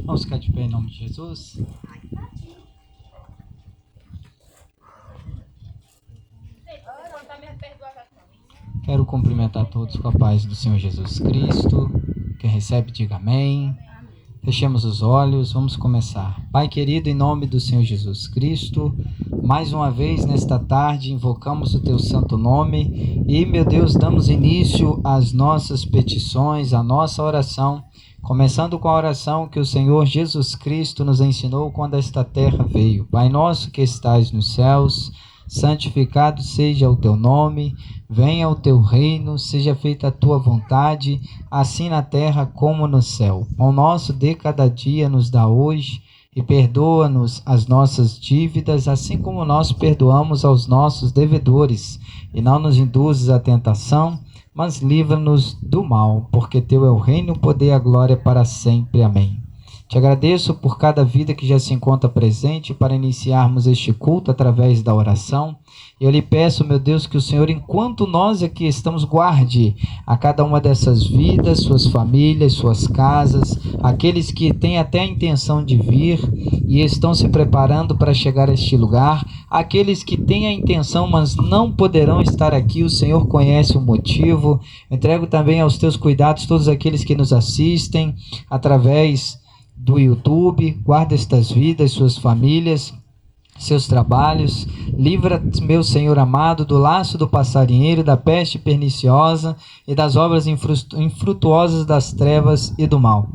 Vamos ficar de pé em nome de Jesus. Quero cumprimentar todos com a paz do Senhor Jesus Cristo. Quem recebe, diga amém. Fechemos os olhos, vamos começar. Pai querido, em nome do Senhor Jesus Cristo, mais uma vez nesta tarde invocamos o Teu santo nome e, meu Deus, damos início às nossas petições, à nossa oração, começando com a oração que o Senhor Jesus Cristo nos ensinou quando esta terra veio. Pai nosso que estais nos céus, santificado seja o Teu nome, venha o Teu reino, seja feita a Tua vontade, assim na terra como no céu. O nosso de cada dia nos dá hoje e perdoa-nos as nossas dívidas, assim como nós perdoamos aos nossos devedores. E não nos induzes à tentação, mas livra-nos do mal, porque Teu é o reino, o poder e a glória para sempre. Amém. Te agradeço por cada vida que já se encontra presente para iniciarmos este culto através da oração. Eu lhe peço, meu Deus, que o Senhor, enquanto nós aqui estamos, guarde a cada uma dessas vidas, suas famílias, suas casas, aqueles que têm até a intenção de vir e estão se preparando para chegar a este lugar, aqueles que têm a intenção, mas não poderão estar aqui, o Senhor conhece o motivo. Entrego também aos Teus cuidados todos aqueles que nos assistem através do YouTube. Guarda estas vidas, suas famílias, seus trabalhos. Livra, meu Senhor amado, do laço do passarinheiro, da peste perniciosa e das obras infrutuosas das trevas e do mal.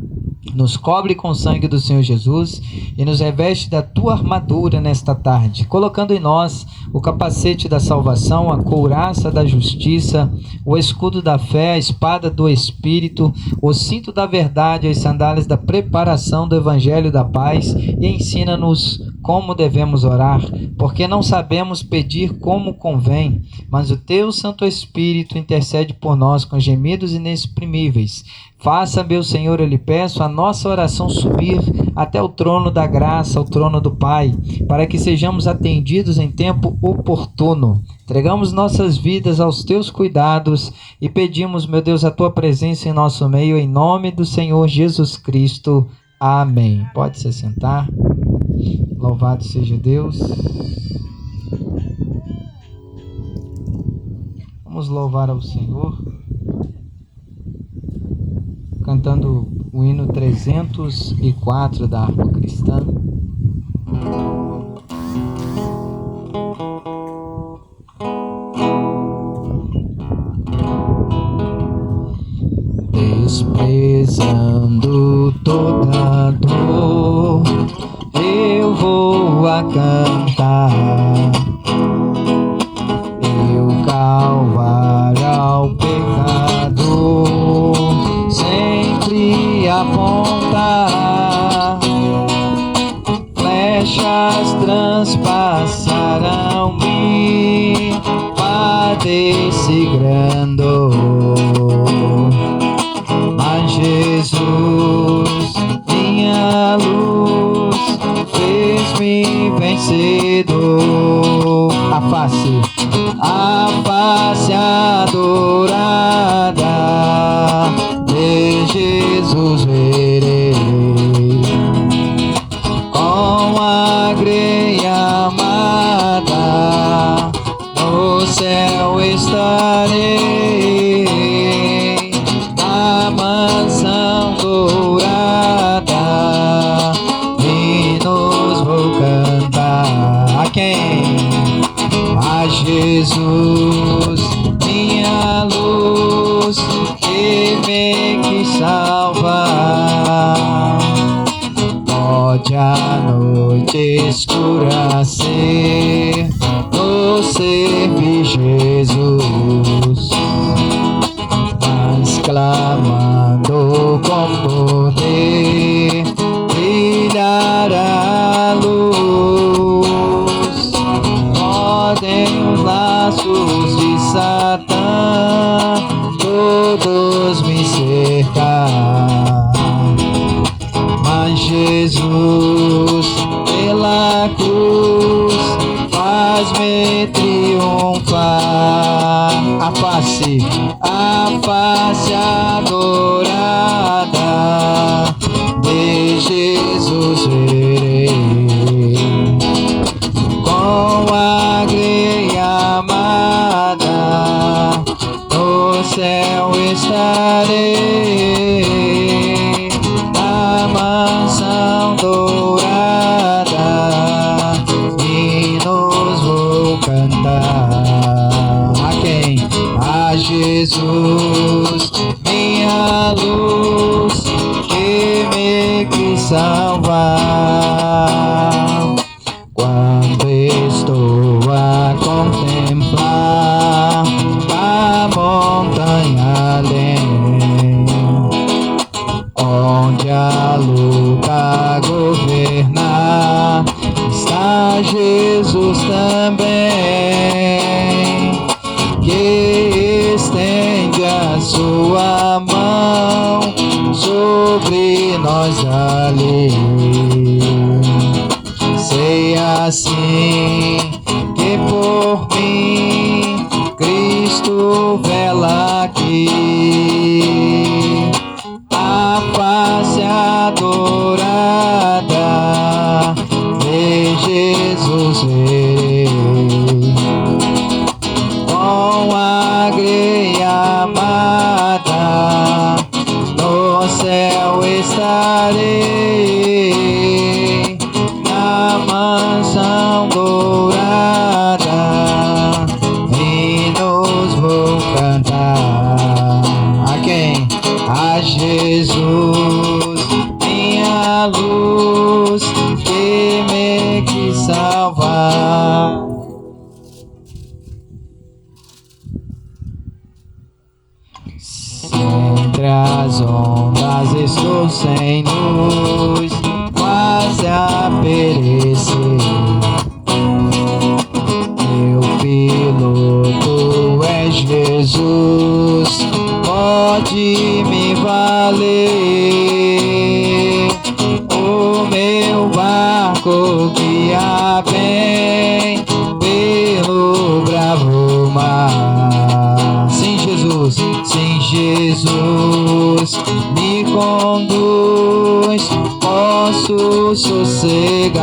Nos cobre com o sangue do Senhor Jesus e nos reveste da Tua armadura nesta tarde, colocando em nós o capacete da salvação, a couraça da justiça, o escudo da fé, a espada do Espírito, o cinto da verdade, as sandálias da preparação do Evangelho da paz, e ensina-nos como devemos orar, porque não sabemos pedir como convém, mas o Teu Santo Espírito intercede por nós com gemidos inexprimíveis. Faça, meu Senhor, eu lhe peço, a nossa oração subir até o trono da graça, ao trono do Pai, para que sejamos atendidos em tempo oportuno. Entregamos nossas vidas aos Teus cuidados e pedimos, meu Deus, a Tua presença em nosso meio, em nome do Senhor Jesus Cristo. Amém. Pode se sentar. Louvado seja Deus. Vamos louvar ao Senhor, cantando o hino 304 da harpa cristã. Desprezando toda dor, eu vou a cantar. Eu calvário ao pecador sempre apontar. Flechas transpassarão-me, padeci grande dor. Mas Jesus, minha luz, fez-me vencedor. A face adorada de Jesus verei. Com a greia amada no céu estarei, na mansão dourada, hinos vou cantar. A quem? A Jesus, minha luz, que me quis salvar. Pode a noite escura ser, no servir Jesus, mas clamando com poder, brilhará a luz. Podem os laços de Satã todos me cercar, mas Jesus pela cruz faz-me triunfar. A face adorada de Jesus verei, com a greia amada, no céu estarei, na mansão dourada, hinos vou cantar. A quem? A Jesus, minha luz, que me quis salvar. Quando estou a contemplar a montanha além, onde a luta governa, está Jesus também, que estende a sua mão sobre nós ali. Sei assim que por mim Cristo vela aqui, a face adorada de Jesus verei, com a greia amada, no céu estarei, na mansão dourada, hinos vou cantar. A quem? A Jesus, minha luz, que me quis salvar. Entre as ondas estou sem luz, quase a perecer. Meu piloto é Jesus, pode me valer. O meu barco guia bem pelo bravo mar. Sim, Jesus, sim, Jesus, me conduz, posso sossegar.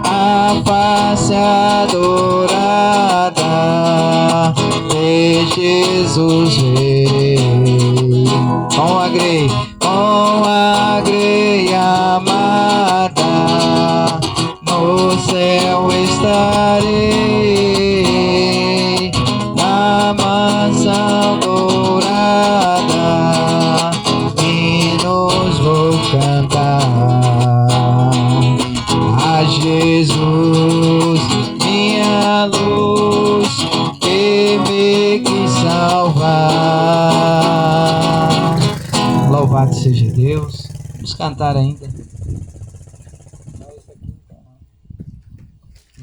A face adorada de Jesus verei, com a greia amada, no céu estarei, na mansão dourada, hinos vou cantar. A Jesus, minha luz, que me quis salvar. Louvado seja Deus. Vamos cantar ainda.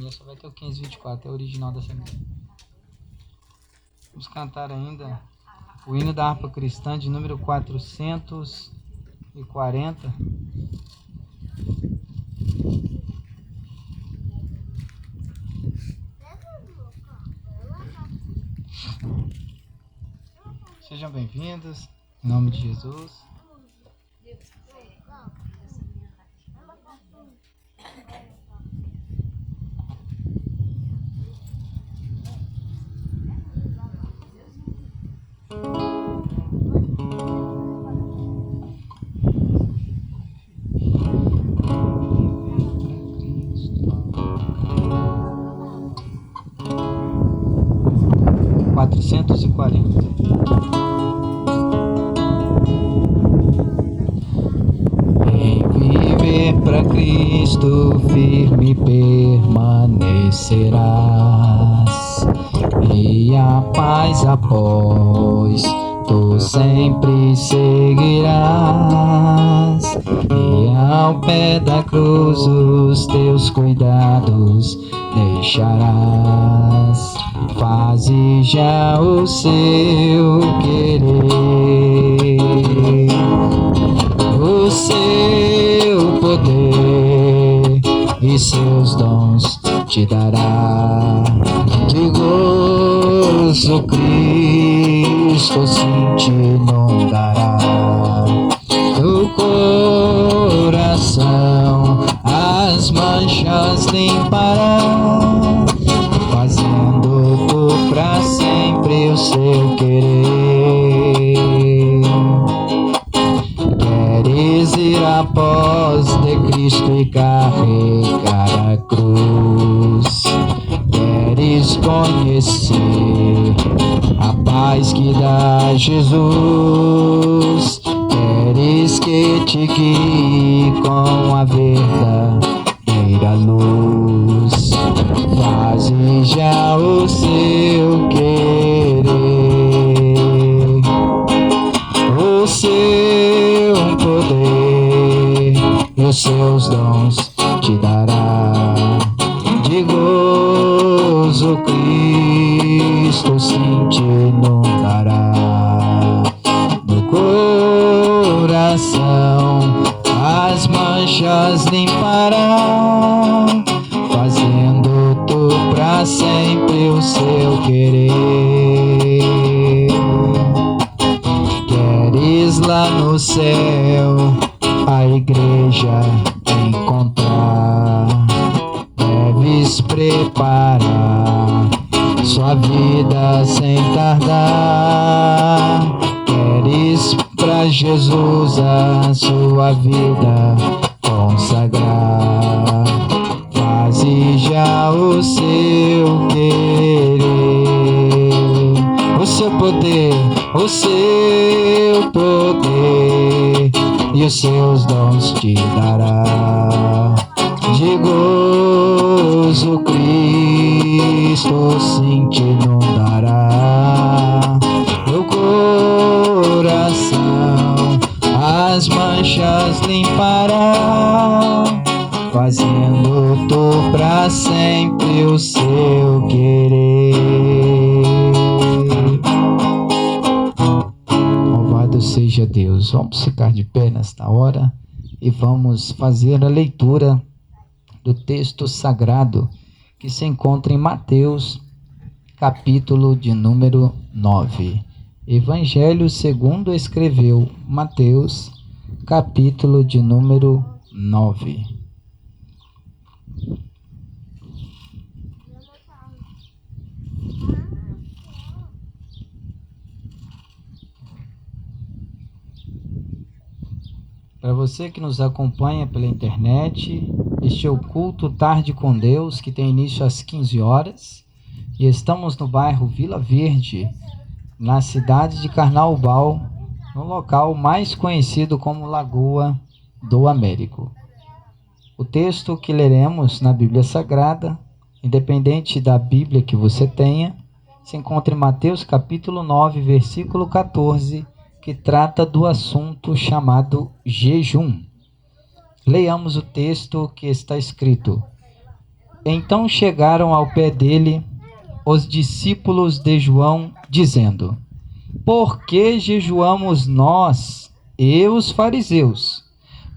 Essa vai ter o 1524, é o original da semana. Vamos cantar ainda o hino da harpa cristã de número 440. Sejam bem-vindos, em nome de Jesus. 440. Em viver para Cristo firme permanecerás, e a paz após tu sempre seguirás, e ao pé da cruz os teus cuidados deixarás. Faze já o seu querer, o seu poder e seus dons te dará. De gozo Cristo sim te inundará. Tu coração as manchas limpará, fazendo tu pra sempre o seu querer. Queres ir após de Cristo e carregar a cruz, queres conhecer a paz que dá Jesus, queres que te guie com a verdadeira luz, faze já o seu querer. O seu poder e os seus dons te dará, de gozo Cristo sim te inundará. No coração as manchas limpará, fazendo tu pra sempre o seu querer. Queres lá no céu a igreja encontrar, deves preparar sua vida sem tardar. Queres pra Jesus a sua vida consagrar, faze já o seu querer. O seu poder e os seus dons te dará, de gozo Cristo sim te inundará. No coração as manchas limpará, fazendo tu pra sempre o seu querer. Louvado seja Deus. Vamos ficar de pé nesta hora e vamos fazer a leitura do texto sagrado que se encontra em Mateus, capítulo de número 9. Evangelho segundo escreveu Mateus, capítulo de número 9. Para você que nos acompanha pela internet, este é o culto Tarde com Deus, que tem início às 15 horas. E estamos no bairro Vila Verde, na cidade de Carnaubal, no local mais conhecido como Lagoa do Américo. O texto que leremos na Bíblia Sagrada, independente da Bíblia que você tenha, se encontra em Mateus capítulo 9, versículo 14, que trata do assunto chamado jejum. Leiamos o texto que está escrito: Então chegaram ao pé dele os discípulos de João, dizendo: Por que jejuamos nós e os fariseus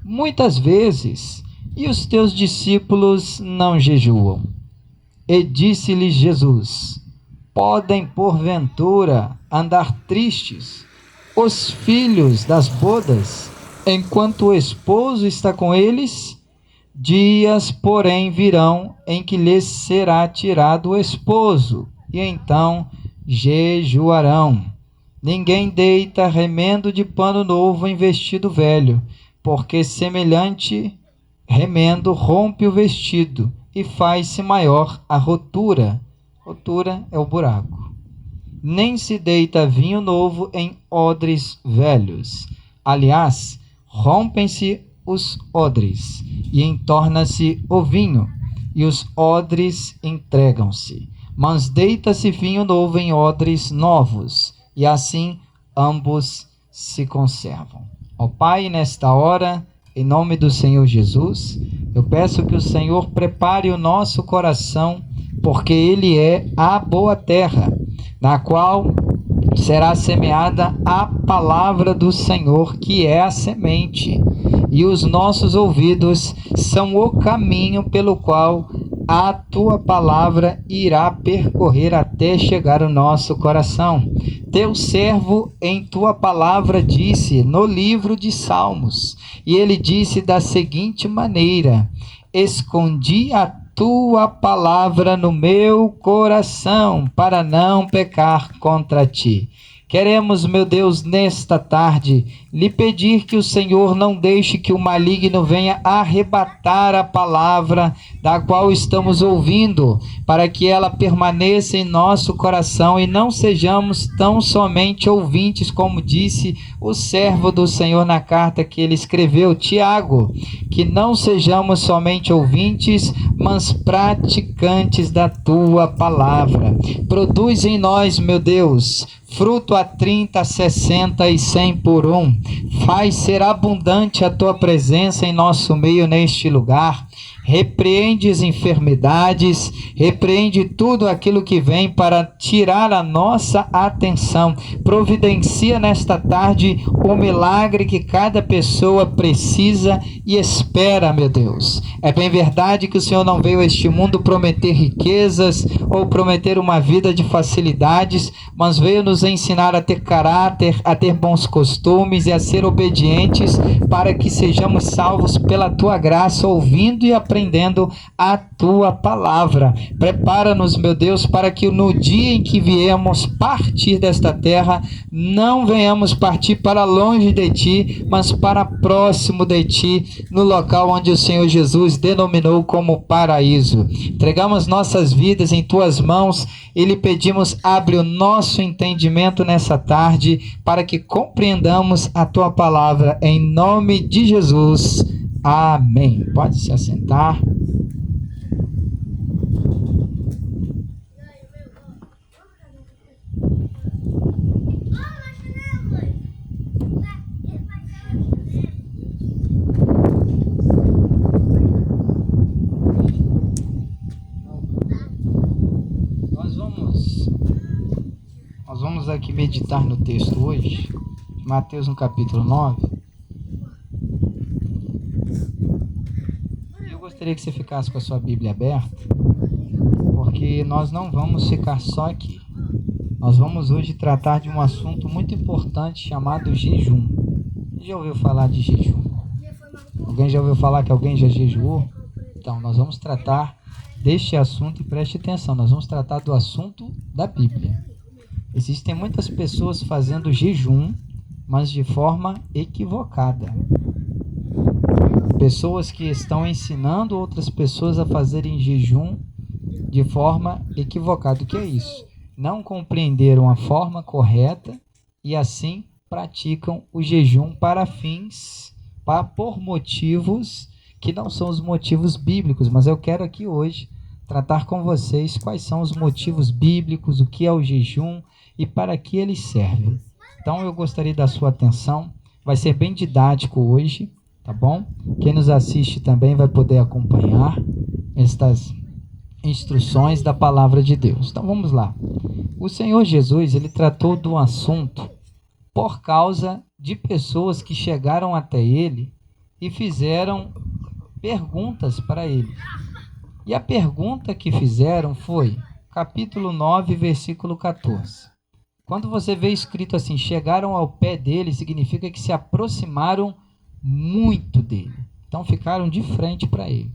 muitas vezes, e os teus discípulos não jejuam? E disse-lhes Jesus: Podem porventura andar tristes os filhos das bodas, enquanto o esposo está com eles? Dias, porém, virão em que lhes será tirado o esposo, e então jejuarão. Ninguém deita remendo de pano novo em vestido velho, porque semelhante remendo rompe o vestido, e faz-se maior a rotura. Rotura é o buraco. Nem se deita vinho novo em odres velhos. Aliás, rompem-se os odres, e entorna-se o vinho, e os odres entregam-se. Mas deita-se vinho novo em odres novos, e assim ambos se conservam. Ó Pai, nesta hora, em nome do Senhor Jesus, eu peço que o Senhor prepare o nosso coração, porque Ele é a boa terra, na qual será semeada a palavra do Senhor, que é a semente, e os nossos ouvidos são o caminho pelo qual a tua palavra irá percorrer até chegar ao nosso coração. Teu servo em tua palavra disse no livro de Salmos: E ele disse da seguinte maneira: escondi a tua palavra no meu coração, para não pecar contra ti. Queremos, meu Deus, nesta tarde, lhe pedir que o Senhor não deixe que o maligno venha arrebatar a palavra da qual estamos ouvindo, para que ela permaneça em nosso coração e não sejamos tão somente ouvintes, como disse o servo do Senhor na carta que ele escreveu, Tiago, que não sejamos somente ouvintes, mas praticantes da tua palavra. Produz em nós, meu Deus, fruto a 30, 60 e 100 por um. Faz ser abundante a tua presença em nosso meio neste lugar. Repreende as enfermidades, repreende tudo aquilo que vem para tirar a nossa atenção. Providencia nesta tarde o milagre que cada pessoa precisa e espera, meu Deus. É bem verdade que o Senhor não veio a este mundo prometer riquezas ou prometer uma vida de facilidades, mas veio nos ensinar a ter caráter, a ter bons costumes e a ser obedientes, para que sejamos salvos pela tua graça, ouvindo e aprendendo a tua palavra. Prepara-nos, meu Deus, para que no dia em que viemos partir desta terra, não venhamos partir para longe de ti, mas para próximo de ti, no local onde o Senhor Jesus denominou como paraíso. Entregamos nossas vidas em tuas mãos e lhe pedimos: abre o nosso entendimento nessa tarde, para que compreendamos a tua palavra, em nome de Jesus. Amém. Pode se assentar. Nós vamos aqui meditar no texto hoje, Mateus no capítulo 9. Gostaria que você ficasse com a sua Bíblia aberta, porque nós não vamos ficar só aqui. Nós vamos hoje tratar de um assunto muito importante chamado jejum. Você já ouviu falar de jejum? Alguém já ouviu falar que alguém já jejuou? Então, nós vamos tratar deste assunto e preste atenção, nós vamos tratar do assunto da Bíblia. Existem muitas pessoas fazendo jejum, mas de forma equivocada. Pessoas que estão ensinando outras pessoas a fazerem jejum de forma equivocada. O que é isso? Não compreenderam a forma correta e assim praticam o jejum para fins, por motivos que não são os motivos bíblicos. Mas eu quero aqui hoje tratar com vocês quais são os motivos bíblicos, o que é o jejum e para que ele serve. Então eu gostaria da sua atenção. Vai ser bem didático hoje. Tá bom? Quem nos assiste também vai poder acompanhar estas instruções da palavra de Deus. Então vamos lá. O Senhor Jesus, ele tratou do assunto por causa de pessoas que chegaram até ele e fizeram perguntas para ele. E a pergunta que fizeram foi, capítulo 9, versículo 14. Quando você vê escrito assim, chegaram ao pé dele, significa que se aproximaram muito dele. Então ficaram de frente para ele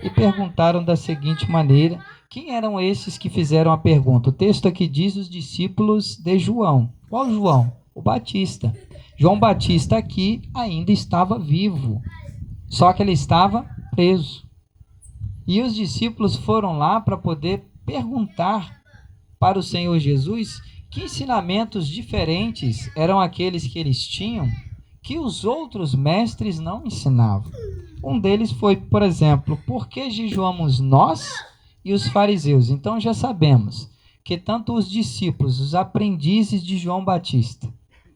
e perguntaram da seguinte maneira: quem eram esses que fizeram a pergunta? O texto aqui diz os discípulos de João. Qual João? O Batista. João Batista aqui ainda estava vivo, só que ele estava preso. E os discípulos foram lá para poder perguntar para o Senhor Jesus que ensinamentos diferentes eram aqueles que eles tinham, que os outros mestres não ensinavam. Um deles foi, por exemplo, por que jejuamos nós e os fariseus? Então já sabemos que tanto os discípulos, os aprendizes de João Batista,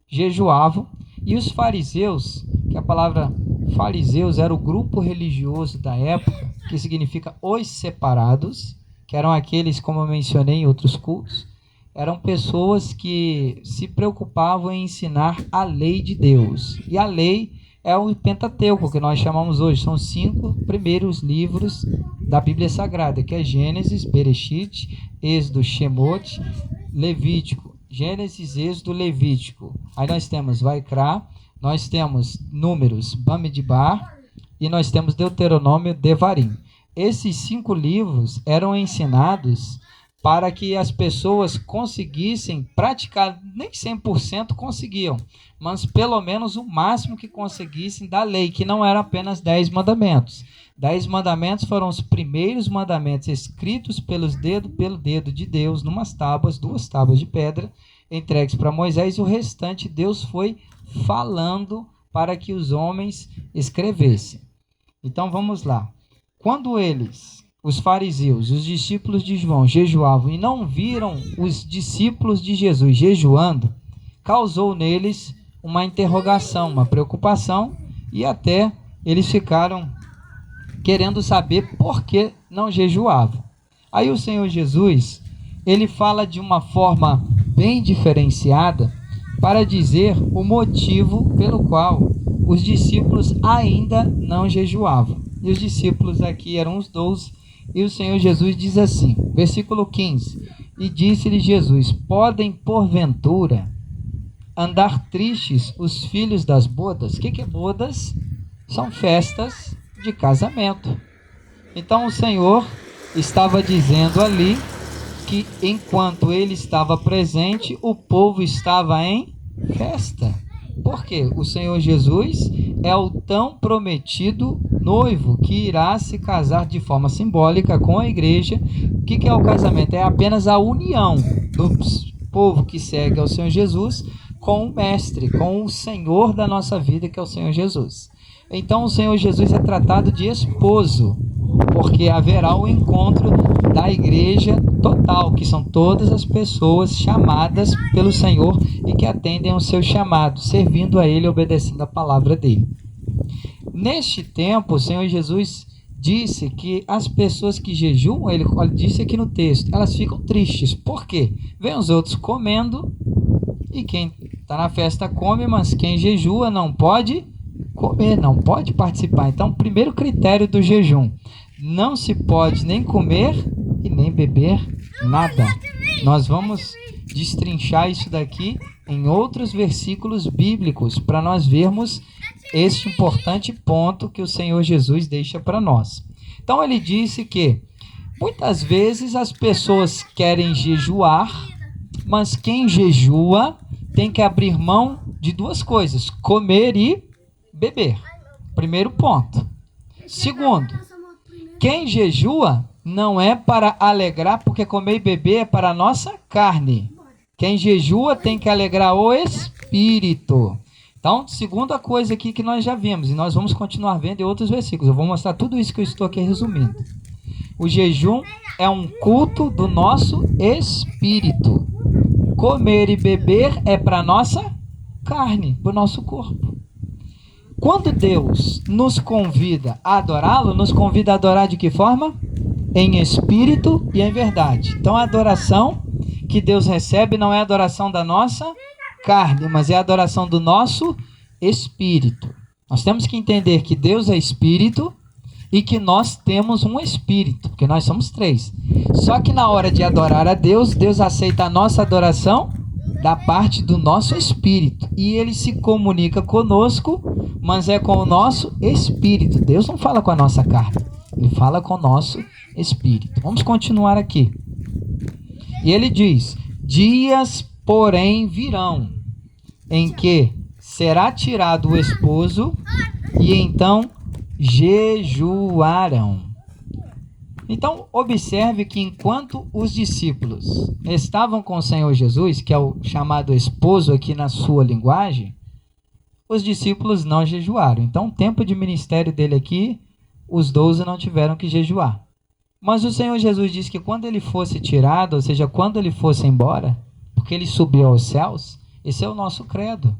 jejuavam, e os fariseus, que a palavra fariseus era o grupo religioso da época, que significa os separados, que eram aqueles, como eu mencionei em outros cultos, eram pessoas que se preocupavam em ensinar a lei de Deus. E a lei é o Pentateuco, que nós chamamos hoje. São 5 primeiros livros da Bíblia Sagrada, que é Gênesis, Bereshit, Êxodo, Shemot, Levítico. Gênesis, Êxodo, Levítico. Aí nós temos Vaikra, nós temos Números, Bamidbar, e nós temos Deuteronômio, Devarim. Esses 5 livros eram ensinados para que as pessoas conseguissem praticar, nem 100% conseguiam, mas pelo menos o máximo que conseguissem da lei, que não eram apenas 10 mandamentos. 10 mandamentos foram os primeiros mandamentos escritos pelo dedo de Deus, numas tábuas, 2 tábuas de pedra, entregues para Moisés, e o restante Deus foi falando para que os homens escrevessem. Então vamos lá. Quando eles, os fariseus, os discípulos de João, jejuavam e não viram os discípulos de Jesus jejuando, causou neles uma interrogação, uma preocupação, e até eles ficaram querendo saber por que não jejuavam. Aí o Senhor Jesus, ele fala de uma forma bem diferenciada para dizer o motivo pelo qual os discípulos ainda não jejuavam. E os discípulos aqui eram os 12, e o Senhor Jesus diz assim, versículo 15, e disse-lhe Jesus, podem porventura andar tristes os filhos das bodas? O que é bodas? São festas de casamento. Então o Senhor estava dizendo ali que enquanto ele estava presente, o povo estava em festa. Por quê? O Senhor Jesus é o tão prometido noivo que irá se casar de forma simbólica com a igreja. O que é o casamento? É apenas a união do povo que segue ao Senhor Jesus com o mestre, com o Senhor da nossa vida, que é o Senhor Jesus. Então o Senhor Jesus é tratado de esposo, porque haverá o encontro da igreja total, que são todas as pessoas chamadas pelo Senhor e que atendem ao seu chamado, servindo a Ele, obedecendo a palavra dele. Neste tempo, o Senhor Jesus disse que as pessoas que jejuam, ele disse aqui no texto, elas ficam tristes. Por quê? Vem os outros comendo, e quem está na festa come, mas quem jejua não pode comer, não pode participar. Então, primeiro critério do jejum, não se pode nem comer e nem beber nada. Nós vamos destrinchar isso daqui em outros versículos bíblicos para nós vermos este importante ponto que o Senhor Jesus deixa para nós. Então ele disse que muitas vezes as pessoas querem jejuar, mas quem jejua tem que abrir mão de 2 coisas, comer e beber. Primeiro ponto. Segundo, quem jejua não é para alegrar, porque comer e beber é para a nossa carne. Quem jejua tem que alegrar o espírito. Então, segunda coisa aqui que nós já vimos, e nós vamos continuar vendo em outros versículos. Eu vou mostrar tudo isso que eu estou aqui resumindo. O jejum é um culto do nosso espírito. Comer e beber é para a nossa carne, para o nosso corpo. Quando Deus nos convida a adorá-lo, nos convida a adorar de que forma? Em espírito e em verdade. Então a adoração que Deus recebe não é a adoração da nossa carne, mas é a adoração do nosso espírito. Nós temos que entender que Deus é espírito e que nós temos um espírito, porque nós somos 3. Só que na hora de adorar a Deus, Deus aceita a nossa adoração da parte do nosso espírito. E ele se comunica conosco, mas é com o nosso espírito. Deus não fala com a nossa carne, ele fala com o nosso espírito. Vamos continuar aqui. E ele diz, dias, porém, virão, em que será tirado o esposo, e então jejuarão. Então, observe que enquanto os discípulos estavam com o Senhor Jesus, que é o chamado esposo aqui na sua linguagem, os discípulos não jejuaram. Então, o tempo de ministério dele aqui, os 12 não tiveram que jejuar. Mas o Senhor Jesus disse que quando ele fosse tirado, ou seja, quando ele fosse embora, porque ele subiu aos céus, esse é o nosso credo.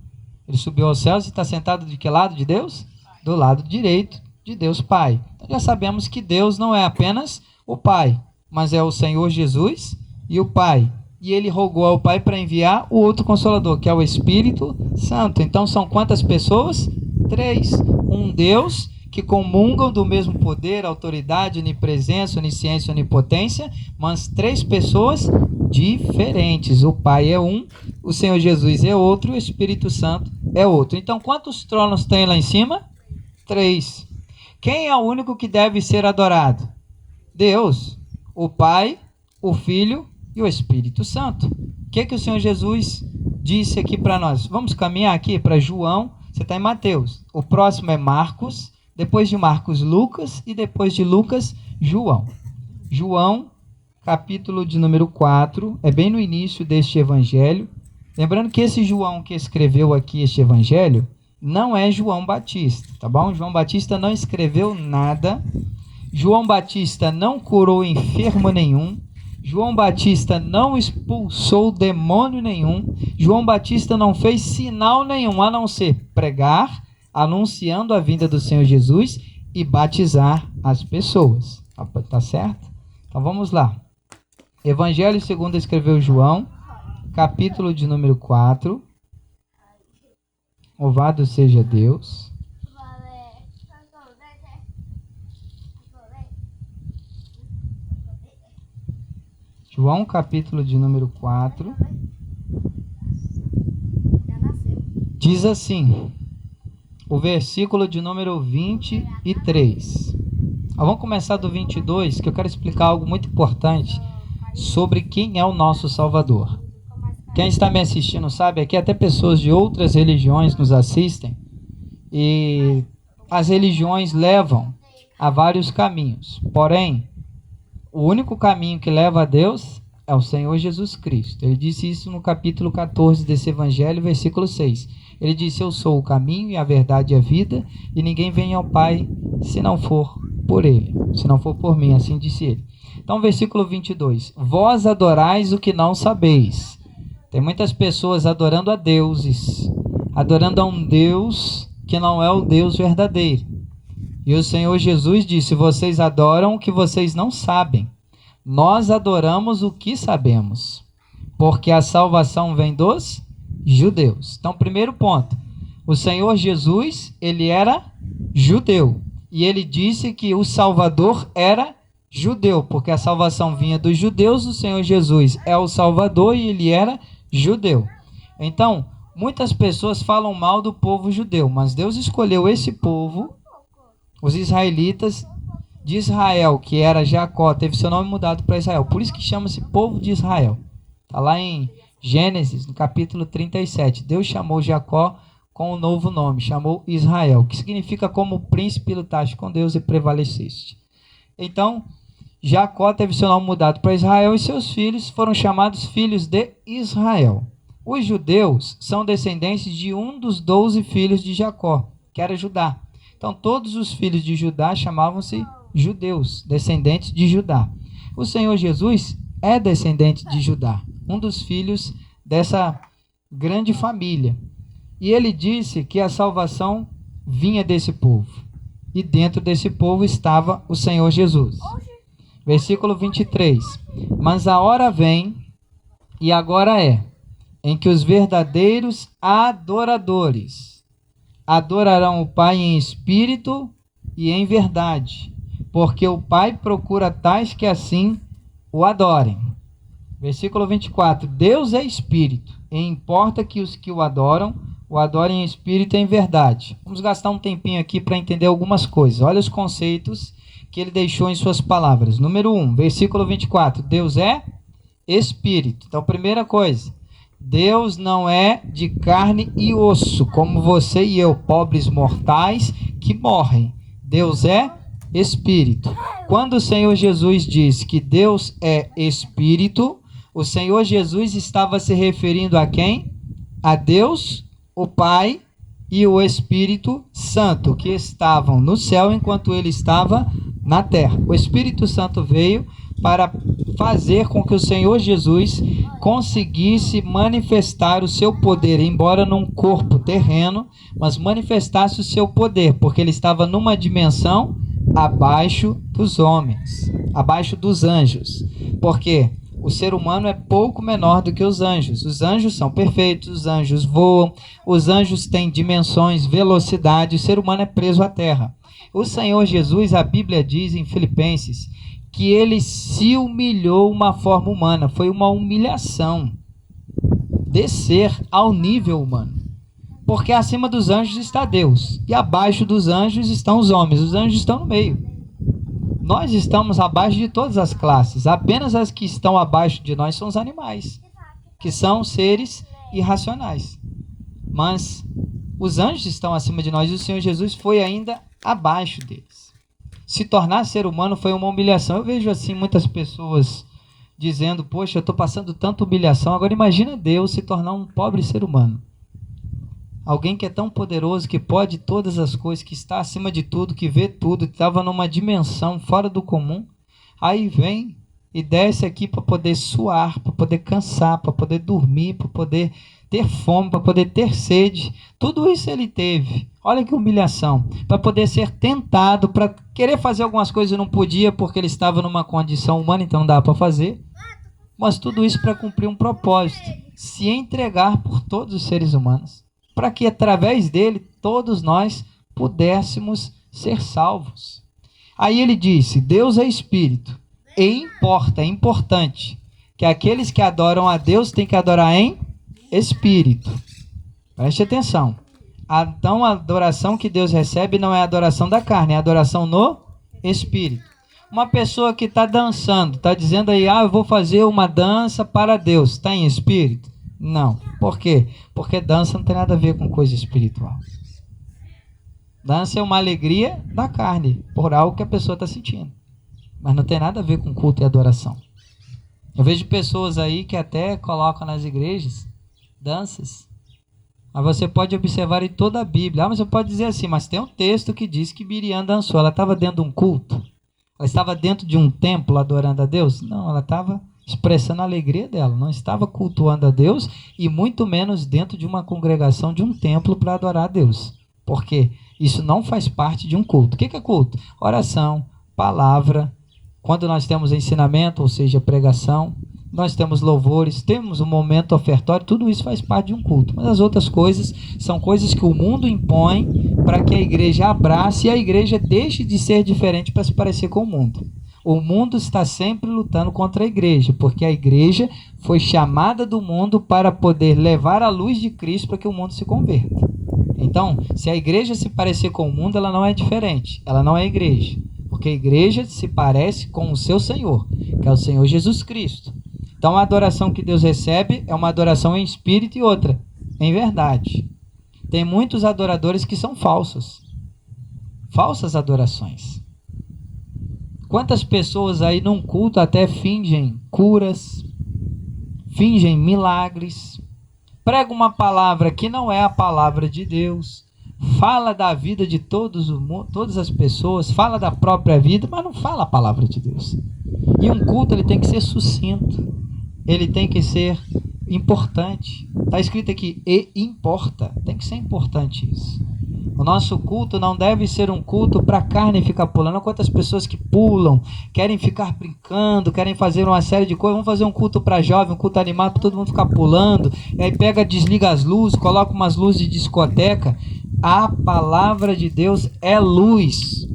Ele subiu aos céus e está sentado de que lado de Deus? Do lado direito de Deus Pai. Então já sabemos que Deus não é apenas o Pai, mas é o Senhor Jesus e o Pai. E ele rogou ao Pai para enviar o outro Consolador, que é o Espírito Santo. Então são quantas pessoas? 3. Um Deus que comungam do mesmo poder, autoridade, onipresença, onisciência, onipotência, mas 3 pessoas diferentes. O Pai é um, o Senhor Jesus é outro, o Espírito Santo é outro. Então, quantos tronos tem lá em cima? 3. Quem é o único que deve ser adorado? Deus, o Pai, o Filho e o Espírito Santo. O que o Senhor Jesus disse aqui para nós? Vamos caminhar aqui para João. Você está em Mateus. O próximo é Marcos. Depois de Marcos, Lucas. E depois de Lucas, João. João, capítulo de número 4. É bem no início deste evangelho. Lembrando que esse João que escreveu aqui este evangelho não é João Batista, tá bom? João Batista não escreveu nada. João Batista não curou enfermo nenhum. João Batista não expulsou demônio nenhum. João Batista não fez sinal nenhum, a não ser pregar, anunciando a vinda do Senhor Jesus e batizar as pessoas. Tá certo? Então vamos lá. Evangelho segundo escreveu João, capítulo de número 4. Louvado seja Deus. João, capítulo de número 4, diz assim, o versículo de número 23. Vamos começar do 22, que eu quero explicar algo muito importante sobre quem é o nosso Salvador. Quem está me assistindo sabe, aqui até pessoas de outras religiões nos assistem, e as religiões levam a vários caminhos, porém, o único caminho que leva a Deus é o Senhor Jesus Cristo. Ele disse isso no capítulo 14 desse evangelho, versículo 6. Ele disse, eu sou o caminho e a verdade e a vida, e ninguém vem ao Pai se não for por ele, se não for por mim, assim disse ele. Então, versículo 22. Vós adorais o que não sabeis. Tem muitas pessoas adorando a deuses, adorando a um Deus que não é o Deus verdadeiro. E o Senhor Jesus disse, vocês adoram o que vocês não sabem. Nós adoramos o que sabemos, porque a salvação vem dos judeus. Então, primeiro ponto, o Senhor Jesus, ele era judeu. E ele disse que o Salvador era judeu, porque a salvação vinha dos judeus, o Senhor Jesus é o Salvador e ele era judeu. Então, muitas pessoas falam mal do povo judeu, mas Deus escolheu esse povo. Os israelitas de Israel, que era Jacó, teve seu nome mudado para Israel. Por isso que chama-se povo de Israel. Está lá em Gênesis, no capítulo 37. Deus chamou Jacó com um novo nome, chamou Israel, que significa como o príncipe lutaste com Deus e prevaleceste. Então, Jacó teve seu nome mudado para Israel e seus filhos foram chamados filhos de Israel. Os judeus são descendentes de um dos 12 filhos de Jacó, que era Judá. Então, todos os filhos de Judá chamavam-se judeus, descendentes de Judá. O Senhor Jesus é descendente de Judá, um dos filhos dessa grande família. E ele disse que a salvação vinha desse povo. E dentro desse povo estava o Senhor Jesus. Versículo 23. Mas a hora vem, e agora é, em que os verdadeiros adoradores adorarão o Pai em espírito e em verdade, porque o Pai procura tais que assim o adorem. Versículo 24. Deus é espírito, e importa que os que o adorem em espírito e em verdade. Vamos gastar um tempinho aqui para entender algumas coisas. Olha os conceitos que ele deixou em suas palavras. Número 1, versículo 24. Deus é espírito. Então, primeira coisa, Deus não é de carne e osso, como você e eu, pobres mortais que morrem. Deus é espírito. Quando o Senhor Jesus diz que Deus é espírito, o Senhor Jesus estava se referindo a quem? A Deus, o Pai e o Espírito Santo, que estavam no céu enquanto ele estava na terra. O Espírito Santo veio para fazer com que o Senhor Jesus conseguisse manifestar o seu poder, embora num corpo terreno, mas manifestasse o seu poder, porque ele estava numa dimensão abaixo dos homens, abaixo dos anjos. Porque o ser humano é pouco menor do que os anjos. Os anjos são perfeitos, os anjos voam, os anjos têm dimensões, velocidade, o ser humano é preso à terra. O Senhor Jesus, a Bíblia diz em Filipenses, que ele se humilhou uma forma humana. Foi uma humilhação descer ao nível humano. Porque acima dos anjos está Deus, e abaixo dos anjos estão os homens. Os anjos estão no meio. Nós estamos abaixo de todas as classes. Apenas as que estão abaixo de nós são os animais, que são seres irracionais. Mas os anjos estão acima de nós, e o Senhor Jesus foi ainda abaixo deles. Se tornar ser humano foi uma humilhação. Eu vejo assim muitas pessoas dizendo: poxa, eu estou passando tanta humilhação. Agora imagina Deus se tornar um pobre ser humano. Alguém que é tão poderoso, que pode todas as coisas, que está acima de tudo, que vê tudo, que estava numa dimensão fora do comum. Aí vem e desce aqui para poder suar, para poder cansar, para poder dormir, para poder ter fome, para poder ter sede. Tudo isso ele teve. Olha que humilhação. Para poder ser tentado, para querer fazer algumas coisas e não podia, porque ele estava numa condição humana, então não dava para fazer. Mas tudo isso para cumprir um propósito: se entregar por todos os seres humanos, para que através dele todos nós pudéssemos ser salvos. Aí ele disse: Deus é espírito, e é importante que aqueles que adoram a Deus têm que adorar em espírito. Preste atenção. Então a adoração que Deus recebe não é a adoração da carne, é a adoração no espírito. Uma pessoa que está dançando, está dizendo aí: eu vou fazer uma dança para Deus, está em espírito? Não. Por quê? Porque dança não tem nada a ver com coisa espiritual. Dança é uma alegria da carne, por algo que a pessoa está sentindo. Mas não tem nada a ver com culto e adoração. Eu vejo pessoas aí que até colocam nas igrejas danças. Mas você pode observar em toda a Bíblia. Mas você pode dizer assim: mas tem um texto que diz que Miriam dançou. Ela estava dentro de um culto? Ela estava dentro de um templo adorando a Deus? Não, ela estava expressando a alegria dela, não estava cultuando a Deus, e muito menos dentro de uma congregação, de um templo, para adorar a Deus. Porque isso não faz parte de um culto. O que é culto? Oração, palavra. Quando nós temos ensinamento, ou seja, pregação, nós temos louvores, temos um momento ofertório, tudo isso faz parte de um culto. Mas as outras coisas são coisas que o mundo impõe para que a igreja abrace, e a igreja deixe de ser diferente para se parecer com o mundo. O mundo está sempre lutando contra a igreja, porque a igreja foi chamada do mundo para poder levar a luz de Cristo para que o mundo se converta. Então, se a igreja se parecer com o mundo, ela não é diferente, ela não é igreja, porque a igreja se parece com o seu Senhor, que é o Senhor Jesus Cristo. Então, a adoração que Deus recebe é uma adoração em espírito e outra em verdade. Tem muitos adoradores que são falsas adorações. Quantas pessoas aí num culto até fingem curas, fingem milagres, prega uma palavra que não é a palavra de Deus, fala da vida de todas as pessoas, fala da própria vida, mas não fala a palavra de Deus. E um culto ele tem que ser sucinto, ele tem que ser importante. Está escrito aqui: e importa, tem que ser importante isso. O nosso culto não deve ser um culto para a carne ficar pulando. Quantas pessoas que pulam, querem ficar brincando, querem fazer uma série de coisas. Vamos fazer um culto para jovem, um culto animado, para todo mundo ficar pulando. E aí pega, desliga as luzes, coloca umas luzes de discoteca. A palavra de Deus é luz.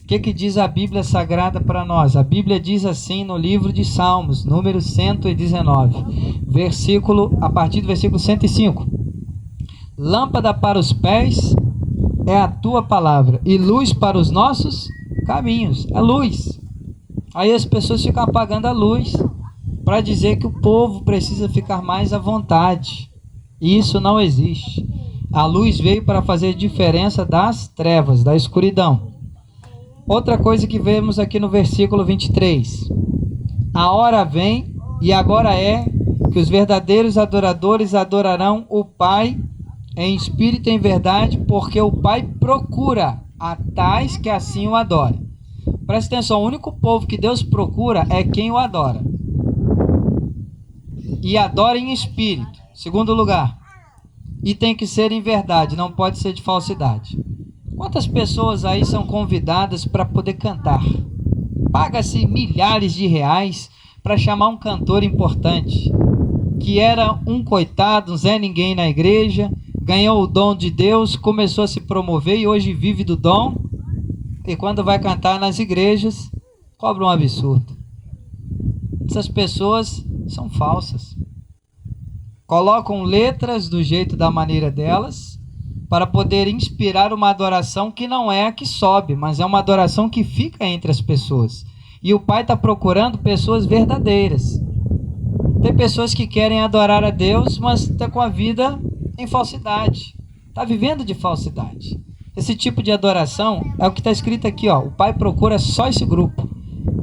O que diz a Bíblia Sagrada para nós? A Bíblia diz assim no livro de Salmos, número 119, a partir do versículo 105. Lâmpada para os pés é a tua palavra, e luz para os nossos caminhos. É luz. Aí as pessoas ficam apagando a luz para dizer que o povo precisa ficar mais à vontade. E isso não existe. A luz veio para fazer diferença das trevas, da escuridão. Outra coisa que vemos aqui no versículo 23. A hora vem, e agora é, que os verdadeiros adoradores adorarão o Pai em espírito e em verdade, porque o Pai procura a tais que assim o adorem. Presta atenção: o único povo que Deus procura é quem o adora. E adora em espírito. Segundo lugar, e tem que ser em verdade, não pode ser de falsidade. Quantas pessoas aí são convidadas para poder cantar? Paga-se milhares de reais para chamar um cantor importante, que era um coitado, um Zé Ninguém na igreja, ganhou o dom de Deus, começou a se promover e hoje vive do dom, e quando vai cantar nas igrejas, cobra um absurdo. Essas pessoas são falsas. colocam letras do jeito da maneira delas, para poder inspirar uma adoração que não é a que sobe, mas é uma adoração que fica entre as pessoas. E o Pai está procurando pessoas verdadeiras. Tem pessoas que querem adorar a Deus, mas está com a vida em falsidade. Está vivendo de falsidade. Esse tipo de adoração é o que está escrito aqui, ó. O Pai procura só esse grupo.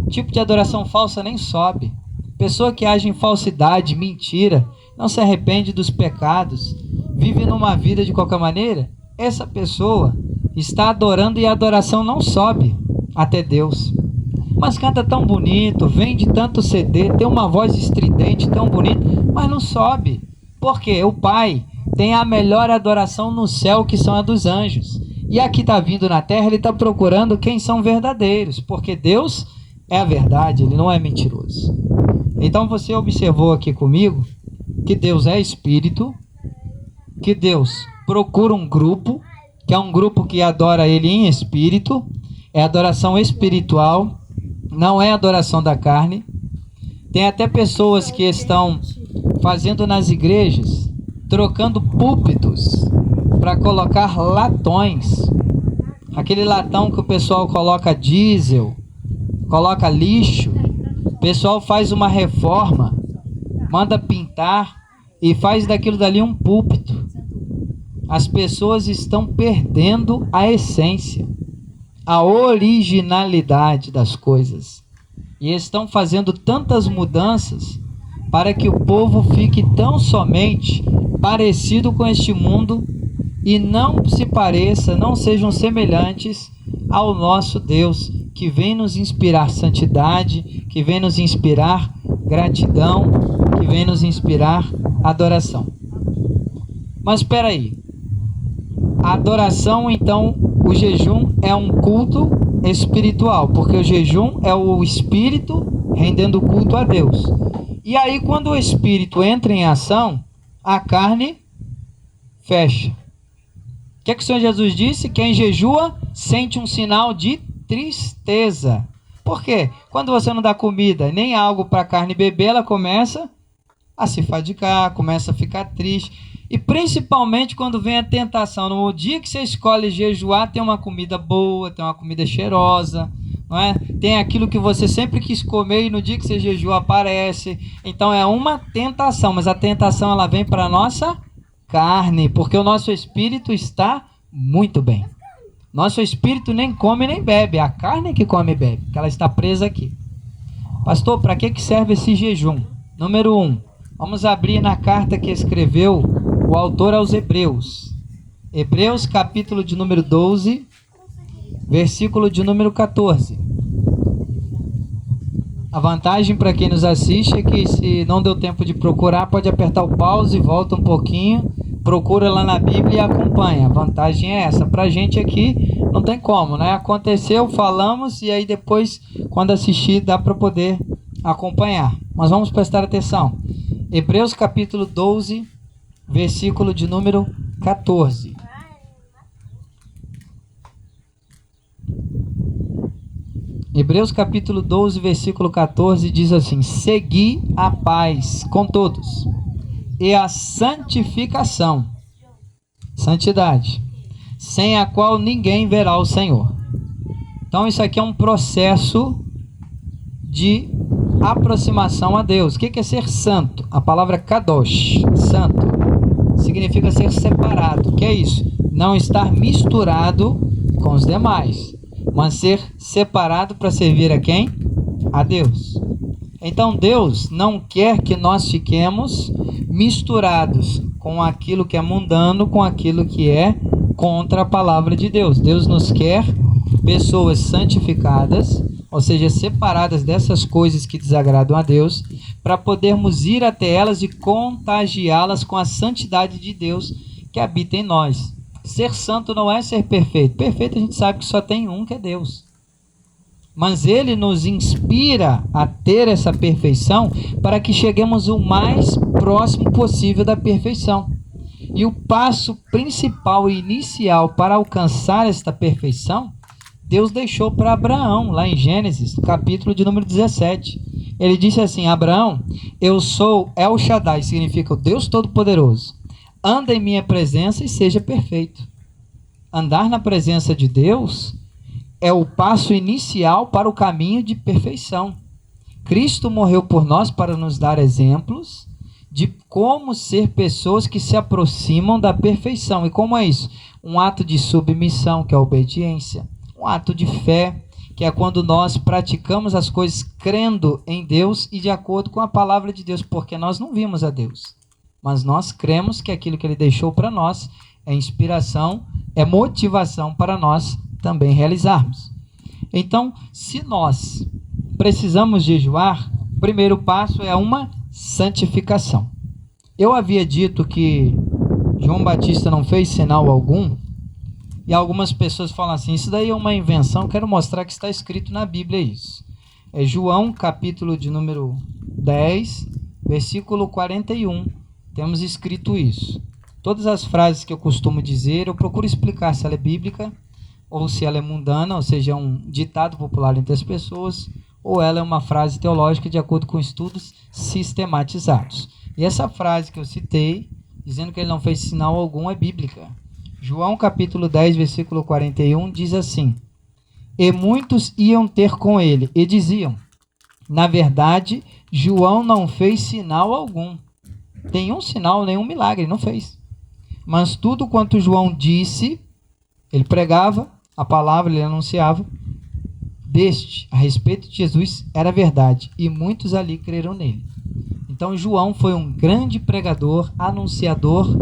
Tipo de adoração falsa nem sobe. Pessoa que age em falsidade, mentira, não se arrepende dos pecados, vive numa vida de qualquer maneira, essa pessoa está adorando e a adoração não sobe até Deus. Mas canta tão bonito, vende tanto CD, tem uma voz estridente tão bonita, mas não sobe. Por quê? O Pai tem a melhor adoração no céu, que são a dos anjos. E aqui está vindo na terra, ele está procurando quem são verdadeiros, porque Deus é a verdade, ele não é mentiroso. Então você observou aqui comigo que Deus é espírito, que Deus procura um grupo, que é um grupo que adora ele em espírito, é adoração espiritual, não é adoração da carne. Tem até pessoas que estão fazendo nas igrejas, trocando púlpitos para colocar latões. Aquele latão que o pessoal coloca diesel, coloca lixo. O pessoal faz uma reforma, manda pintar e faz daquilo dali um púlpito. As pessoas estão perdendo a essência, a originalidade das coisas. E estão fazendo tantas mudanças para que o povo fique tão somente parecido com este mundo e não se pareça, não sejam semelhantes ao nosso Deus, que vem nos inspirar santidade, que vem nos inspirar gratidão, que vem nos inspirar adoração. Mas espera aí, a adoração, então, o jejum é um culto espiritual, porque o jejum é o espírito rendendo culto a Deus. E aí, quando o espírito entra em ação, a carne fecha. O que é que o Senhor Jesus disse? Quem jejua sente um sinal de tristeza. Por quê? Quando você não dá comida nem algo para a carne beber, ela começa a se fadigar, começa a ficar triste. E principalmente quando vem a tentação. No dia que você escolhe jejuar, tem uma comida boa, tem uma comida cheirosa, não é? Tem aquilo que você sempre quis comer e no dia que você jejua aparece. Então é uma tentação, mas a tentação ela vem para a nossa carne, porque o nosso espírito está muito bem. Nosso espírito nem come nem bebe, é a carne que come e bebe, porque ela está presa aqui. Pastor, para que serve esse jejum? Número 1, vamos abrir na carta que escreveu o autor aos Hebreus. Hebreus capítulo de número 12, versículo de número 14. A vantagem para quem nos assiste é que se não deu tempo de procurar, pode apertar o pause, volta um pouquinho, procura lá na Bíblia e acompanha. A vantagem é essa. Para a gente aqui não tem como, né? Aconteceu, falamos e aí depois, quando assistir, dá para poder acompanhar. Mas vamos prestar atenção. Hebreus capítulo 12, versículo de número 14. Hebreus capítulo 12, versículo 14 diz assim: segui a paz com todos e a santificação, santidade, sem a qual ninguém verá o Senhor. Então isso aqui é um processo de aproximação a Deus. O que é ser santo? A palavra kadosh, santo, significa ser separado. O que é isso? Não estar misturado com os demais, mas ser separado para servir a quem? A Deus. Então Deus não quer que nós fiquemos misturados com aquilo que é mundano, com aquilo que é contra a palavra de Deus. Deus nos quer pessoas santificadas, ou seja, separadas dessas coisas que desagradam a Deus, para podermos ir até elas e contagiá-las com a santidade de Deus que habita em nós. Ser santo não é ser perfeito. Perfeito a gente sabe que só tem um, que é Deus. Mas Ele nos inspira a ter essa perfeição para que cheguemos o mais próximo possível da perfeição. E o passo principal e inicial para alcançar esta perfeição, Deus deixou para Abraão, lá em Gênesis, capítulo de número 17. Ele disse assim: Abraão, eu sou El Shaddai, significa o Deus Todo-Poderoso. Anda em minha presença e seja perfeito. Andar na presença de Deus é o passo inicial para o caminho de perfeição. Cristo morreu por nós para nos dar exemplos de como ser pessoas que se aproximam da perfeição. E como é isso? Um ato de submissão, que é a obediência. Um ato de fé, que é quando nós praticamos as coisas crendo em Deus e de acordo com a palavra de Deus, porque nós não vimos a Deus, mas nós cremos que aquilo que Ele deixou para nós é inspiração, é motivação para nós também realizarmos. Então, se nós precisamos jejuar, o primeiro passo é uma santificação. Eu havia dito que João Batista não fez sinal algum, e algumas pessoas falam assim: isso daí é uma invenção. Quero mostrar que está escrito na Bíblia isso. É João, capítulo de número 10, versículo 41. Temos escrito isso. Todas as frases que eu costumo dizer, eu procuro explicar se ela é bíblica, ou se ela é mundana, ou seja, um ditado popular entre as pessoas, ou ela é uma frase teológica de acordo com estudos sistematizados. E essa frase que eu citei, dizendo que ele não fez sinal algum, é bíblica. João capítulo 10, versículo 41, diz assim: E muitos iam ter com ele, e diziam: na verdade, João não fez sinal algum. Nenhum sinal, nenhum milagre, não fez. Mas tudo quanto João disse, ele pregava a palavra, ele anunciava, a respeito de Jesus, era verdade, e muitos ali creram nele. Então João foi um grande pregador, anunciador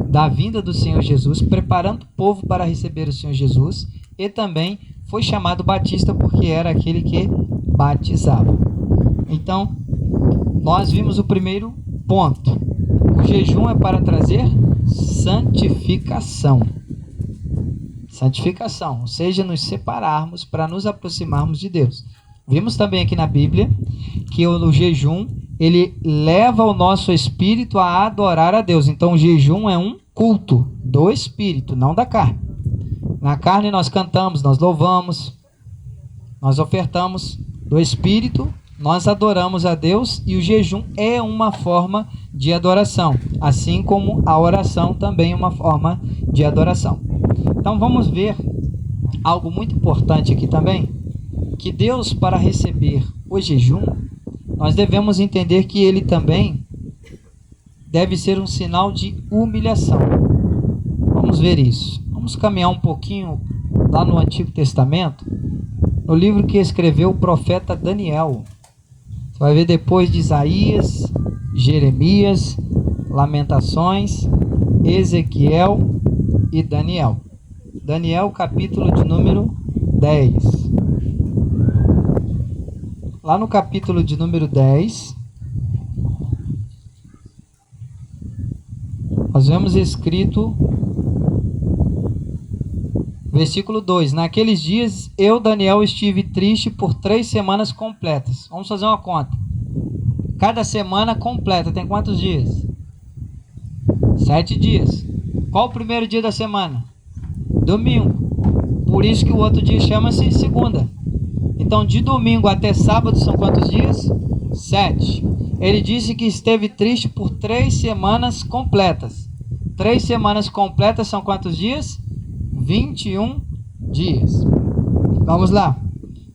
da vinda do Senhor Jesus, preparando o povo para receber o Senhor Jesus, e também foi chamado Batista porque era aquele que batizava. Então, nós vimos o primeiro ponto. O jejum é para trazer santificação. Santificação, ou seja, nos separarmos para nos aproximarmos de Deus. Vimos também aqui na Bíblia que o jejum, ele leva o nosso espírito a adorar a Deus. Então o jejum é um culto do espírito, não da carne. Na carne nós cantamos, nós louvamos, nós ofertamos. Do espírito nós adoramos a Deus, e o jejum é uma forma de adoração, assim como a oração também é uma forma de adoração. Então vamos ver algo muito importante aqui também, que Deus, para receber o jejum, nós devemos entender que ele também deve ser um sinal de humilhação. Vamos ver isso. Vamos caminhar um pouquinho lá no Antigo Testamento, no livro que escreveu o profeta Daniel. Você vai ver depois de Isaías, Jeremias, Lamentações, Ezequiel e Daniel. Daniel, capítulo de número 10. Lá no capítulo de número 10, nós vemos escrito, versículo 2: Naqueles dias, eu, Daniel, estive triste por 3 semanas completas. Vamos fazer uma conta. Cada semana completa tem quantos dias? 7 dias. Qual o primeiro dia da semana? Domingo. Por isso que o outro dia chama-se segunda. Então, de domingo até sábado são quantos dias? 7. Ele disse que esteve triste por 3 semanas completas. 3 semanas completas são quantos dias? 21 dias. Vamos lá.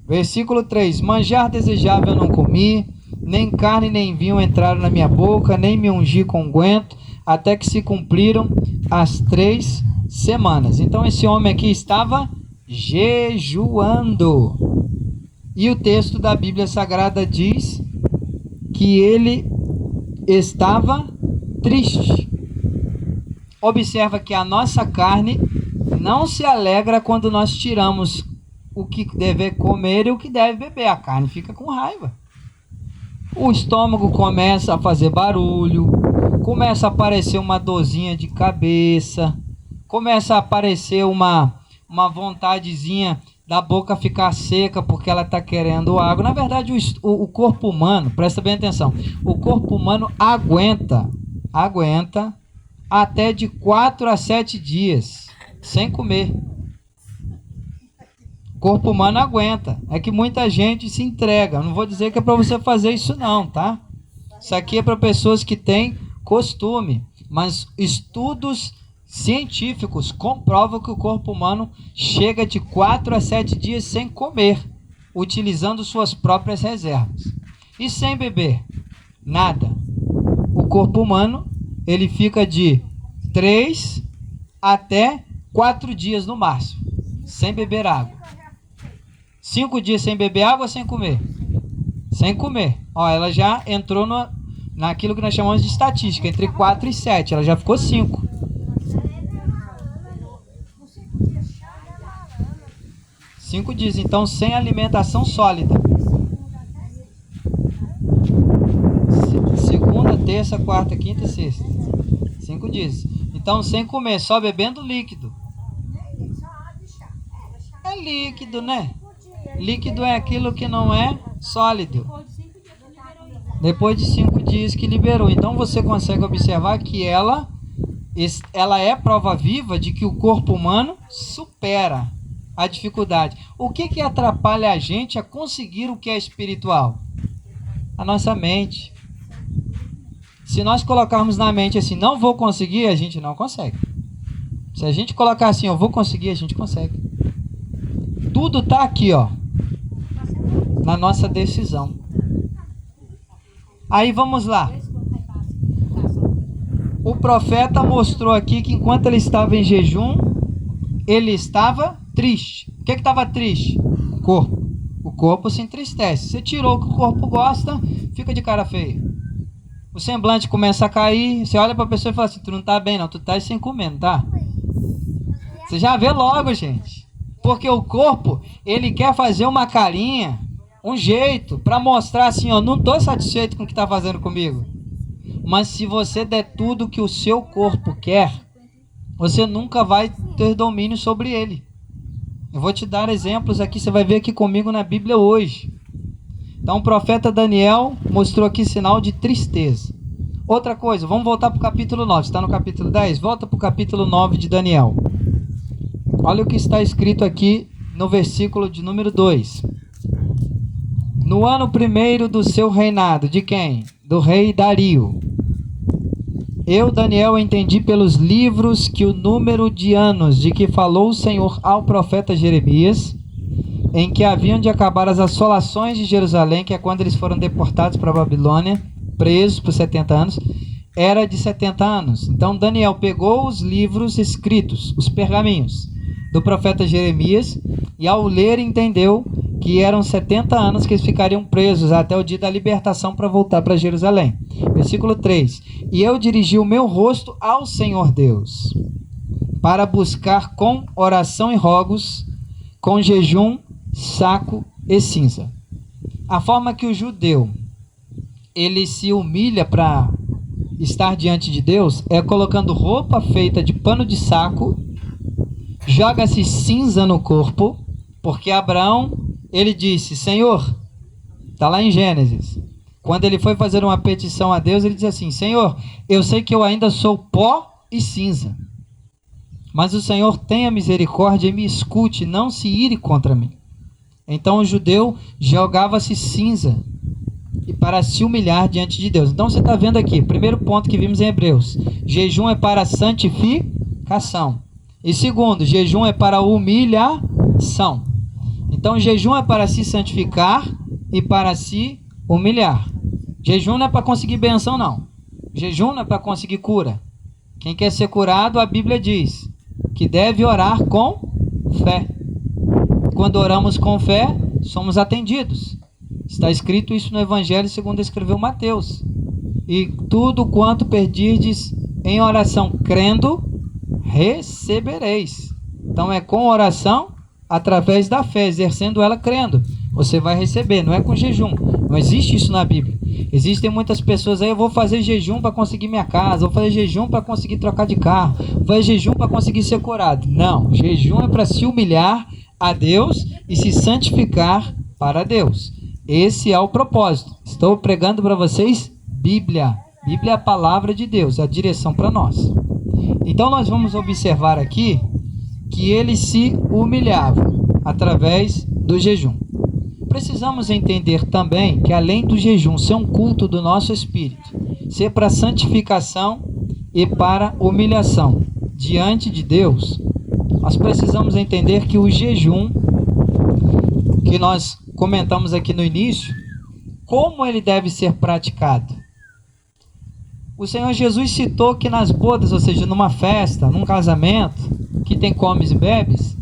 Versículo 3. Manjar desejável eu não comi, nem carne nem vinho entraram na minha boca, nem me ungi com unguento, até que se cumpriram as 3 semanas. Então esse homem aqui estava jejuando. E o texto da Bíblia Sagrada diz que ele estava triste. Observa que a nossa carne não se alegra quando nós tiramos o que deve comer e o que deve beber. A carne fica com raiva. O estômago começa a fazer barulho, começa a aparecer uma dorzinha de cabeça, começa a aparecer uma vontadezinha da boca ficar seca porque ela está querendo água. Na verdade, o corpo humano, presta bem atenção, o corpo humano aguenta até de 4 a 7 dias sem comer. corpo humano aguenta. É que muita gente se entrega. Eu não vou dizer que é para você fazer isso não, tá? Isso aqui é para pessoas que têm costume. Mas estudos científicos comprovam que o corpo humano chega de 4 a 7 dias sem comer, utilizando suas próprias reservas. E sem beber nada. O corpo humano, ele fica de 3 até 4 dias no máximo, sem beber água. 5 dias sem beber água ou sem comer? Sem comer. Ó, ela já entrou naquilo que nós chamamos de estatística, entre 4 e 7. Ela já ficou 5. 5 dias, então, sem alimentação sólida. Segunda, terça, quarta, quinta e sexta. 5 dias. Então, sem comer, só bebendo líquido. É líquido, né? Líquido é aquilo que não é sólido. Depois de 5 dias que liberou. Então, você consegue observar que ela é prova viva de que o corpo humano supera a dificuldade. O que atrapalha a gente a conseguir o que é espiritual? A nossa mente. Se nós colocarmos na mente assim, não vou conseguir, a gente não consegue. Se a gente colocar assim, eu vou conseguir, a gente consegue. Tudo está aqui, ó, na nossa decisão. Aí vamos lá. O profeta mostrou aqui que enquanto ele estava em jejum, ele estava triste. O que estava triste? O corpo. O corpo se entristece. Você tirou o que o corpo gosta, fica de cara feia. O semblante começa a cair. Você olha para a pessoa e fala assim, tu não tá bem não, tu tá sem comer, não tá? Você já vê logo, gente. Porque o corpo, ele quer fazer uma carinha, um jeito, para mostrar assim, ó, não tô satisfeito com o que tá fazendo comigo. Mas se você der tudo que o seu corpo quer, você nunca vai ter domínio sobre ele. Eu vou te dar exemplos aqui, você vai ver aqui comigo na Bíblia hoje. Então o profeta Daniel mostrou aqui sinal de tristeza. Outra coisa, vamos voltar para o capítulo 9. Está no capítulo 10? Volta para o capítulo 9 de Daniel. Olha o que está escrito aqui no versículo de número 2. No ano primeiro do seu reinado, de quem? Do rei Dario. Eu, Daniel, entendi pelos livros que o número de anos de que falou o Senhor ao profeta Jeremias, em que haviam de acabar as assolações de Jerusalém, que é quando eles foram deportados para a Babilônia, presos por 70 anos, era de 70 anos. Então Daniel pegou os livros escritos, os pergaminhos do profeta Jeremias, e ao ler entendeu que eram 70 anos que eles ficariam presos até o dia da libertação para voltar para Jerusalém. Versículo 3. E eu dirigi o meu rosto ao Senhor Deus, para buscar com oração e rogos, com jejum, saco e cinza. A forma que o judeu ele se humilha para estar diante de Deus é colocando roupa feita de pano de saco, joga-se cinza no corpo, porque Abraão, ele disse, Senhor, está lá em Gênesis, quando ele foi fazer uma petição a Deus, ele disse assim, Senhor, eu sei que eu ainda sou pó e cinza, mas o Senhor tenha misericórdia e me escute, não se ire contra mim. Então o judeu jogava-se cinza e para se humilhar diante de Deus. Então você está vendo aqui, primeiro ponto que vimos em Hebreus, jejum é para santificação. E segundo, jejum é para humilhação. Então jejum é para se santificar e para se humilhar. Jejum não é para conseguir benção, não. Jejum não é para conseguir cura. Quem quer ser curado, a Bíblia diz que deve orar com fé. Quando oramos com fé, somos atendidos. Está escrito isso no Evangelho segundo escreveu Mateus. E tudo quanto pedirdes em oração crendo, recebereis. Então é com oração, através da fé, exercendo ela crendo. Você vai receber, não é com jejum. Não existe isso na Bíblia. Existem muitas pessoas aí, eu vou fazer jejum para conseguir minha casa, vou fazer jejum para conseguir trocar de carro, vou fazer jejum para conseguir ser curado. Não, jejum é para se humilhar a Deus e se santificar para Deus. Esse é o propósito. Estou pregando para vocês Bíblia. Bíblia é a palavra de Deus, é a direção para nós. Então nós vamos observar aqui que ele se humilhava. através do jejum. Precisamos entender também que além do jejum ser um culto do nosso espírito, ser para santificação e para humilhação diante de Deus, nós precisamos entender que o jejum, que nós comentamos aqui no início, como ele deve ser praticado. O Senhor Jesus citou que nas bodas, ou seja, numa festa, num casamento, que tem comes e bebes,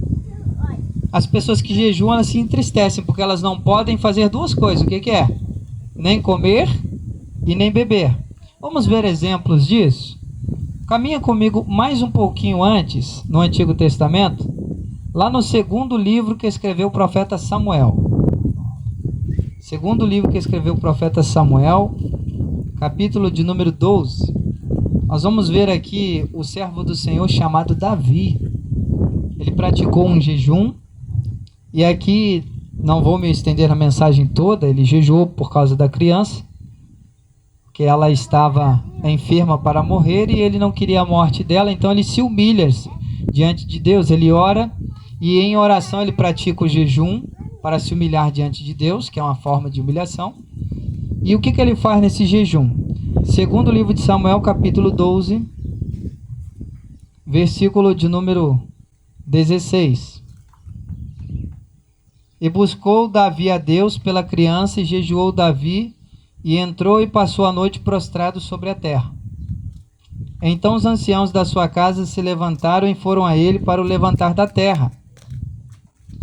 as pessoas que jejuam, elas se entristecem, porque elas não podem fazer duas coisas. O que é? Nem comer e nem beber. Vamos ver exemplos disso? Caminha comigo mais um pouquinho antes, no Antigo Testamento, lá no segundo livro que escreveu o profeta Samuel. Segundo livro que escreveu o profeta Samuel, capítulo de número 12. Nós vamos ver aqui o servo do Senhor chamado Davi. Ele praticou um jejum. E aqui, não vou me estender na mensagem toda, ele jejuou por causa da criança, que ela estava enferma para morrer e ele não queria a morte dela, então ele se humilha diante de Deus, ele ora e em oração ele pratica o jejum para se humilhar diante de Deus, que é uma forma de humilhação. E o que ele faz nesse jejum? Segundo livro de Samuel, capítulo 12, versículo de número 16. E buscou Davi a Deus pela criança, e jejuou Davi, e entrou e passou a noite prostrado sobre a terra. Então os anciãos da sua casa se levantaram e foram a ele para o levantar da terra.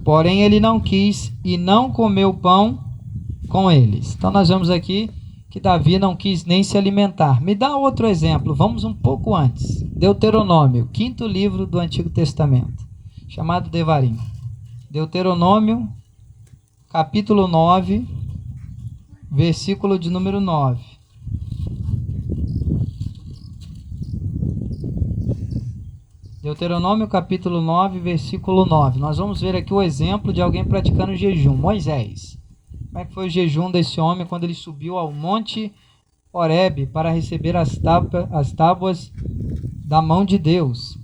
Porém ele não quis e não comeu pão com eles. Então nós vemos aqui que Davi não quis nem se alimentar. Me dá outro exemplo, vamos um pouco antes. Deuteronômio, quinto livro do Antigo Testamento, chamado Devarim. Deuteronômio, capítulo 9, versículo de número 9. Deuteronômio, capítulo 9, versículo 9. Nós vamos ver aqui o exemplo de alguém praticando jejum. Moisés. Como é que foi o jejum desse homem quando ele subiu ao monte Horebe para receber as tábuas da mão de Deus?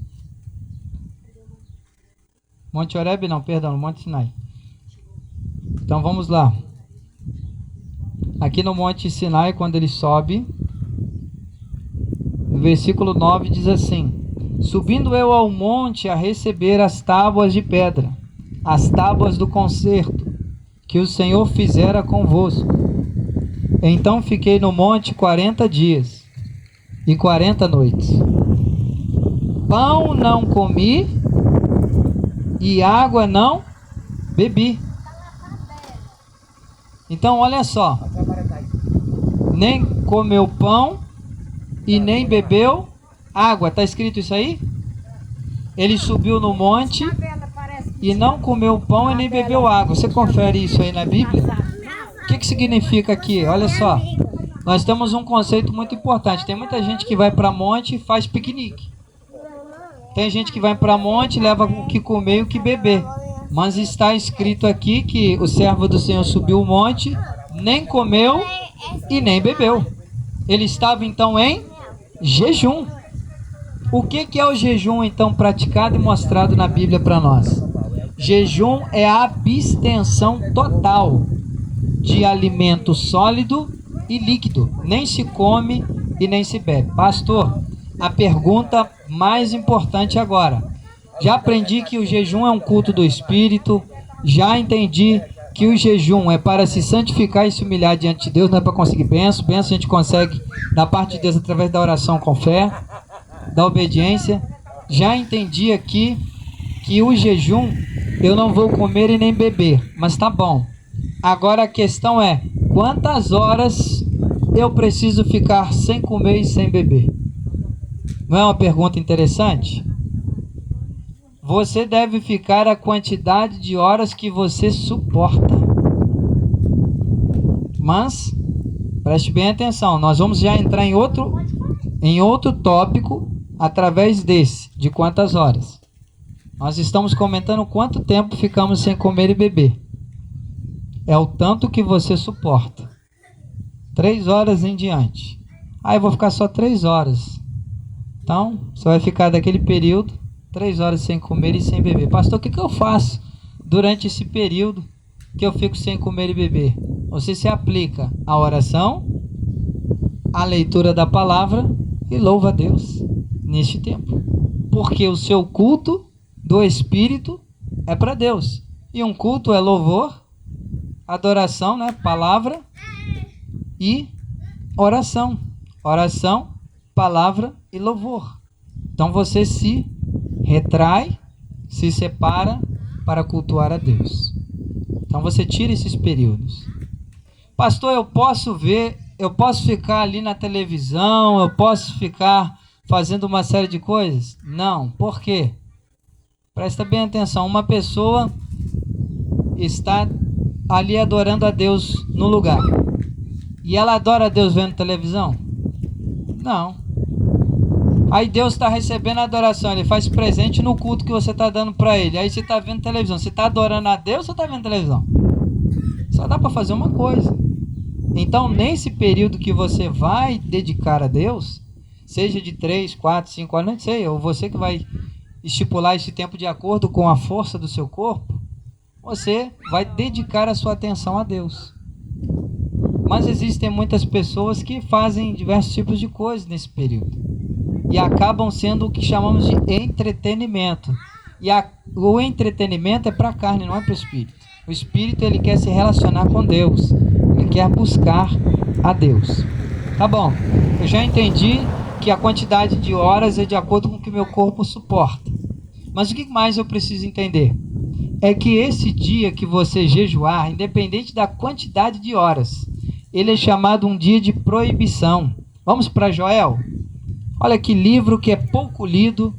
Monte Horebe não, perdão, Monte Sinai. Então vamos lá. Aqui no Monte Sinai, quando ele sobe, o versículo 9 diz assim: subindo eu ao monte a receber as tábuas de pedra, as tábuas do concerto, que o Senhor fizera convosco. Então fiquei no monte 40 dias e 40 noites. Pão não comi e água não bebi. Então olha só, nem comeu pão e nem bebeu água. Está escrito isso aí? Ele subiu no monte e não comeu pão e nem bebeu água. Você confere isso aí na Bíblia? O que significa aqui? Olha só, nós temos um conceito muito importante. Tem muita gente que vai para monte e faz piquenique. Tem gente que vai para monte e leva o que comer e o que beber. Mas está escrito aqui que o servo do Senhor subiu o monte, nem comeu e nem bebeu. Ele estava então em jejum. O que é o jejum então praticado e mostrado na Bíblia para nós? Jejum é a abstenção total de alimento sólido e líquido. Nem se come e nem se bebe. Pastor, a pergunta mais importante agora. Já aprendi que o jejum é um culto do Espírito. Já entendi que o jejum é para se santificar e se humilhar diante de Deus. Não é para conseguir bênção. Bênção a gente consegue da parte de Deus através da oração com fé, da obediência. Já entendi aqui que o jejum eu não vou comer e nem beber. Mas tá bom. Agora a questão é, quantas horas eu preciso ficar sem comer e sem beber? Não é uma pergunta interessante? Você deve ficar a quantidade de horas que você suporta. Mas, preste bem atenção, nós vamos já entrar em outro tópico através desse, de quantas horas. Nós estamos comentando quanto tempo ficamos sem comer e beber. É o tanto que você suporta. 3 horas em diante. Eu vou ficar só 3 horas. Então, você vai ficar daquele período 3 horas sem comer e sem beber. Pastor, o que eu faço? durante esse período que eu fico sem comer e beber? Você se aplica à oração, à leitura da palavra e louva a Deus neste tempo. Porque o seu culto do Espírito é para Deus. E um culto é louvor, adoração, né? Palavra e oração. Oração, palavra e louvor. Então você se retrai, se separa para cultuar a Deus. Então você tira esses períodos. Pastor, eu posso ficar ali na televisão, eu posso ficar fazendo uma série de coisas? Não. Por quê? Presta bem atenção. Uma pessoa está ali adorando a Deus no lugar. E ela adora a Deus vendo televisão? Não. Aí Deus está recebendo a adoração, Ele faz presente no culto que você está dando para Ele. Aí você está vendo televisão. Você está adorando a Deus ou está vendo televisão? Só dá para fazer uma coisa. Então, nesse período que você vai dedicar a Deus, seja de 3, 4, 5 horas, não sei, ou você que vai estipular esse tempo de acordo com a força do seu corpo, você vai dedicar a sua atenção a Deus. Mas existem muitas pessoas que fazem diversos tipos de coisas nesse período e acabam sendo o que chamamos de entretenimento. E o entretenimento é para a carne, não é para o espírito. O espírito, ele quer se relacionar com Deus, ele quer buscar a Deus. Tá bom, eu já entendi que a quantidade de horas é de acordo com o que meu corpo suporta. Mas o que mais eu preciso entender? É que esse dia que você jejuar, independente da quantidade de horas, ele é chamado um dia de proibição. Vamos para Joel? Olha que livro que é pouco lido.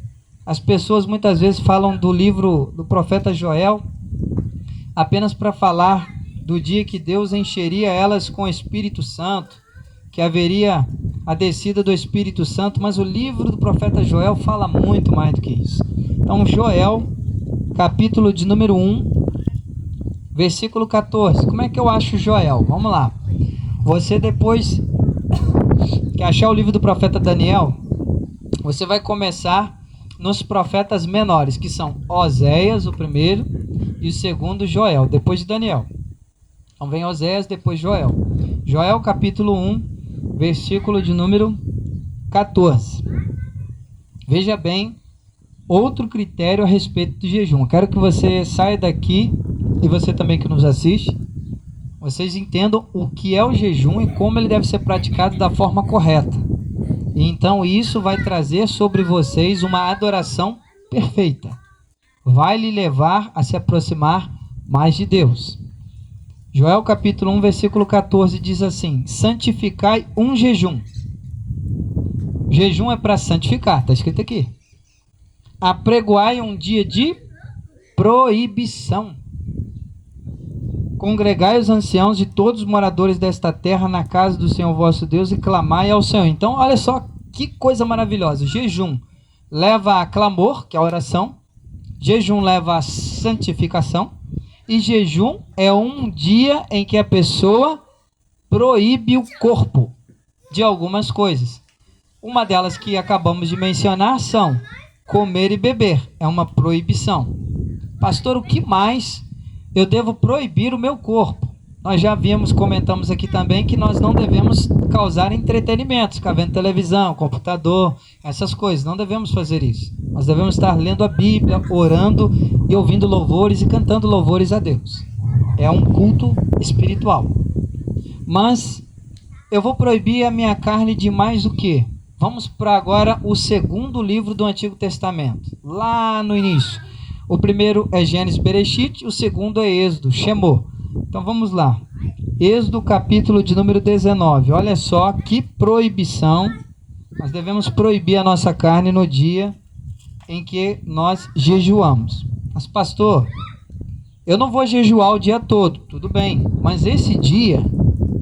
As pessoas muitas vezes falam do livro do profeta Joel apenas para falar do dia que Deus encheria elas com o Espírito Santo, que haveria a descida do Espírito Santo, mas o livro do profeta Joel fala muito mais do que isso. Então, Joel, capítulo de número 1, versículo 14. Como é que eu acho Joel? Vamos lá. Você depois que achar o livro do profeta Daniel, você vai começar nos profetas menores, que são Oséias, o primeiro, e o segundo, Joel, depois de Daniel. Então vem Oséias, depois Joel. Joel, capítulo 1, versículo de número 14. Veja bem, outro critério a respeito do jejum. Eu quero que você saia daqui, e você também que nos assiste, vocês entendam o que é o jejum e como ele deve ser praticado da forma correta. E então isso vai trazer sobre vocês uma adoração perfeita. Vai lhe levar a se aproximar mais de Deus. Joel capítulo 1, versículo 14 diz assim: santificai um jejum. Jejum é para santificar, está escrito aqui. Apregoai um dia de proibição. Congregai os anciãos de todos os moradores desta terra na casa do Senhor vosso Deus e clamai ao Senhor. Então, olha só que coisa maravilhosa. Jejum leva a clamor, que é a oração. Jejum leva a santificação. E jejum é um dia em que a pessoa proíbe o corpo de algumas coisas. Uma delas que acabamos de mencionar são comer e beber. É uma proibição. Pastor, o que mais eu devo proibir o meu corpo? Nós já comentamos aqui também que nós não devemos causar entretenimentos, ficar vendo televisão, computador, essas coisas. Não devemos fazer isso. Nós devemos estar lendo a Bíblia, orando e ouvindo louvores e cantando louvores a Deus. É um culto espiritual. Mas eu vou proibir a minha carne de mais o quê? Vamos para agora o segundo livro do Antigo Testamento. Lá no início. O primeiro é Gênesis, Bereshit, o segundo é Êxodo, Shemô. Então vamos lá. Êxodo capítulo de número 19. Olha só que proibição. Nós devemos proibir a nossa carne no dia em que nós jejuamos. Mas pastor, eu não vou jejuar o dia todo. Tudo bem, mas esse dia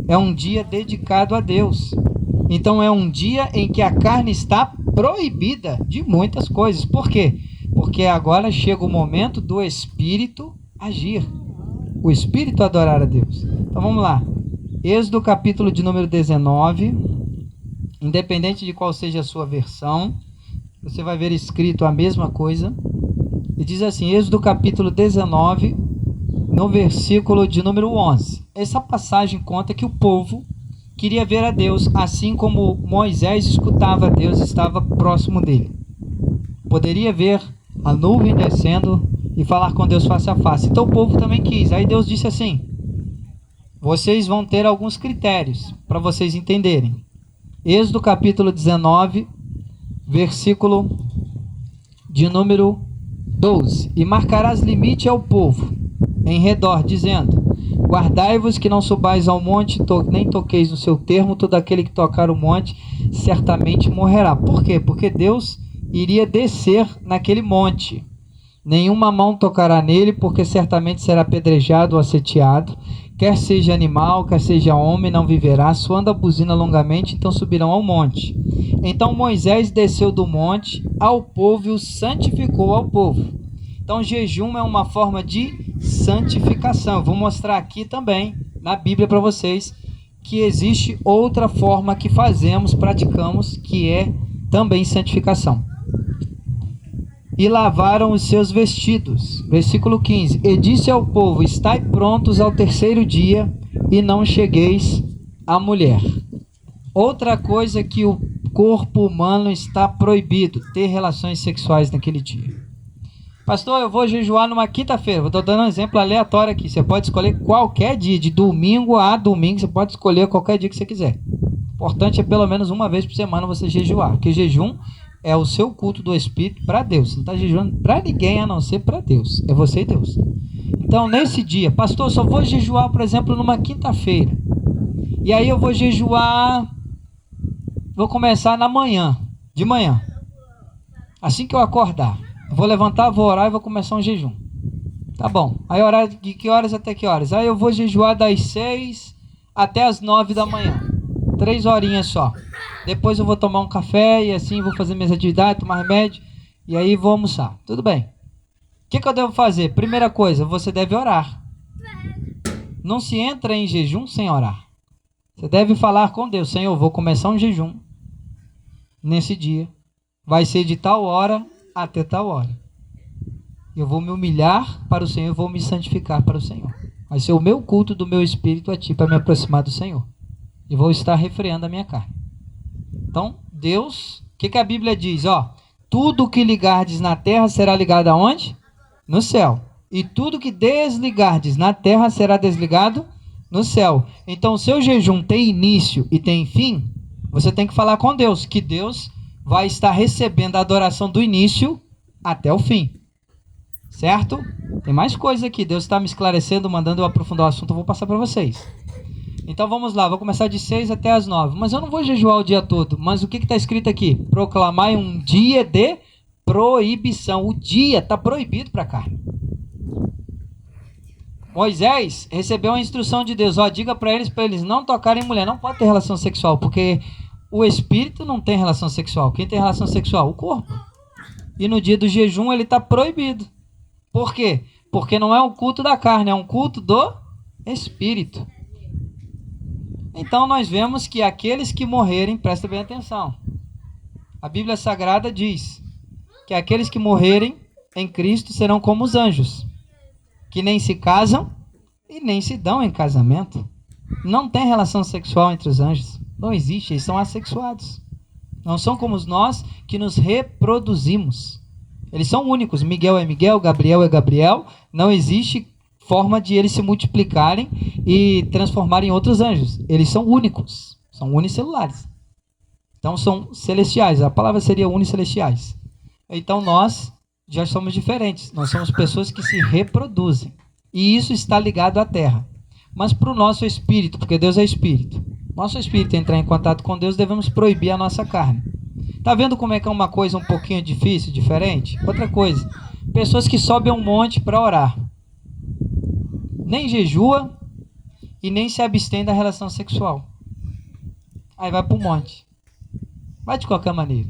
é um dia dedicado a Deus. Então é um dia em que a carne está proibida de muitas coisas. Por quê? Porque agora chega o momento do Espírito agir. O Espírito adorar a Deus. Então vamos lá. Êxodo capítulo de número 19. Independente de qual seja a sua versão, você vai ver escrito a mesma coisa. E diz assim, Êxodo capítulo 19, no versículo de número 11. Essa passagem conta que o povo queria ver a Deus, assim como Moisés escutava a Deus, estava próximo dele. Poderia ver a nuvem descendo e falar com Deus face a face. Então o povo também quis. Aí Deus disse assim: vocês vão ter alguns critérios para vocês entenderem. Êxodo capítulo 19, versículo de número 12. E marcarás limite ao povo em redor, dizendo: guardai-vos que não subais ao monte, nem toqueis no seu termo, todo aquele que tocar o monte certamente morrerá. Por quê? Porque Deus iria descer naquele monte. Nenhuma mão tocará nele, porque certamente será apedrejado ou asseteado. Quer seja animal, quer seja homem, não viverá. Soando a buzina longamente, então subirão ao monte. Então Moisés desceu do monte ao povo e o santificou ao povo. Então jejum é uma forma de santificação. Eu vou mostrar aqui também na Bíblia para vocês que existe outra forma que fazemos, praticamos, que é também santificação. E lavaram os seus vestidos. Versículo 15. E disse ao povo: estai prontos ao terceiro dia, e não chegueis à mulher. Outra coisa que o corpo humano está proibido: ter relações sexuais naquele dia. Pastor, eu vou jejuar numa quinta-feira. Vou dando um exemplo aleatório aqui. Você pode escolher qualquer dia, de domingo a domingo. Você pode escolher qualquer dia que você quiser. O importante é pelo menos uma vez por semana você jejuar. Porque jejum é o seu culto do Espírito para Deus. Você não está jejuando para ninguém a não ser para Deus. É você e Deus. Então, nesse dia, pastor, eu só vou jejuar, por exemplo, numa quinta-feira. E aí eu vou jejuar, vou começar de manhã. Assim que eu acordar. Eu vou levantar, vou orar e vou começar um jejum. Tá bom. Aí orar de que horas até que horas? Aí eu vou jejuar das 6 até as 9 da manhã. 3 horinhas só. Depois eu vou tomar um café e assim vou fazer minhas atividades, tomar remédio e aí vou almoçar. Tudo bem. O que eu devo fazer? Primeira coisa, você deve orar. Não se entra em jejum sem orar. Você deve falar com Deus: Senhor, eu vou começar um jejum nesse dia. Vai ser de tal hora até tal hora. Eu vou me humilhar para o Senhor, eu vou me santificar para o Senhor. Vai ser o meu culto do meu espírito a ti para me aproximar do Senhor. E vou estar refreando a minha carne. Então, Deus, o que a Bíblia diz? Tudo que ligardes na terra será ligado aonde? No céu. E tudo que desligardes na terra será desligado no céu. Então, o seu jejum tem início e tem fim. Você tem que falar com Deus, que Deus vai estar recebendo a adoração do início até o fim. Certo? Tem mais coisa aqui. Deus está me esclarecendo, mandando eu aprofundar o assunto. Eu vou passar para vocês. Então vamos lá, vou começar de 6 até as 9. Mas eu não vou jejuar o dia todo. Mas o que está escrito aqui? Proclamai um dia de proibição. O dia está proibido para a carne. Moisés recebeu a instrução de Deus. Diga para eles não tocarem em mulher. Não pode ter relação sexual, porque o espírito não tem relação sexual. Quem tem relação sexual? O corpo. E no dia do jejum ele está proibido. Por quê? Porque não é um culto da carne, é um culto do espírito. Então nós vemos que aqueles que morrerem, presta bem atenção. A Bíblia Sagrada diz que aqueles que morrerem em Cristo serão como os anjos, que nem se casam e nem se dão em casamento. Não tem relação sexual entre os anjos. Não existe, eles são assexuados. Não são como nós que nos reproduzimos. Eles são únicos. Miguel é Miguel, Gabriel é Gabriel. Não existe forma de eles se multiplicarem e transformarem em outros anjos. Eles são únicos, são unicelulares. Então são celestiais, a palavra seria unicelestiais. Então nós já somos diferentes, nós somos pessoas que se reproduzem. E isso está ligado à terra. Mas para o nosso espírito, porque Deus é espírito, nosso espírito entrar em contato com Deus, devemos proibir a nossa carne. Tá vendo como é que é uma coisa um pouquinho difícil, diferente? Outra coisa, pessoas que sobem um monte para orar. Nem jejua e nem se abstém da relação sexual. Aí vai para o monte. Vai de qualquer maneira.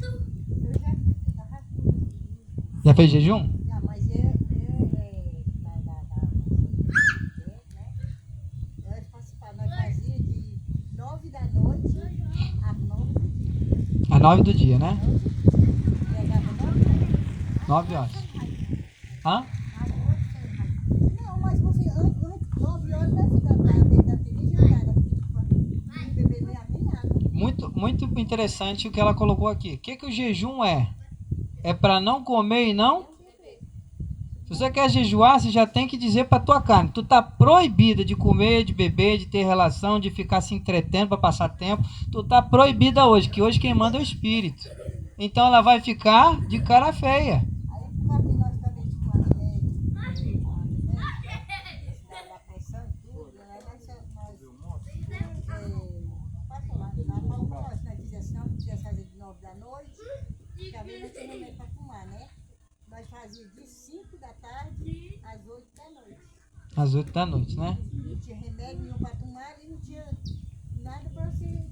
Já fez jejum? Não, mas nós fazia de 9 da noite às 9 do dia. Às 9 do dia, né? Pegava 9 horas. 9 horas. Hã? Não, mas você horas, né, filha? Da feliz jantada. Não beber nem água. Muito interessante o que ela colocou aqui. O que o jejum é? É para não comer e não... Se você quer jejuar, você já tem que dizer para tua carne, tu tá proibida de comer, de beber, de ter relação, de ficar se entretendo para passar tempo. Tu tá proibida hoje, que hoje quem manda é o Espírito. Então ela vai ficar de cara feia. Aí, por causa de nós também de uma remédio, da pressão e tudo, né? Passou lá, falou pra nós, nós dizia assim, não podia fazer de 9 da noite, porque a vezes não tinha remédio para fumar, né? Nós fazíamos de 5 da tarde às 8 da noite. Às 8 da noite, né? Não tinha remédio nenhum para tomar e não tinha nada para você.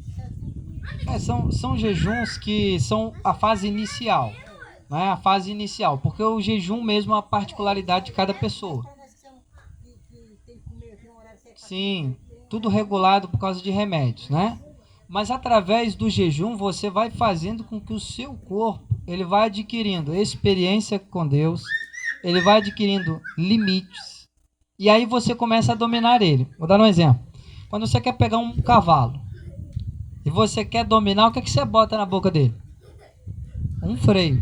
São jejuns que são a fase inicial. Não é a fase inicial, porque o jejum mesmo é a particularidade de cada pessoa. Sim, tudo regulado por causa de remédios, né? Mas através do jejum você vai fazendo com que o seu corpo ele vai adquirindo experiência com Deus, ele vai adquirindo limites, e aí você começa a dominar ele. Vou dar um exemplo. Quando você quer pegar um cavalo e você quer dominar, o que você bota na boca dele? Um freio.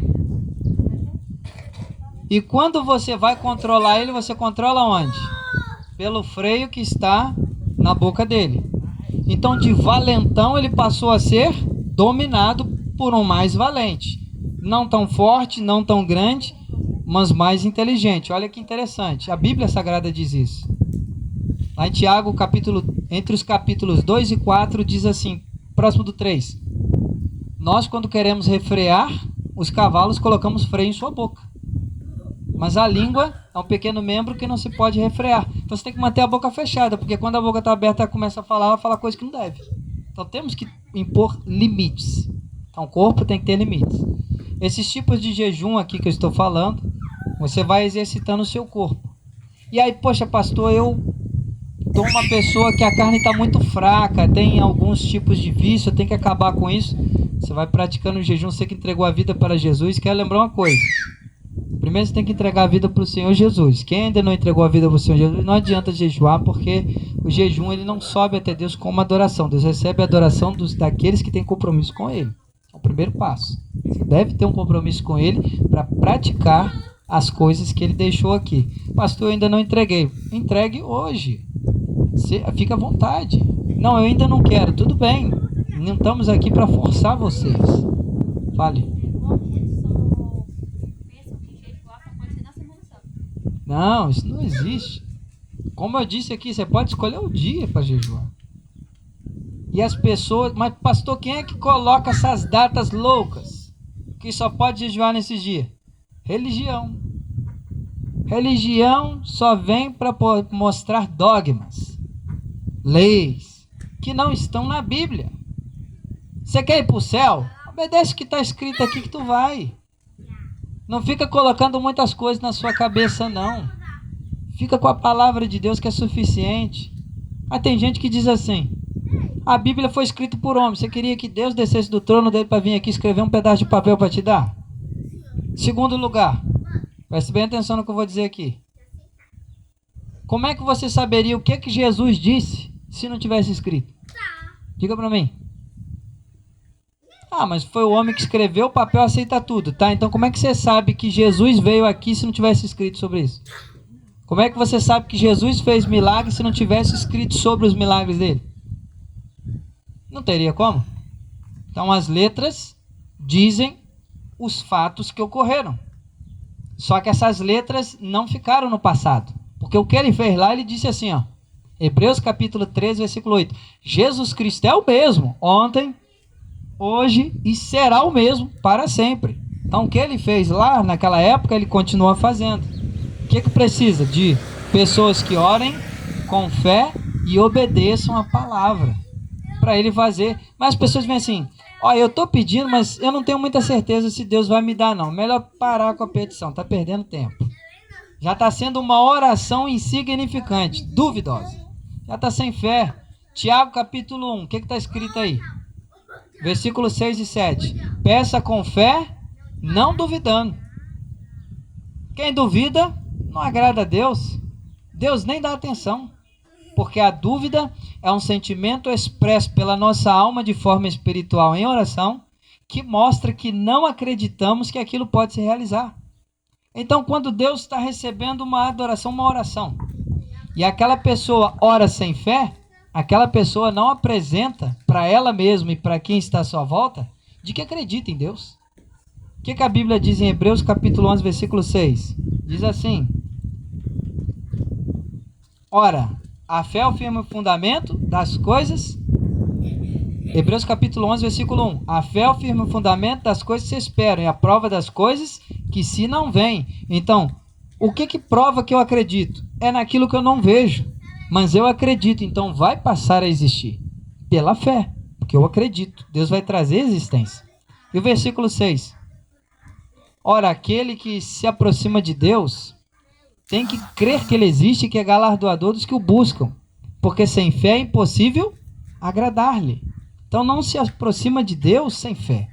E quando você vai controlar ele, você controla onde? Pelo freio que está na boca dele. Então de valentão ele passou a ser dominado por um mais valente. Não tão forte, não tão grande, mas mais inteligente. Olha que interessante. A Bíblia Sagrada diz isso. Lá em Tiago, entre os capítulos 2 e 4, diz assim, próximo do 3. Nós, quando queremos refrear os cavalos, colocamos freio em sua boca. Mas a língua é um pequeno membro que não se pode refrear. Então você tem que manter a boca fechada, porque quando a boca está aberta, ela começa a falar, ela fala coisa que não deve. Então temos que impor limites. Então o corpo tem que ter limites. Esses tipos de jejum aqui que eu estou falando, você vai exercitando o seu corpo. E aí, poxa, pastor, eu tô uma pessoa que a carne está muito fraca, tem alguns tipos de vício, eu tenho que acabar com isso. Você vai praticando o jejum, você que entregou a vida para Jesus. Quer lembrar uma coisa? Primeiro você tem que entregar a vida para o Senhor Jesus. Quem ainda não entregou a vida para o Senhor Jesus, não adianta jejuar, porque o jejum ele não sobe até Deus com uma adoração. Deus recebe a adoração daqueles que têm compromisso com Ele. É o primeiro passo. Você deve ter um compromisso com Ele para praticar as coisas que Ele deixou aqui. Pastor, eu ainda não entreguei. Entregue hoje. Fica à vontade. Não, eu ainda não quero. Tudo bem. Não estamos aqui para forçar vocês. Fale. Não, isso não existe. Como eu disse aqui, você pode escolher o dia para jejuar. E as pessoas... Mas pastor, quem é que coloca essas datas loucas? Que só pode jejuar nesses dias? Religião. Religião só vem para mostrar dogmas, leis, que não estão na Bíblia. Você quer ir para o céu? Obedece o que está escrito aqui que tu vai. Não fica colocando muitas coisas na sua cabeça, não. Fica com a palavra de Deus que é suficiente. Mas tem gente que diz assim, a Bíblia foi escrita por homem. Você queria que Deus descesse do trono dele para vir aqui escrever um pedaço de papel para te dar? Segundo lugar, preste bem atenção no que eu vou dizer aqui. Como é que você saberia o que Jesus disse se não tivesse escrito? Diga para mim. Ah, mas foi o homem que escreveu, o papel aceita tudo, tá? Então como é que você sabe que Jesus veio aqui se não tivesse escrito sobre isso? Como é que você sabe que Jesus fez milagres se não tivesse escrito sobre os milagres dele? Não teria como. Então as letras dizem os fatos que ocorreram. Só que essas letras não ficaram no passado. Porque o que ele fez lá, ele disse assim, ó. Hebreus capítulo 13, versículo 8. Jesus Cristo é o mesmo ontem, hoje e será o mesmo para sempre. Então o que ele fez lá naquela época, ele continua fazendo. O que precisa? De pessoas que orem com fé e obedeçam a palavra para ele fazer. Mas as pessoas vêm assim, ó, eu estou pedindo, mas eu não tenho muita certeza se Deus vai me dar, não. Melhor parar com a petição, está perdendo tempo. Já está sendo uma oração insignificante, duvidosa. Já está sem fé. Tiago capítulo 1, o que está escrito aí? Versículos 6 e 7. Peça com fé, não duvidando. Quem duvida, não agrada a Deus. Deus nem dá atenção. Porque a dúvida é um sentimento expresso pela nossa alma de forma espiritual em oração, que mostra que não acreditamos que aquilo pode se realizar. Então, quando Deus está recebendo uma adoração, uma oração, e aquela pessoa ora sem fé, aquela pessoa não apresenta para ela mesma e para quem está à sua volta de que acredita em Deus. O que a Bíblia diz em Hebreus capítulo 11, versículo 6? Diz assim: ora, a fé é o firme fundamento das coisas. Hebreus capítulo 11, versículo 1. A fé é o firme fundamento das coisas que se esperam e a prova das coisas que se não veem. Então, o que prova que eu acredito? É naquilo que eu não vejo. Mas eu acredito, então vai passar a existir. Pela fé, porque eu acredito. Deus vai trazer existência. E o versículo 6. Ora, aquele que se aproxima de Deus tem que crer que Ele existe e que é galardoador dos que o buscam. Porque sem fé é impossível agradar-lhe. Então não se aproxima de Deus sem fé.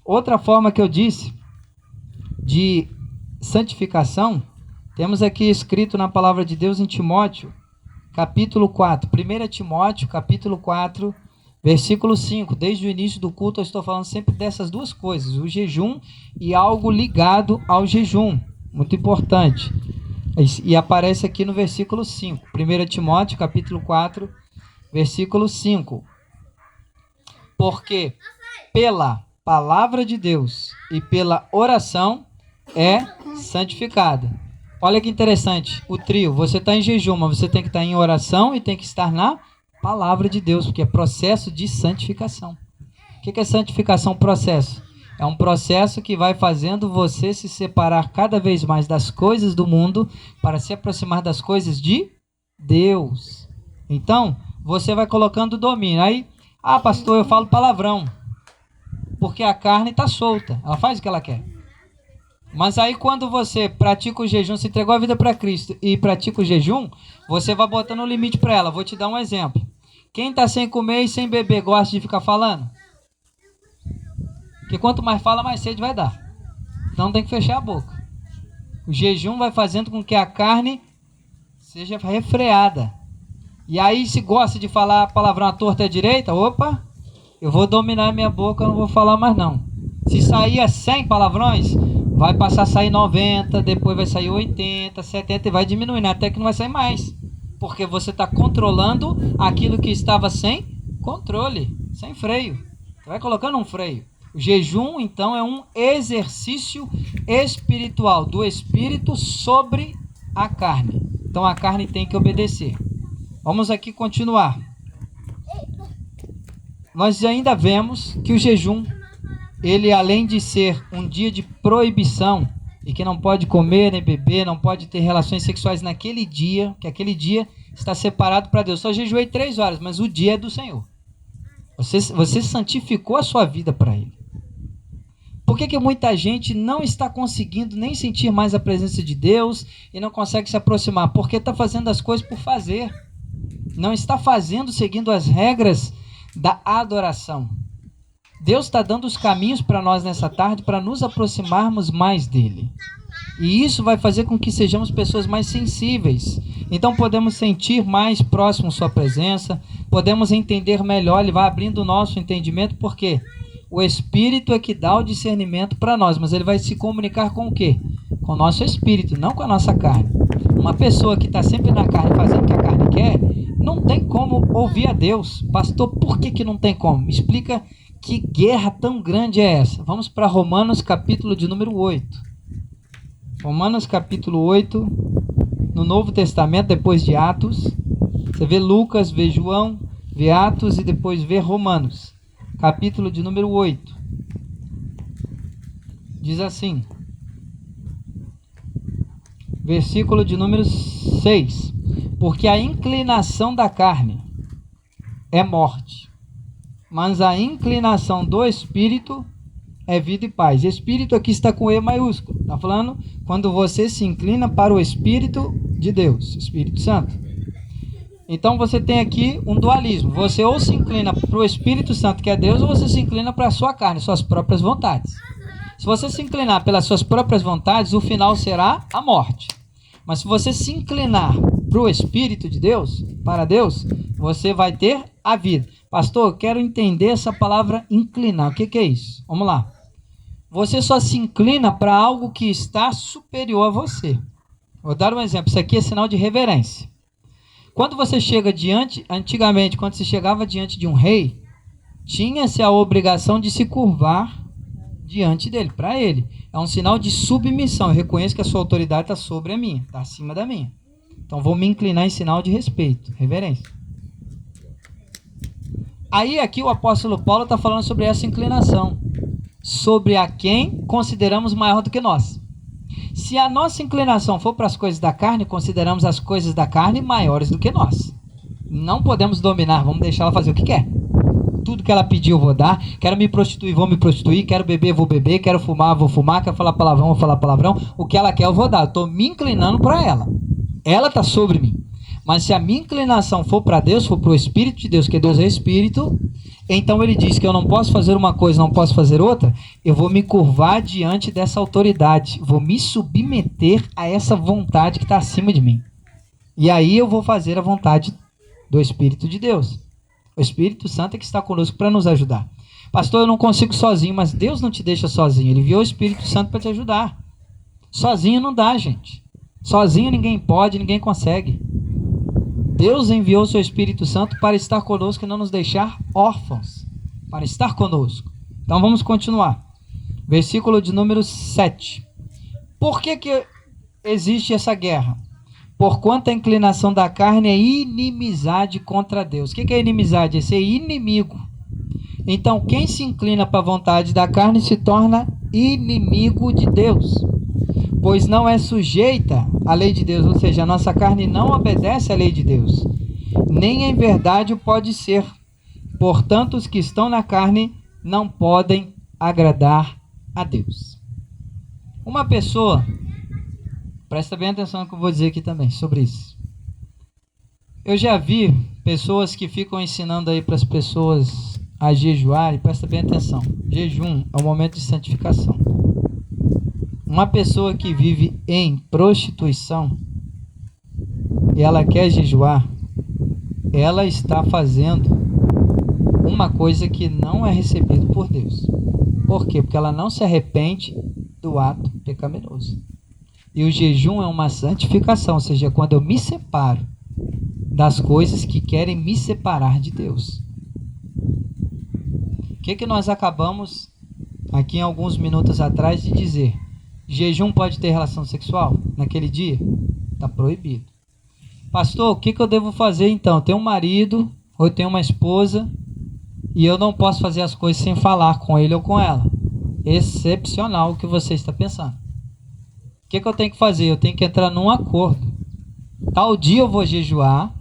Outra forma que eu disse de santificação, temos aqui escrito na palavra de Deus em Timóteo, capítulo 4. 1 Timóteo, capítulo 4, versículo 5. Desde o início do culto eu estou falando sempre dessas duas coisas, o jejum e algo ligado ao jejum. Muito importante. E aparece aqui no versículo 5. 1 Timóteo, capítulo 4, versículo 5. Porque pela palavra de Deus e pela oração é santificada. Olha que interessante, o trio, você está em jejum, mas você tem que estar em oração e tem que estar na palavra de Deus, porque é processo de santificação. O que é santificação? Processo. É um processo que vai fazendo você se separar cada vez mais das coisas do mundo para se aproximar das coisas de Deus. Então, você vai colocando domínio. Aí, pastor, eu falo palavrão, porque a carne está solta, ela faz o que ela quer. Mas aí quando você pratica o jejum, se entregou a vida para Cristo e pratica o jejum, você vai botando um limite para ela. Vou te dar um exemplo. Quem está sem comer e sem beber gosta de ficar falando? Porque quanto mais fala, mais sede vai dar. Então tem que fechar a boca. O jejum vai fazendo com que a carne seja refreada. E aí se gosta de falar palavrão à torta e à direita, opa, eu vou dominar minha boca, eu não vou falar mais não. Se sair 100 palavrões, vai passar a sair 90, depois vai sair 80, 70 e vai diminuindo, até que não vai sair mais. Porque você está controlando aquilo que estava sem controle, sem freio. Você vai colocando um freio. O jejum, então, é um exercício espiritual do espírito sobre a carne. Então a carne tem que obedecer. Vamos aqui continuar. Nós ainda vemos que o jejum, ele além de ser um dia de proibição, e que não pode comer nem beber, não pode ter relações sexuais naquele dia, que aquele dia está separado para Deus. Só jejuei 3 horas, mas o dia é do Senhor. Você santificou a sua vida para Ele. Por que muita gente não está conseguindo nem sentir mais a presença de Deus e não consegue se aproximar? Porque está fazendo as coisas por fazer. Não está fazendo seguindo as regras da adoração. Deus está dando os caminhos para nós nessa tarde para nos aproximarmos mais dele. E isso vai fazer com que sejamos pessoas mais sensíveis. Então podemos sentir mais próximo sua presença, podemos entender melhor, ele vai abrindo o nosso entendimento, porque o Espírito é que dá o discernimento para nós, mas ele vai se comunicar com o quê? Com o nosso Espírito, não com a nossa carne. Uma pessoa que está sempre na carne, fazendo o que a carne quer, não tem como ouvir a Deus. Pastor, por que não tem como? Me explica que guerra tão grande é essa. Vamos para Romanos capítulo de número 8. Romanos capítulo 8, no Novo Testamento, depois de Atos. Você vê Lucas, vê João, vê Atos e depois vê Romanos. Capítulo de número 8. Diz assim. Versículo de número 6. Porque a inclinação da carne é morte, mas a inclinação do Espírito é vida e paz. Espírito aqui está com E maiúsculo. Está falando quando você se inclina para o Espírito de Deus, Espírito Santo. Então você tem aqui um dualismo. Você ou se inclina para o Espírito Santo, que é Deus, ou você se inclina para a sua carne, suas próprias vontades. Se você se inclinar pelas suas próprias vontades, o final será a morte. Mas se você se inclinar para o Espírito de Deus, para Deus, você vai ter a vida. Pastor, eu quero entender essa palavra inclinar. O que é isso? Vamos lá. Você só se inclina para algo que está superior a você. Vou dar um exemplo. Isso aqui é sinal de reverência. Quando você chega diante, antigamente, quando você chegava diante de um rei, tinha-se a obrigação de se curvar diante dele, para ele. É um sinal de submissão. Eu reconheço que a sua autoridade está sobre a minha, está acima da minha. Então vou me inclinar em sinal de respeito, reverência. Aí aqui o apóstolo Paulo está falando sobre essa inclinação, sobre a quem consideramos maior do que nós. Se a nossa inclinação for para as coisas da carne, consideramos as coisas da carne maiores do que nós. Não podemos dominar, vamos deixar ela fazer o que quer. Tudo que ela pedir eu vou dar. Quero me prostituir, vou me prostituir. Quero beber, vou beber. Quero fumar, vou fumar. Quero falar palavrão, vou falar palavrão. O que ela quer eu vou dar. Eu estou me inclinando para ela. Ela está sobre mim. Mas se a minha inclinação for para Deus, for para o Espírito de Deus, que Deus é Espírito, então ele diz que eu não posso fazer uma coisa, não posso fazer outra. Eu vou me curvar diante dessa autoridade. Vou me submeter a essa vontade que está acima de mim. E aí eu vou fazer a vontade do Espírito de Deus. O Espírito Santo é que está conosco para nos ajudar. Pastor, eu não consigo sozinho, mas Deus não te deixa sozinho. Ele enviou o Espírito Santo para te ajudar. Sozinho não dá, gente. Sozinho ninguém pode, ninguém consegue. Deus enviou o seu Espírito Santo para estar conosco e não nos deixar órfãos. Para estar conosco. Então vamos continuar. Versículo de número 7. Por que existe essa guerra? Porquanto a inclinação da carne é inimizade contra Deus. O que é inimizade? É ser inimigo. Então, quem se inclina para a vontade da carne se torna inimigo de Deus, pois não é sujeita à lei de Deus, ou seja, a nossa carne não obedece à lei de Deus, nem em verdade o pode ser. Portanto, os que estão na carne não podem agradar a Deus. Uma pessoa... Presta bem atenção no que eu vou dizer aqui também sobre isso. Eu já vi pessoas que ficam ensinando aí para as pessoas a jejuar, e presta bem atenção. Jejum é um momento de santificação. Uma pessoa que vive em prostituição e ela quer jejuar, ela está fazendo uma coisa que não é recebida por Deus. Por quê? Porque ela não se arrepende do ato pecaminoso. E o jejum é uma santificação, ou seja, quando eu me separo das coisas que querem me separar de Deus. O que nós acabamos aqui em alguns minutos atrás de dizer? Jejum pode ter relação sexual naquele dia? Está proibido. Pastor, o que eu devo fazer então? Eu tenho um marido ou eu tenho uma esposa e eu não posso fazer as coisas sem falar com ele ou com ela. Excepcional o que você está pensando. O que eu tenho que fazer? Eu tenho que entrar num acordo. Tal dia eu vou jejuar,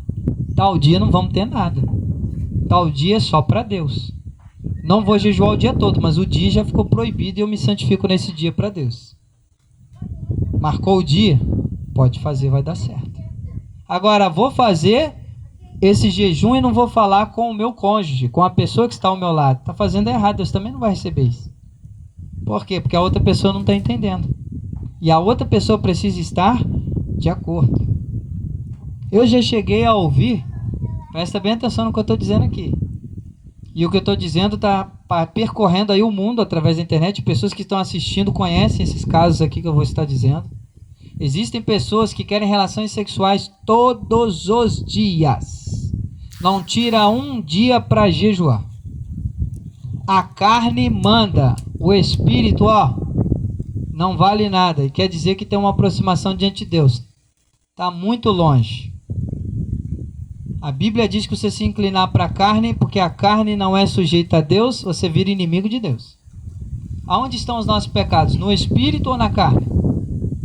tal dia não vamos ter nada. Tal dia é só para Deus. Não vou jejuar o dia todo, mas o dia já ficou proibido e eu me santifico nesse dia para Deus. Marcou o dia? Pode fazer, vai dar certo. Agora, vou fazer esse jejum e não vou falar com o meu cônjuge, com a pessoa que está ao meu lado. Está fazendo errado, Deus também não vai receber isso. Por quê? Porque a outra pessoa não está entendendo. E a outra pessoa precisa estar de acordo. Eu já cheguei a ouvir, presta bem atenção no que eu estou dizendo aqui. E o que eu estou dizendo está percorrendo aí o mundo através da internet. Pessoas que estão assistindo conhecem esses casos aqui que eu vou estar dizendo. Existem pessoas que querem relações sexuais todos os dias. Não tira um dia para jejuar. A carne manda, o espírito, não vale nada. E quer dizer que tem uma aproximação diante de Deus. Está muito longe. A Bíblia diz que você se inclinar para a carne, porque a carne não é sujeita a Deus, você vira inimigo de Deus. Aonde estão os nossos pecados? No espírito ou na carne?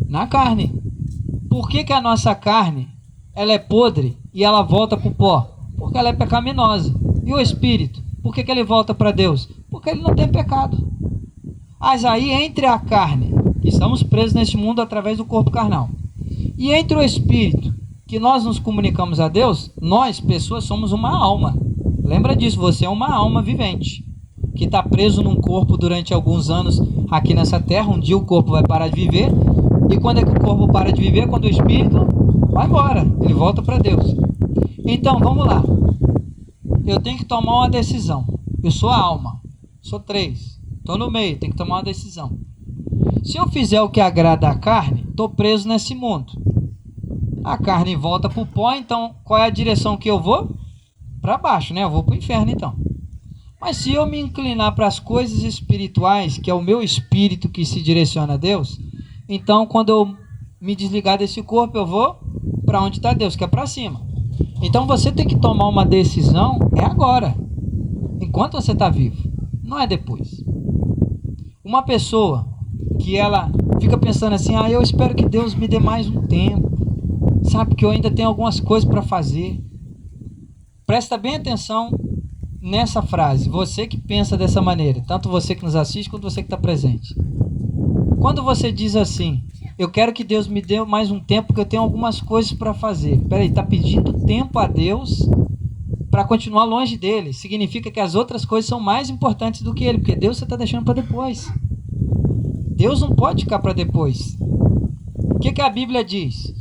Na carne. Por que a nossa carne ela é podre e ela volta para o pó? Porque ela é pecaminosa. E o espírito? Por que ele volta para Deus? Porque ele não tem pecado. Mas aí entre a carne, que estamos presos neste mundo através do corpo carnal, e entre o espírito, que nós nos comunicamos a Deus, nós, pessoas, somos uma alma. Lembra disso, você é uma alma vivente, que está preso num corpo durante alguns anos aqui nessa terra. Um dia o corpo vai parar de viver. E quando é que o corpo para de viver? Quando o espírito vai embora, ele volta para Deus. Então, vamos lá. Eu tenho que tomar uma decisão. Eu sou a alma, sou 3, estou no meio, tenho que tomar uma decisão. Se eu fizer o que agrada a carne, estou preso nesse mundo. A carne volta para o pó, então qual é a direção que eu vou? Para baixo, né? Eu vou para o inferno, então. Mas se eu me inclinar para as coisas espirituais, que é o meu espírito que se direciona a Deus, então quando eu me desligar desse corpo, eu vou para onde está Deus, que é para cima. Então você tem que tomar uma decisão, é agora, enquanto você está vivo, não é depois. Uma pessoa que ela fica pensando assim, eu espero que Deus me dê mais um tempo, sabe, que eu ainda tenho algumas coisas para fazer. Presta bem atenção nessa frase, você que pensa dessa maneira, tanto você que nos assiste quanto você que está presente. Quando você diz assim, eu quero que Deus me dê mais um tempo porque eu tenho algumas coisas para fazer. Peraí, está pedindo tempo a Deus para continuar longe dele. Significa que as outras coisas são mais importantes do que ele, porque Deus você está deixando para depois. Deus não pode ficar para depois. O que a Bíblia diz?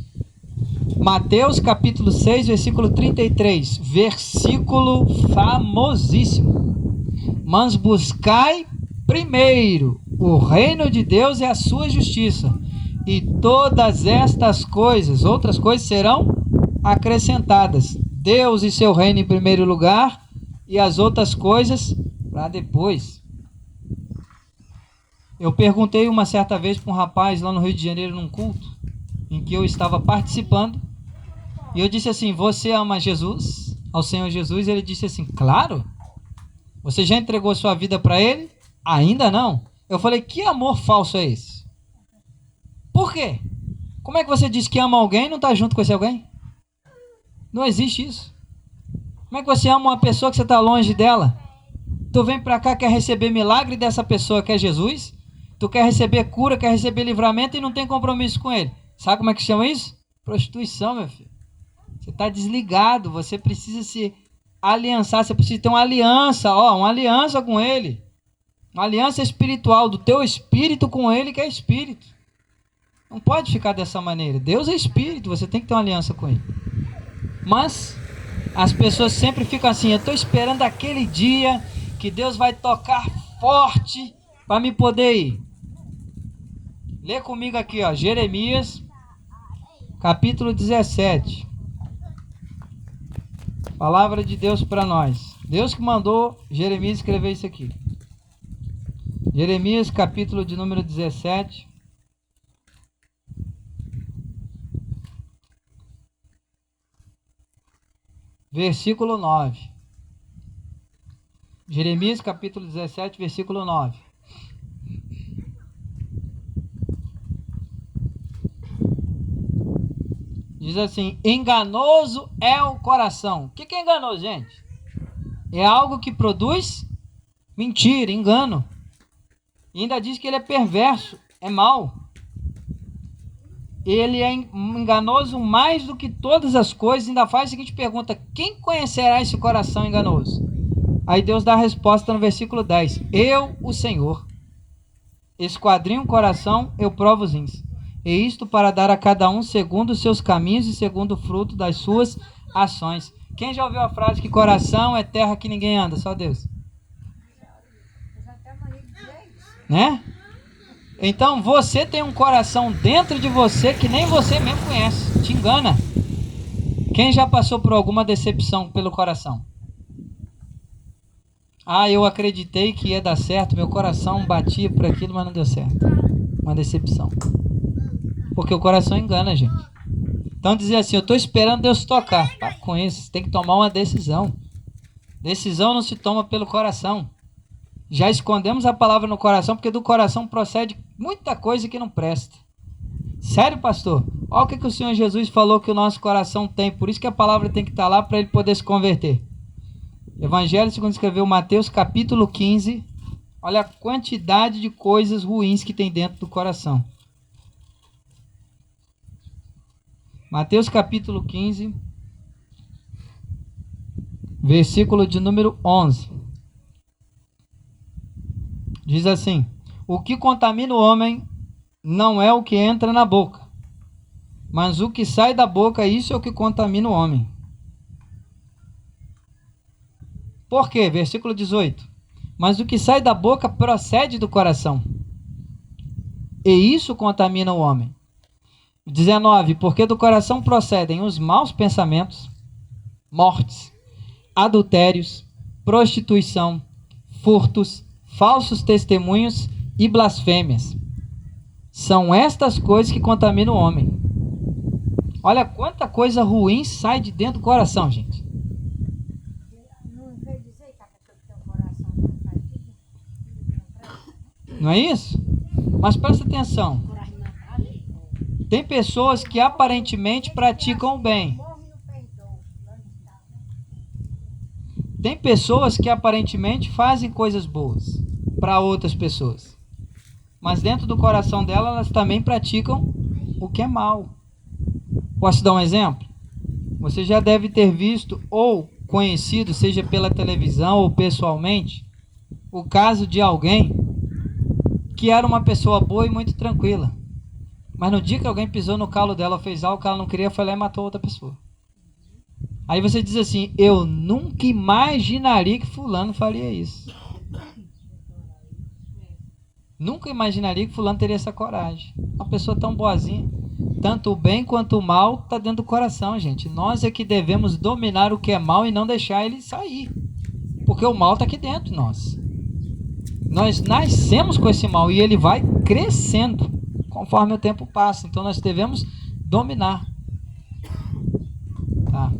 Mateus capítulo 6, versículo 33, versículo famosíssimo. Mas buscai primeiro o reino de Deus e a sua justiça, e todas estas coisas, outras coisas serão acrescentadas. Deus e seu reino em primeiro lugar, e as outras coisas para depois. Eu perguntei uma certa vez para um rapaz lá no Rio de Janeiro, num culto, em que eu estava participando, e eu disse assim, você ama Jesus, ao Senhor Jesus? Ele disse assim, claro. Você já entregou sua vida para Ele? Ainda não. Eu falei, que amor falso é esse? Por quê? Como é que você diz que ama alguém e não está junto com esse alguém? Não existe isso. Como é que você ama uma pessoa que você está longe dela? Tu vem para cá, quer receber milagre dessa pessoa que é Jesus? Tu quer receber cura, quer receber livramento e não tem compromisso com Ele. Sabe como é que chama isso? Prostituição, meu filho. Você está desligado, você precisa se aliançar, você precisa ter uma aliança, uma aliança com Ele. Uma aliança espiritual do teu espírito com Ele, que é espírito. Não pode ficar dessa maneira. Deus é espírito, você tem que ter uma aliança com Ele. Mas as pessoas sempre ficam assim, eu estou esperando aquele dia que Deus vai tocar forte para me poder ir. Lê comigo aqui, Jeremias, capítulo 17. Palavra de Deus para nós. Deus que mandou Jeremias escrever isso aqui. Jeremias, capítulo de número 17. Versículo 9. Jeremias, capítulo 17, versículo 9. Diz assim, enganoso é o coração. O que é enganoso, gente? É algo que produz mentira, engano. E ainda diz que ele é perverso, é mau. Ele é enganoso mais do que todas as coisas. Ainda faz a seguinte pergunta, quem conhecerá esse coração enganoso? Aí Deus dá a resposta no versículo 10. Eu, o Senhor, esquadrinho o coração, eu provo os rins. E isto para dar a cada um segundo os seus caminhos e segundo o fruto das suas ações. Quem já ouviu a frase que coração é terra que ninguém anda? Só Deus. Né? Então você tem um coração dentro de você que nem você mesmo conhece. Te engana. Quem já passou por alguma decepção pelo coração? Eu acreditei que ia dar certo. Meu coração batia por aquilo, mas não deu certo. Uma decepção. Porque o coração engana, gente. Então dizer assim, eu estou esperando Deus tocar. Para com isso, você tem que tomar uma decisão. Decisão não se toma pelo coração. Já escondemos a palavra no coração, porque do coração procede muita coisa que não presta. Sério, pastor? Olha o que o Senhor Jesus falou que o nosso coração tem. Por isso que a palavra tem que estar lá para ele poder se converter. Evangelho segundo escreveu Mateus capítulo 15. Olha a quantidade de coisas ruins que tem dentro do coração. Mateus capítulo 15, versículo de número 11. Diz assim, o que contamina o homem não é o que entra na boca, Mas o que sai da boca, isso é o que contamina o homem. Por quê? Versículo 18. Mas o que sai da boca procede do coração, e isso contamina o homem. 19. Porque do coração procedem os maus pensamentos, mortes, adultérios, prostituição, furtos, falsos testemunhos e blasfêmias. São estas coisas que contaminam o homem. Olha quanta coisa ruim sai de dentro do coração, gente. Não veio dizer que a pessoa que tem o coração não faz tudo. Não é isso? Mas presta atenção. Tem pessoas que aparentemente praticam o bem. Tem pessoas que aparentemente fazem coisas boas para outras pessoas. Mas dentro do coração dela, elas também praticam o que é mal. Posso dar um exemplo? Você já deve ter visto ou conhecido, seja pela televisão ou pessoalmente, o caso de alguém que era uma pessoa boa e muito tranquila. Mas no dia que alguém pisou no calo dela ou fez algo que ela não queria, foi lá e matou outra pessoa. Aí você diz assim, eu nunca imaginaria que fulano faria isso. Nunca imaginaria que fulano teria essa coragem. Uma pessoa tão boazinha. Tanto o bem quanto o mal está dentro do coração, gente. Nós é que devemos dominar o que é mal e não deixar ele sair. Porque o mal está aqui dentro de nós. Nós nascemos com esse mal e ele vai crescendo conforme o tempo passa. Então nós devemos dominar. Tá.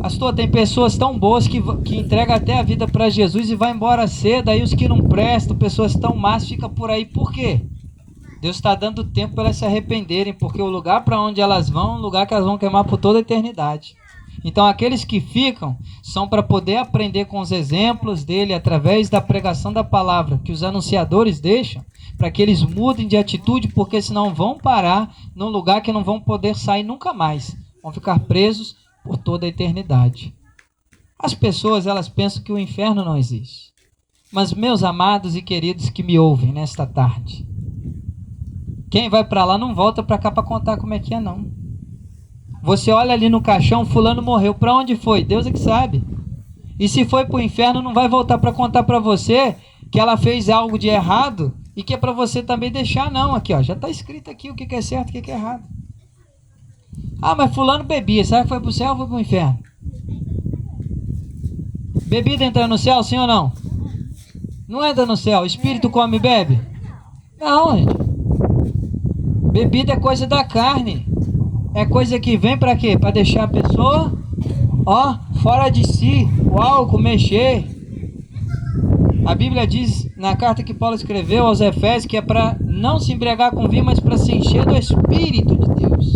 Pastor, tem pessoas tão boas que entregam até a vida para Jesus e vai embora cedo. Aí os que não prestam, pessoas tão más, ficam por aí. Por quê? Deus está dando tempo para elas se arrependerem, porque o lugar para onde elas vão é um lugar que elas vão queimar por toda a eternidade. Então aqueles que ficam são para poder aprender com os exemplos dele, através da pregação da palavra, que os anunciadores deixam, para que eles mudem de atitude, porque senão vão parar num lugar que não vão poder sair nunca mais. Vão ficar presos por toda a eternidade. As pessoas, elas pensam que o inferno não existe. Mas meus amados e queridos que me ouvem nesta tarde, quem vai para lá não volta para cá para contar como é que é, não. Você olha ali no caixão, fulano morreu. Para onde foi? Deus é que sabe. E se foi para o inferno, não vai voltar para contar para você que ela fez algo de errado e que é para você também deixar, não. Aqui, ó, já está escrito aqui o que é certo e o que é errado. Ah, mas fulano bebia. Será que foi para o céu ou foi para o inferno? Bebida entra no céu, sim ou não? Não entra no céu. Espírito come e bebe? Não, gente. Bebida é coisa da carne. É coisa que vem para quê? Para deixar a pessoa, ó, fora de si. O álcool, mexer. A Bíblia diz, na carta que Paulo escreveu aos Efésios, que é para não se embriagar com vinho, mas para se encher do Espírito de Deus.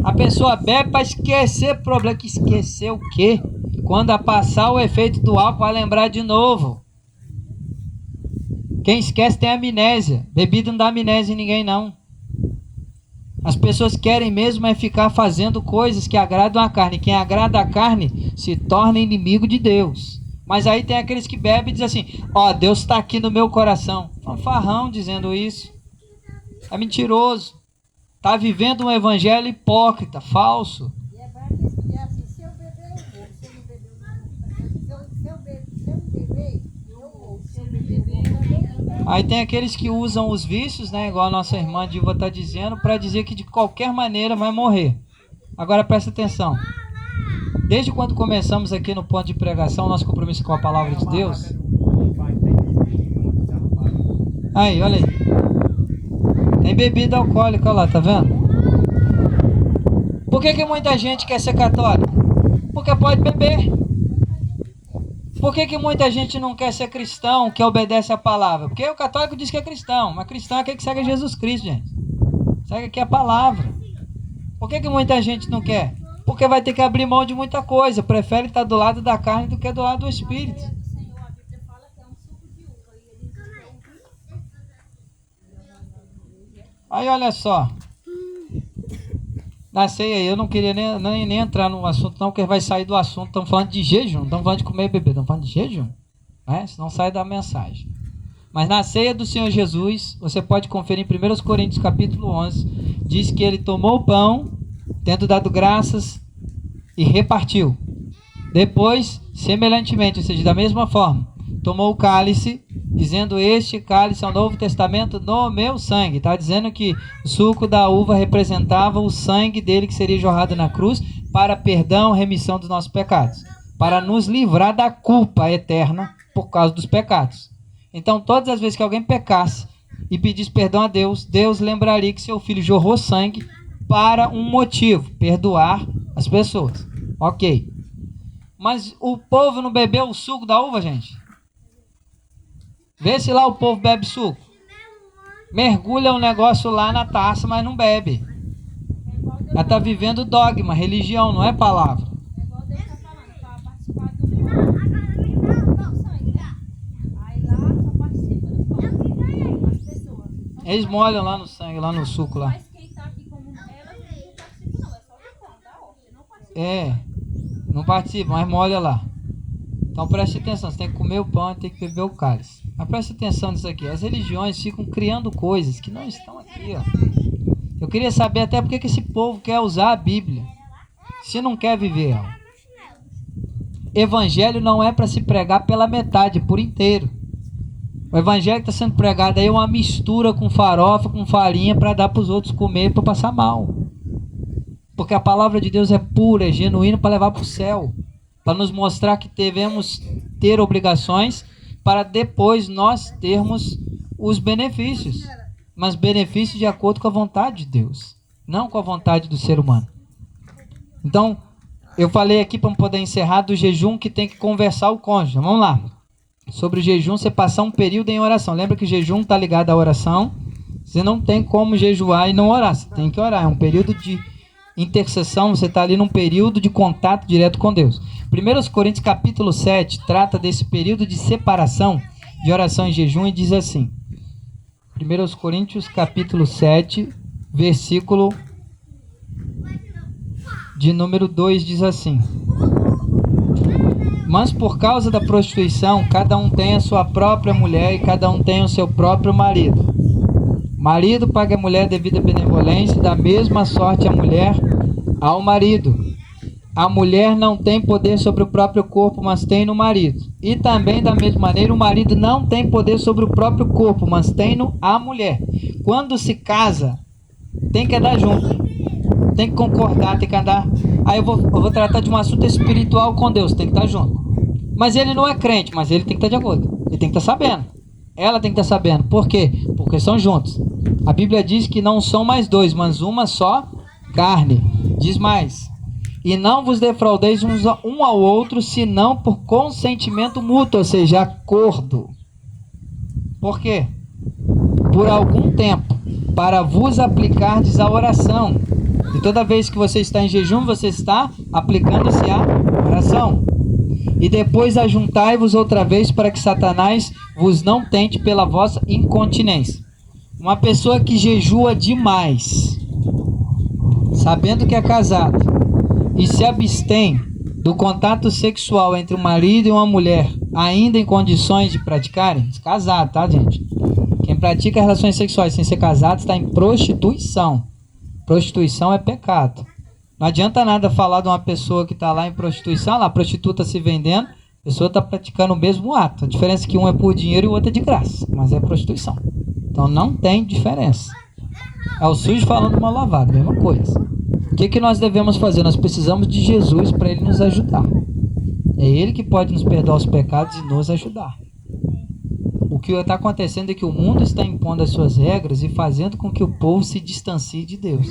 A pessoa bebe para esquecer problema. Que esquecer o quê? Quando passar o efeito do álcool, vai lembrar de novo. Quem esquece tem amnésia. Bebida não dá amnésia em ninguém, não. As pessoas querem mesmo é ficar fazendo coisas que agradam a carne. Quem agrada a carne se torna inimigo de Deus. Mas aí tem aqueles que bebem e dizem assim, ó, Deus está aqui no meu coração. Fanfarrão dizendo isso. É mentiroso. Está vivendo um evangelho hipócrita, falso. E é para aqueles que dizem assim, se eu beber, eu morro. Se eu não beber, eu morro. Se eu beber, eu morro. Se eu beber, eu morro. Aí tem aqueles que usam os vícios, né, igual a nossa irmã Diva está dizendo, para dizer que de qualquer maneira vai morrer. Agora presta atenção. Desde quando começamos aqui no ponto de pregação, nosso compromisso com a palavra de Deus. Aí, olha aí. Tem bebida alcoólica, olha lá, tá vendo? Por que muita gente quer ser católico? Porque pode beber. Por que muita gente não quer ser cristão, que obedece a palavra? Porque o católico diz que é cristão, mas cristão é aquele que segue Jesus Cristo, gente. Segue aqui a palavra. Por que muita gente não quer? Porque vai ter que abrir mão de muita coisa. Prefere estar do lado da carne do que do lado do Espírito. Aí olha só. Na ceia aí, eu não queria nem entrar no assunto não, porque vai sair do assunto. Estamos falando de jejum, não estamos falando de comer e beber, estamos falando de jejum, né? Senão sai da mensagem. Mas na ceia do Senhor Jesus, você pode conferir em 1 Coríntios capítulo 11, diz que ele tomou o pão tendo dado graças, e repartiu. Depois, semelhantemente, ou seja, da mesma forma, tomou o cálice, dizendo: este cálice é o Novo Testamento no meu sangue. Está dizendo que o suco da uva representava o sangue dele que seria jorrado na cruz para perdão, remissão dos nossos pecados, para nos livrar da culpa eterna por causa dos pecados. Então, todas as vezes que alguém pecasse e pedisse perdão a Deus, Deus lembraria que seu filho jorrou sangue para um motivo: perdoar as pessoas. Ok. Mas o povo não bebeu o suco da uva, gente? Vê se lá o povo bebe suco. Mergulha o negócio lá na taça, mas não bebe. Ela está vivendo dogma, religião, não é palavra. É igual Deus está falando, para participar do sangue, né? Aí lá só participa do pão, as pessoas. Eles molham lá no sangue, lá no suco lá. Mas quem está aqui como ela não participa não, é só do pão, tá? Não participa. É, não participa, mas molha lá. Então preste atenção, você tem que comer o pão e tem que beber o cálice. Mas preste atenção nisso aqui, as religiões ficam criando coisas que não estão aqui, ó. Eu queria saber até porque que esse povo quer usar a Bíblia, se não quer viver ela. Evangelho não é para se pregar pela metade, por inteiro. O evangelho que está sendo pregado aí é uma mistura com farofa, com farinha, para dar para os outros comer, para passar mal. Porque a palavra de Deus é pura, é genuína, para levar para o céu, para nos mostrar que devemos ter obrigações para depois nós termos os benefícios, mas benefícios de acordo com a vontade de Deus, não com a vontade do ser humano. Então, eu falei aqui para poder encerrar do jejum que tem que conversar o cônjuge. Vamos lá. Sobre o jejum, você passar um período em oração. Lembra que jejum está ligado à oração. Você não tem como jejuar e não orar. Você tem que orar. É um período de intercessão. Você está ali num período de contato direto com Deus. 1 Coríntios capítulo 7 trata desse período de separação de oração e jejum e diz assim. 1 Coríntios capítulo 7, versículo de número 2 diz assim: mas por causa da prostituição, cada um tem a sua própria mulher e cada um tem o seu próprio marido. Marido paga a mulher devido à benevolência, da mesma sorte a mulher ao marido. A mulher não tem poder sobre o próprio corpo, mas tem no marido. E também da mesma maneira o marido não tem poder sobre o próprio corpo, mas tem no a mulher. Quando se casa, tem que andar junto. Tem que concordar, tem que andar. Aí eu vou tratar de um assunto espiritual com Deus, tem que estar junto. Mas ele não é crente, mas ele tem que estar de acordo. Ele tem que estar sabendo. Ela tem que estar sabendo. Por quê? Porque são juntos. A Bíblia diz que não são mais dois, mas uma só carne. Diz mais: e não vos defraudeis um ao outro, senão por consentimento mútuo, ou seja, acordo. Por quê? Por algum tempo, para vos aplicardes à oração. E toda vez que você está em jejum, você está aplicando-se à oração. E depois ajuntai-vos outra vez, para que Satanás vos não tente pela vossa incontinência. Uma pessoa que jejua demais, sabendo que é casado, e se abstém do contato sexual entre um marido e uma mulher, ainda em condições de praticarem, casado, tá, gente? Quem pratica relações sexuais sem ser casado está em prostituição. Prostituição é pecado. Não adianta nada falar de uma pessoa que está lá em prostituição, lá, prostituta se vendendo, a pessoa está praticando o mesmo ato. A diferença é que um é por dinheiro e o outro é de graça, mas é prostituição. Então não tem diferença. É o sujo falando mal lavado, mesma coisa. O que nós devemos fazer? Nós precisamos de Jesus para Ele nos ajudar. É Ele que pode nos perdoar os pecados e nos ajudar. O que está acontecendo é que o mundo está impondo as suas regras e fazendo com que o povo se distancie de Deus.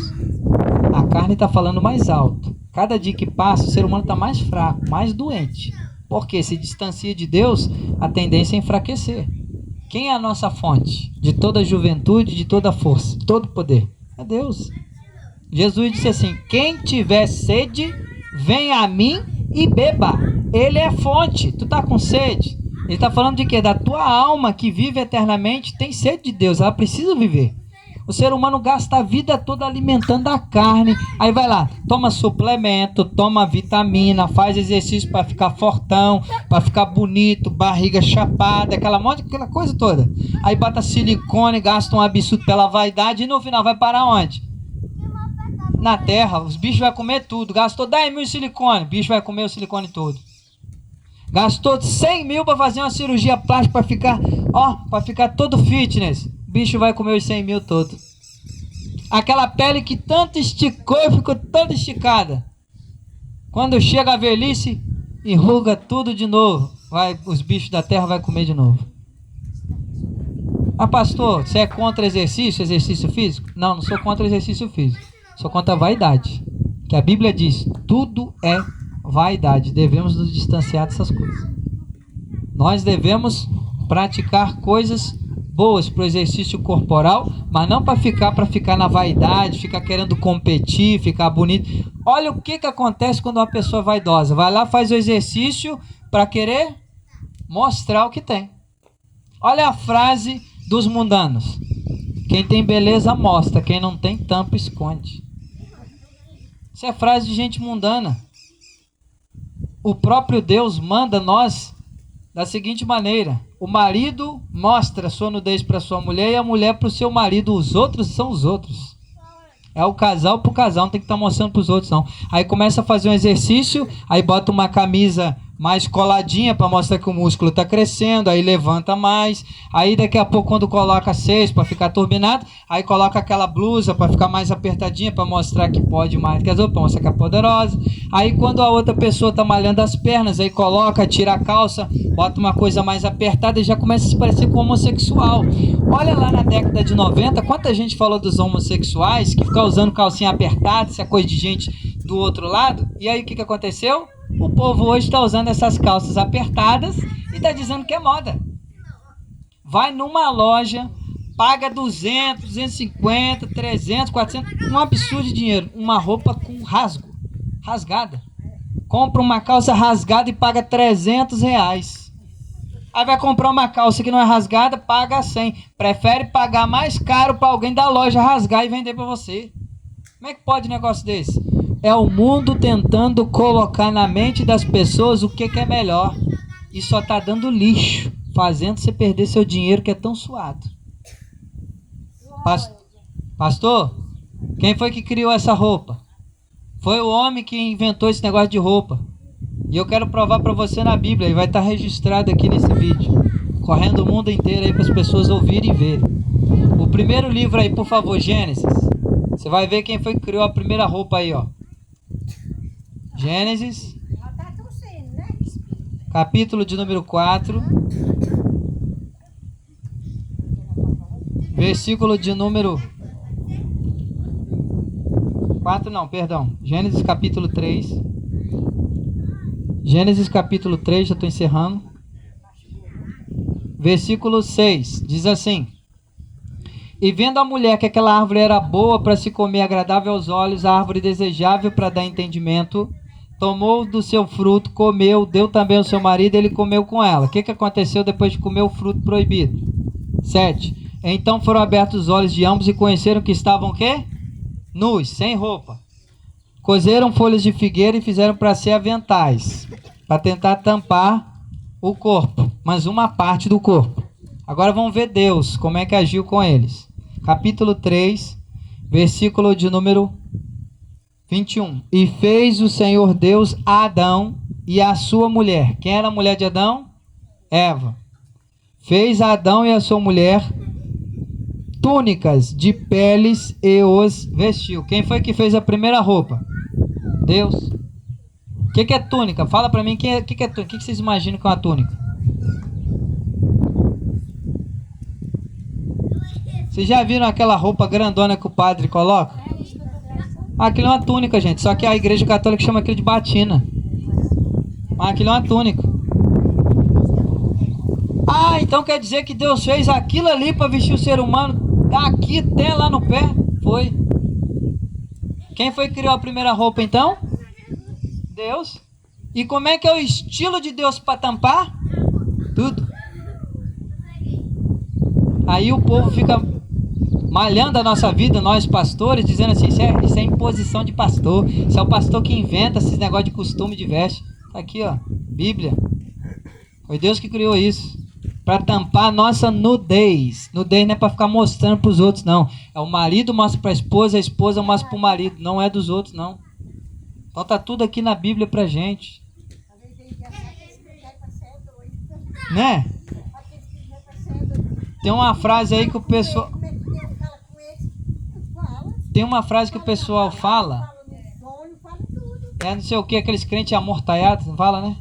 A carne está falando mais alto. Cada dia que passa, o ser humano está mais fraco, mais doente. Porque se distancia de Deus, a tendência é enfraquecer. Quem é a nossa fonte de toda a juventude, de toda a força, de todo poder? É Deus. Jesus disse assim: quem tiver sede, venha a mim e beba. Ele é a fonte. Tu está com sede? Ele está falando de quê? Da tua alma que vive eternamente, tem sede de Deus, ela precisa viver. O ser humano gasta a vida toda alimentando a carne, aí vai lá, toma suplemento, toma vitamina, faz exercício para ficar fortão, para ficar bonito, barriga chapada, aquela coisa toda. Aí bota silicone, gasta um absurdo pela vaidade e no final vai parar onde? na terra, os bichos vão comer tudo. Gastou 10 mil em silicone, o bicho vai comer o silicone todo. Gastou 100 mil para fazer uma cirurgia plástica para ficar todo fitness. O bicho vai comer os 100 mil todo. Aquela pele que tanto esticou e ficou toda esticada. Quando chega a velhice, enruga tudo de novo. Os bichos da terra vão comer de novo. Ah, pastor, você é contra exercício físico? Não, não sou contra exercício físico. Sou contra a vaidade. Que a Bíblia diz, tudo é vaidade. Devemos nos distanciar dessas coisas. Nós devemos praticar coisas boas para o exercício corporal, mas não para ficar na vaidade, ficar querendo competir, ficar bonito. Olha o que acontece quando uma pessoa é vaidosa. Vai lá, faz o exercício para querer mostrar o que tem. Olha a frase dos mundanos. Quem tem beleza mostra, quem não tem tampa esconde. Isso é frase de gente mundana. O próprio Deus manda nós da seguinte maneira: o marido mostra sua nudez para sua mulher e a mulher para o seu marido. Os outros são os outros. É o casal pro casal, não tem que estar mostrando para os outros não. Aí começa a fazer um exercício, aí bota uma camisa mais coladinha para mostrar que o músculo está crescendo, aí levanta mais, aí daqui a pouco quando coloca 6 para ficar turbinado, aí coloca aquela blusa para ficar mais apertadinha para mostrar que pode mais que as outras, para mostrar que é poderosa. Aí quando a outra pessoa está malhando as pernas, aí coloca, tira a calça, bota uma coisa mais apertada e já começa a se parecer com homossexual. Olha lá na década de 90, quanta gente falou dos homossexuais que ficam usando calcinha apertada, isso é coisa de gente do outro lado. E aí o que aconteceu? O povo hoje está usando essas calças apertadas e está dizendo que é moda. Vai numa loja, paga 200, 250, 300, 400, um absurdo de dinheiro. Uma roupa com rasgo, rasgada. Compra uma calça rasgada e paga 300 reais. Aí vai comprar uma calça que não é rasgada, paga 100. Prefere pagar mais caro para alguém da loja rasgar e vender para você. Como é que pode um negócio desse? É o mundo tentando colocar na mente das pessoas o que é melhor. E só está dando lixo, fazendo você perder seu dinheiro que é tão suado. Pastor, quem foi que criou essa roupa? Foi o homem que inventou esse negócio de roupa. E eu quero provar para você na Bíblia, e vai estar registrado aqui nesse vídeo, correndo o mundo inteiro aí para as pessoas ouvirem e verem. O primeiro livro aí, por favor, Gênesis. Você vai ver quem foi que criou a primeira roupa aí, ó. Gênesis, capítulo de número 4, versículo de número 4 não, perdão, Gênesis capítulo 3, Gênesis capítulo 3, já estou encerrando, versículo 6, diz assim: e vendo a mulher que aquela árvore era boa para se comer, agradável aos olhos, a árvore desejável para dar entendimento, tomou do seu fruto, comeu, deu também ao seu marido, ele comeu com ela. O que aconteceu depois de comer o fruto proibido? 7. Então foram abertos os olhos de ambos e conheceram que estavam o quê? Nus, sem roupa. Cozeram folhas de figueira e fizeram para si aventais, para tentar tampar o corpo, mas uma parte do corpo. Agora vamos ver Deus, como é que agiu com eles. Capítulo 3, versículo de número 21. E fez o Senhor Deus a Adão e a sua mulher. Quem era a mulher de Adão? Eva. Fez a Adão e a sua mulher túnicas de peles e os vestiu. Quem foi que fez a primeira roupa? Deus. O que é túnica? Fala para mim o que é túnica. O que vocês imaginam com a túnica? Vocês já viram aquela roupa grandona que o padre coloca? Aquilo é uma túnica, gente. Só que a igreja católica chama aquilo de batina. Mas aquilo é uma túnica. Ah, então quer dizer que Deus fez aquilo ali para vestir o ser humano daqui até lá no pé? Foi. Quem foi que criou a primeira roupa então? Deus. E como é que é o estilo de Deus para tampar? Tudo. Aí o povo fica malhando a nossa vida, nós pastores, dizendo assim, isso é imposição de pastor, isso é o pastor que inventa esses negócios de costume de veste. Tá aqui, ó, Bíblia. Foi Deus que criou isso. para tampar a nossa nudez. Nudez não é para ficar mostrando para os outros, não. É o marido mostra para a esposa mostra para o marido. Não é dos outros, não. Então tá tudo aqui na Bíblia pra gente. Né? Tem uma frase aí que o pessoal... Tem uma frase que o pessoal fala... É não sei o que, aqueles crentes amortalhados, não fala, né?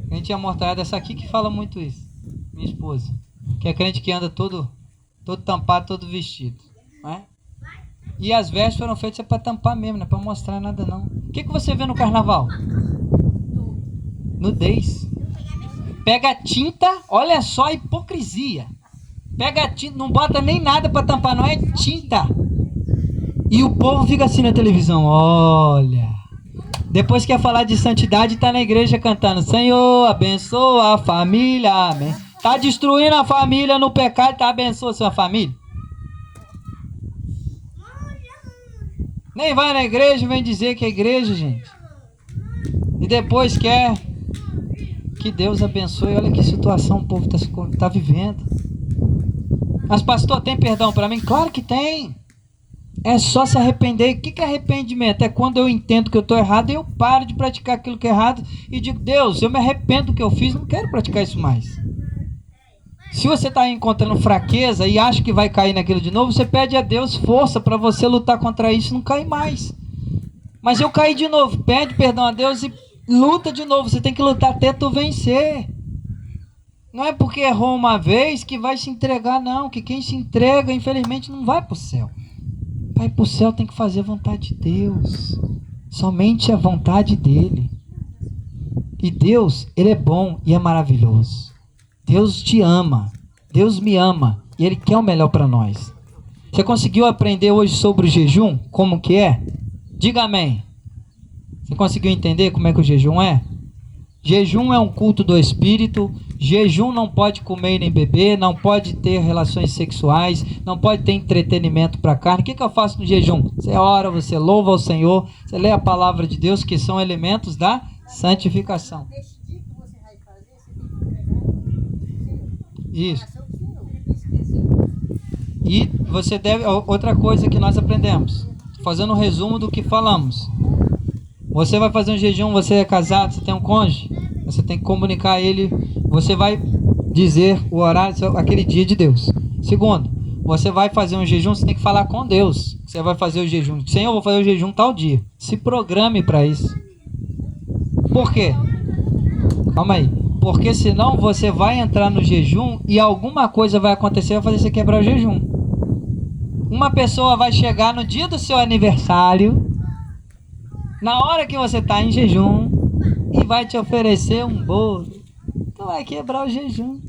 Crente amortalhado, essa aqui que fala muito isso. Minha esposa. Que é crente que anda todo tampado, todo vestido. Não é? E as vestes foram feitas para tampar mesmo, não é para mostrar nada não. O que você vê no carnaval? Nudez. Pega tinta, olha só a hipocrisia. Pega tinta, não bota nem nada para tampar, não é tinta. E o povo fica assim na televisão, olha. Depois quer falar de santidade, tá na igreja cantando, Senhor, abençoa a família, amém. Tá destruindo a família no pecado, tá abençoa a sua família. Nem vai na igreja, vem dizer que é igreja, gente. E depois quer que Deus abençoe. Olha que situação o povo tá vivendo. Mas pastor, tem perdão para mim? Claro que tem. É só se arrepender. O que é arrependimento? É quando eu entendo que eu estou errado e eu paro de praticar aquilo que é errado e digo, Deus, eu me arrependo do que eu fiz, não quero praticar isso mais. Se você está encontrando fraqueza e acha que vai cair naquilo de novo, você pede a Deus força para você lutar contra isso e não cair mais. Mas eu caí de novo, pede perdão a Deus e luta de novo. Você tem que lutar até tu vencer. Não é porque errou uma vez que vai se entregar, não. Que quem se entrega, infelizmente, não vai para o céu. Vai para o céu, tem que fazer a vontade de Deus. Somente a vontade dele. E Deus, ele é bom e é maravilhoso. Deus te ama. Deus me ama. E ele quer o melhor para nós. Você conseguiu aprender hoje sobre o jejum? Como que é? Diga amém. Você conseguiu entender como é que o jejum é? Jejum é um culto do Espírito. Jejum não pode comer nem beber, não pode ter relações sexuais, não pode ter entretenimento para a carne. O que eu faço no jejum? Você ora, você louva ao Senhor, você lê a palavra de Deus, que são elementos da santificação. Isso. E você deve... Outra coisa que nós aprendemos, fazendo um resumo do que falamos. Você vai fazer um jejum, você é casado, você tem um cônjuge, você tem que comunicar a ele, você vai dizer o horário, aquele dia de Deus. Segundo, você vai fazer um jejum, você tem que falar com Deus. Você vai fazer o jejum. Senhor, eu vou fazer o jejum tal dia. Se programe para isso. Por quê? Calma aí. Porque senão você vai entrar no jejum e alguma coisa vai acontecer, vai fazer você quebrar o jejum. Uma pessoa vai chegar no dia do seu aniversário, na hora que você está em jejum, e vai te oferecer um bolo. Tu vai quebrar o jejum.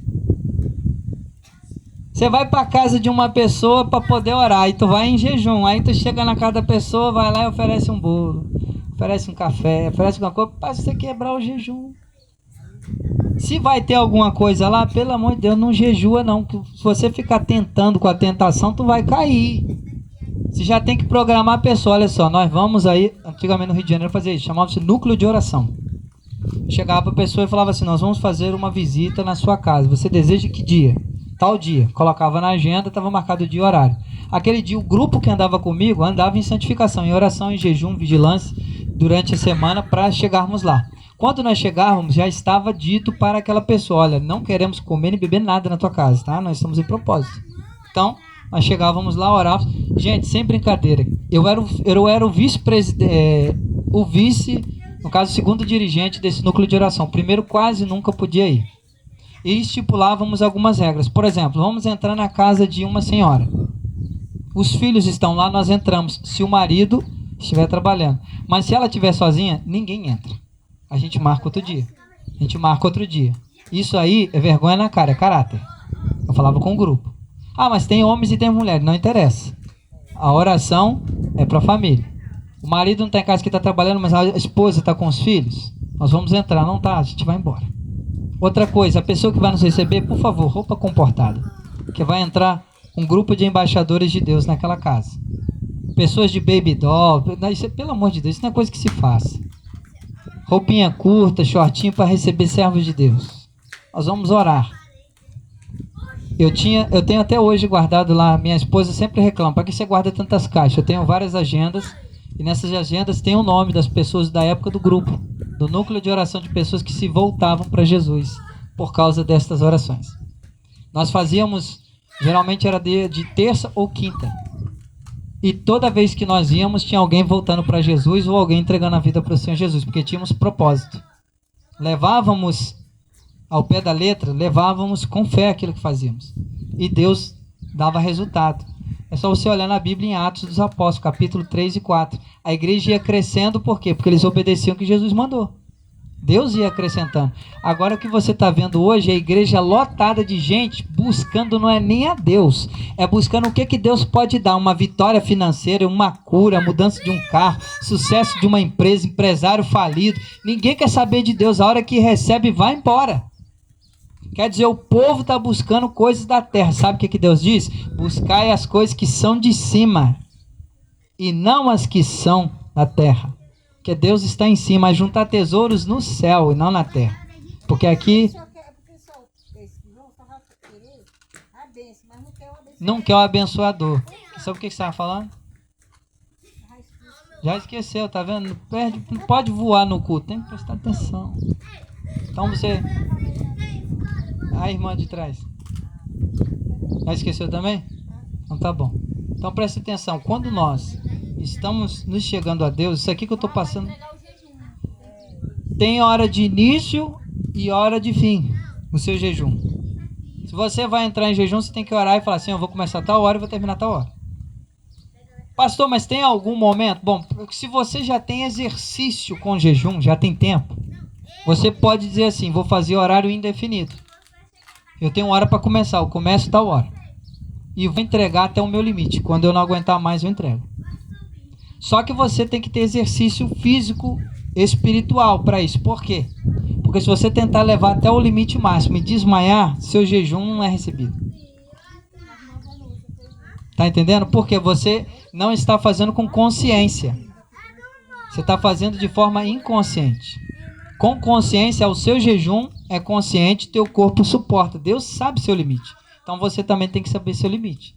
Você vai para casa de uma pessoa para poder orar, e tu vai em jejum. Aí tu chega na casa da pessoa, vai lá e oferece um bolo, oferece um café, oferece alguma coisa para você quebrar o jejum. Se vai ter alguma coisa lá, pelo amor de Deus, não jejua não. Se você ficar tentando com a tentação, tu vai cair. Você já tem que programar a pessoa. Olha só, nós vamos aí, antigamente no Rio de Janeiro, fazer isso, chamava-se núcleo de oração. Chegava para a pessoa e falava assim, nós vamos fazer uma visita na sua casa. Você deseja que dia? Tal dia. Colocava na agenda, estava marcado o dia e horário. Aquele dia, o grupo que andava comigo andava em santificação, em oração, em jejum, vigilância, durante a semana para chegarmos lá. Quando nós chegávamos, já estava dito para aquela pessoa, olha, não queremos comer nem beber nada na tua casa, tá? Nós estamos em propósito. Então, nós chegávamos lá, orávamos. Gente, sem brincadeira, eu era o vice-presidente, no caso, o segundo dirigente desse núcleo de oração. O primeiro quase nunca podia ir. E estipulávamos algumas regras. Por exemplo, vamos entrar na casa de uma senhora. Os filhos estão lá, nós entramos, se o marido estiver trabalhando. Mas se ela estiver sozinha, ninguém entra. A gente marca outro dia. A gente marca outro dia. Isso aí é vergonha na cara, é caráter. Eu falava com o grupo. Ah, mas tem homens e tem mulheres. Não interessa. A oração é para a família. O marido não está em casa que está trabalhando, mas a esposa está com os filhos. Nós vamos entrar. Não tá, a gente vai embora. Outra coisa, a pessoa que vai nos receber, por favor, roupa comportada. Que vai entrar um grupo de embaixadores de Deus naquela casa. Pessoas de baby doll. Isso, pelo amor de Deus, isso não é coisa que se faça. Roupinha curta, shortinho para receber servos de Deus. Nós vamos orar. Eu tenho até hoje guardado lá, minha esposa sempre reclama, para que você guarda tantas caixas? Eu tenho várias agendas, e nessas agendas tem o nome das pessoas da época do grupo, do núcleo de oração de pessoas que se voltavam para Jesus, por causa destas orações. Nós fazíamos, geralmente era de terça ou quinta, e toda vez que nós íamos, tinha alguém voltando para Jesus, ou alguém entregando a vida para o Senhor Jesus, porque tínhamos propósito. Levávamos ao pé da letra, levávamos com fé aquilo que fazíamos. E Deus dava resultado. É só você olhar na Bíblia em Atos dos Apóstolos, capítulo 3 e 4. A igreja ia crescendo, por quê? Porque eles obedeciam o que Jesus mandou. Deus ia acrescentando. Agora o que você está vendo hoje é a igreja lotada de gente buscando não é nem a Deus, é buscando o que Deus pode dar, uma vitória financeira, uma cura, mudança de um carro, sucesso de uma empresa, empresário falido. Ninguém quer saber de Deus, a hora que recebe vai embora. Quer dizer, o povo está buscando coisas da terra. Sabe o que Deus diz? Buscai as coisas que são de cima e não as que são da terra. Porque Deus está em cima, a juntar tesouros no céu e não na terra. Porque aqui não quer o abençoador. Sabe o que você estava falando? Já esqueceu, tá vendo? Não pode voar no culto, tem que prestar atenção. Então você... A irmã de trás. Já esqueceu também? Então tá bom. Então preste atenção. Quando nós estamos nos chegando a Deus, isso aqui que eu estou passando, tem hora de início e hora de fim, o seu jejum. Se você vai entrar em jejum, você tem que orar e falar assim, eu vou começar tal hora e vou terminar tal hora. Pastor, mas tem algum momento? Bom, se você já tem exercício com jejum, já tem tempo, você pode dizer assim, vou fazer horário indefinido. Eu tenho hora para começar, eu começo tal hora. E vou entregar até o meu limite. Quando eu não aguentar mais, eu entrego. Só que você tem que ter exercício físico, espiritual para isso. Por quê? Porque se você tentar levar até o limite máximo e desmaiar, seu jejum não é recebido. Tá entendendo? Porque você não está fazendo com consciência. Você está fazendo de forma inconsciente. Com consciência, o seu jejum é consciente, teu corpo suporta. Deus sabe seu limite. Então você também tem que saber seu limite.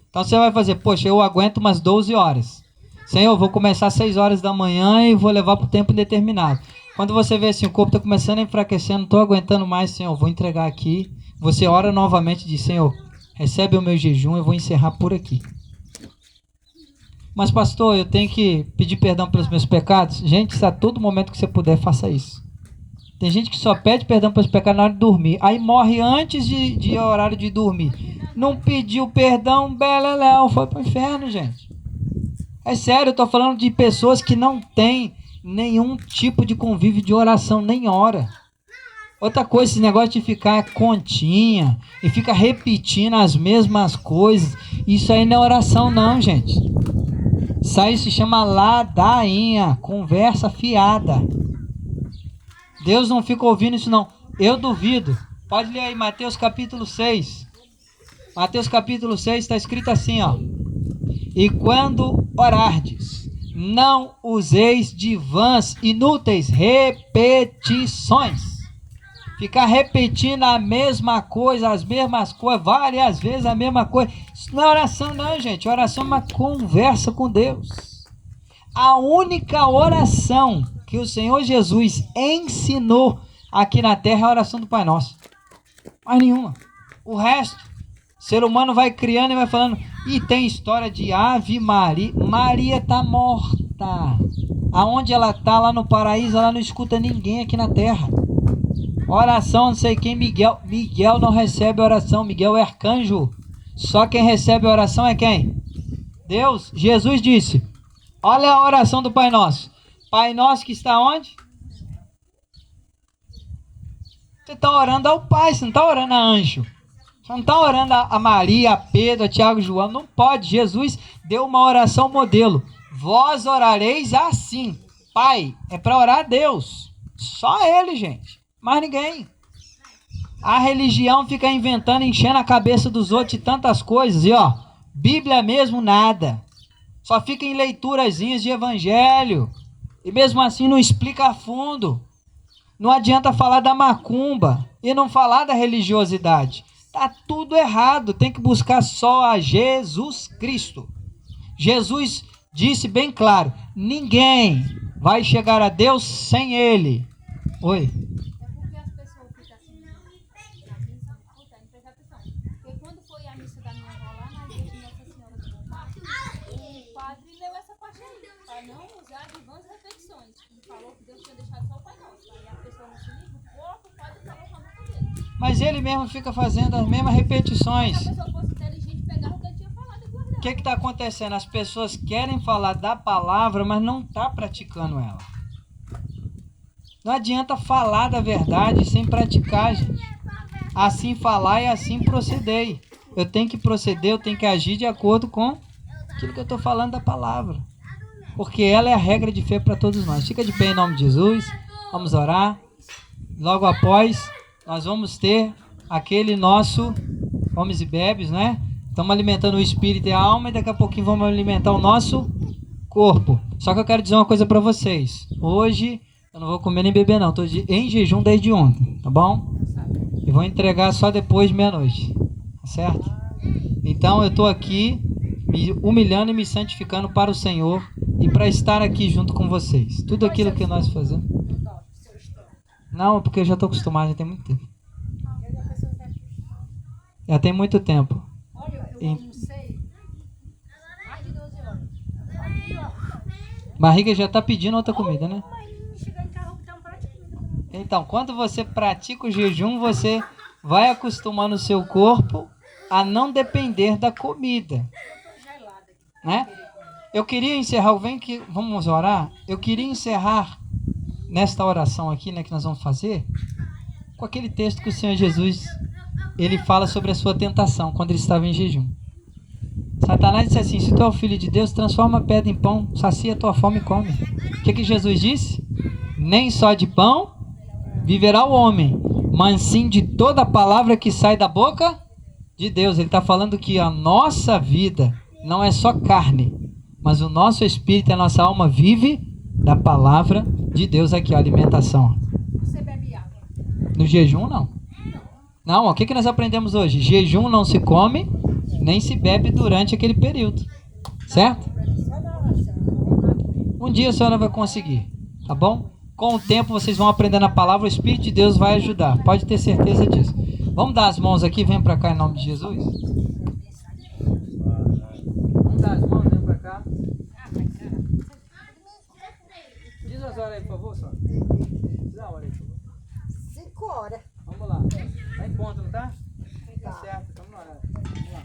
Então você vai fazer, poxa, eu aguento umas 12 horas. Senhor, eu vou começar às 6 horas da manhã e vou levar para o tempo indeterminado. Quando você vê assim, o corpo está começando a enfraquecer, não estou aguentando mais, Senhor, vou entregar aqui. Você ora novamente e diz, Senhor, recebe o meu jejum, eu vou encerrar por aqui. Mas pastor, eu tenho que pedir perdão pelos meus pecados? Gente, a todo momento que você puder, faça isso. Tem gente que só pede perdão pelos pecados na hora de dormir. Aí morre antes de horário de dormir. Não pediu perdão, beleléu, foi pro inferno, gente. É sério, eu tô falando de pessoas que não têm nenhum tipo de convívio de oração, nem ora. Outra coisa, esse negócio de ficar continha e fica repetindo as mesmas coisas, isso aí não é oração não, gente. Isso aí se chama ladainha, conversa fiada. Deus não fica ouvindo isso não. Eu duvido. Pode ler aí Mateus capítulo 6. Mateus capítulo 6 está escrito assim, ó. E quando orardes, não useis de vãs inúteis repetições. Ficar repetindo a mesma coisa, as mesmas coisas, várias vezes a mesma coisa. Isso não é oração não, gente. Oração é uma conversa com Deus. A única oração que o Senhor Jesus ensinou aqui na terra é a oração do Pai Nosso. Mais nenhuma. O resto, o ser humano vai criando e vai falando. E tem história de Ave Maria. Maria está morta. Aonde ela está, lá no paraíso, ela não escuta ninguém aqui na terra. Oração, não sei quem, Miguel. Miguel não recebe oração. Miguel é arcanjo. Só quem recebe oração é quem? Deus. Jesus disse. Olha a oração do Pai Nosso. Pai Nosso que está onde? Você está orando ao Pai, você não está orando a anjo. Você não está orando a Maria, a Pedro, a Tiago, a João. Não pode. Jesus deu uma oração modelo. Vós orareis assim. Pai, é para orar a Deus. Só Ele, gente. Mais ninguém. A religião fica inventando, enchendo a cabeça dos outros de tantas coisas. E ó, Bíblia mesmo, nada. Só fica em leiturazinhas de evangelho. E mesmo assim não explica a fundo. Não adianta falar da macumba. e não falar da religiosidade. Tá tudo errado, tem que buscar só a Jesus Cristo. Jesus disse bem claro, ninguém vai chegar a Deus sem Ele. Oi? É porque as pessoas ficam assim, na missa, escutando, presta atenção. Porque quando foi a missa da minha avó lá na igreja de Nossa Senhora do Bom Mar, o padre leu essa parte aí, para não usar de vãs repetições. Ele falou que Deus tinha deixado só o Pai Nosso. Aí a pessoa não se liga, o padre falou com a boca dele. Mas ele mesmo fica fazendo as mesmas repetições. Se a pessoa fosse inteligente, pegava o que ele tinha falado e guardava. O que está acontecendo? As pessoas querem falar da palavra, mas não está praticando ela. Não adianta falar da verdade sem praticar, gente. Assim falar e assim proceder. Eu tenho que proceder, eu tenho que agir de acordo com aquilo que eu estou falando da palavra. Porque ela é a regra de fé para todos nós. Fica de pé em nome de Jesus. Vamos orar. Logo após, nós vamos ter aquele nosso comes e bebes, né? Estamos alimentando o espírito e a alma e daqui a pouquinho vamos alimentar o nosso corpo. Só que eu quero dizer uma coisa para vocês. Hoje eu não vou comer nem beber não. Estou em jejum desde ontem, tá bom? E vou entregar só depois de meia-noite. Tá certo? Então eu estou aqui me humilhando e me santificando para o Senhor e para estar aqui junto com vocês. Tudo aquilo que nós fazemos. Não, porque eu já estou acostumado, já tem muito tempo. Já tem muito tempo. Olha, eu almocei mais de 12 horas. Aqui, ó. Barriga já está pedindo outra comida, né? Mas chegar em casa, eu vou botar um prato de comida. Então, quando você pratica o jejum, você vai acostumando o seu corpo a não depender da comida, Eu tô gelada aqui. né? Eu queria encerrar, vamos orar? Eu queria encerrar nesta oração aqui, né, que nós vamos fazer, com aquele texto que o Senhor Jesus, ele fala sobre a sua tentação, quando ele estava em jejum. Satanás disse assim, se tu é o filho de Deus, transforma a pedra em pão, sacia a tua fome e come. O que Jesus disse? Nem só de pão viverá o homem, mas sim de toda a palavra que sai da boca de Deus. Ele está falando que a nossa vida não é só carne, mas o nosso espírito e a nossa alma vive da palavra de Deus aqui, a alimentação. Você bebe água? No jejum, não. Não, o que nós aprendemos hoje? Jejum não se come, nem se bebe durante aquele período. Certo? Só da oração. Um dia a senhora vai conseguir, tá bom? Com o tempo vocês vão aprendendo a palavra, o Espírito de Deus vai ajudar. Pode ter certeza disso. Vamos dar as mãos aqui, vem para cá em nome de Jesus. Vamos dar as mãos, vem para cá. Diz as horas aí, por favor, senhora. Diz a hora aí, por favor. 5 horas. Vamos lá. Tá em ponto, não tá? Tá certo, estamos no horário. Vamos lá.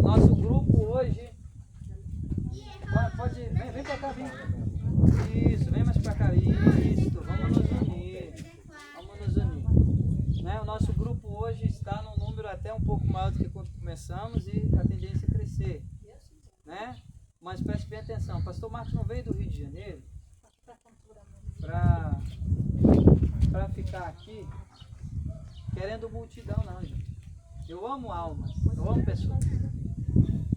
Nosso grupo hoje... Pode ir. Vem pra cá, vem. Isso, vem mais pra cá. Isso, vamos nos unir. Vamos nos unir. Né? O nosso grupo hoje está num número até um pouco maior do que quando começamos e a tendência é crescer. Né? Mas preste bem atenção. Pastor Marcos não veio do Rio de Janeiro para ficar aqui querendo multidão, não, gente. Eu amo almas, eu amo pessoas.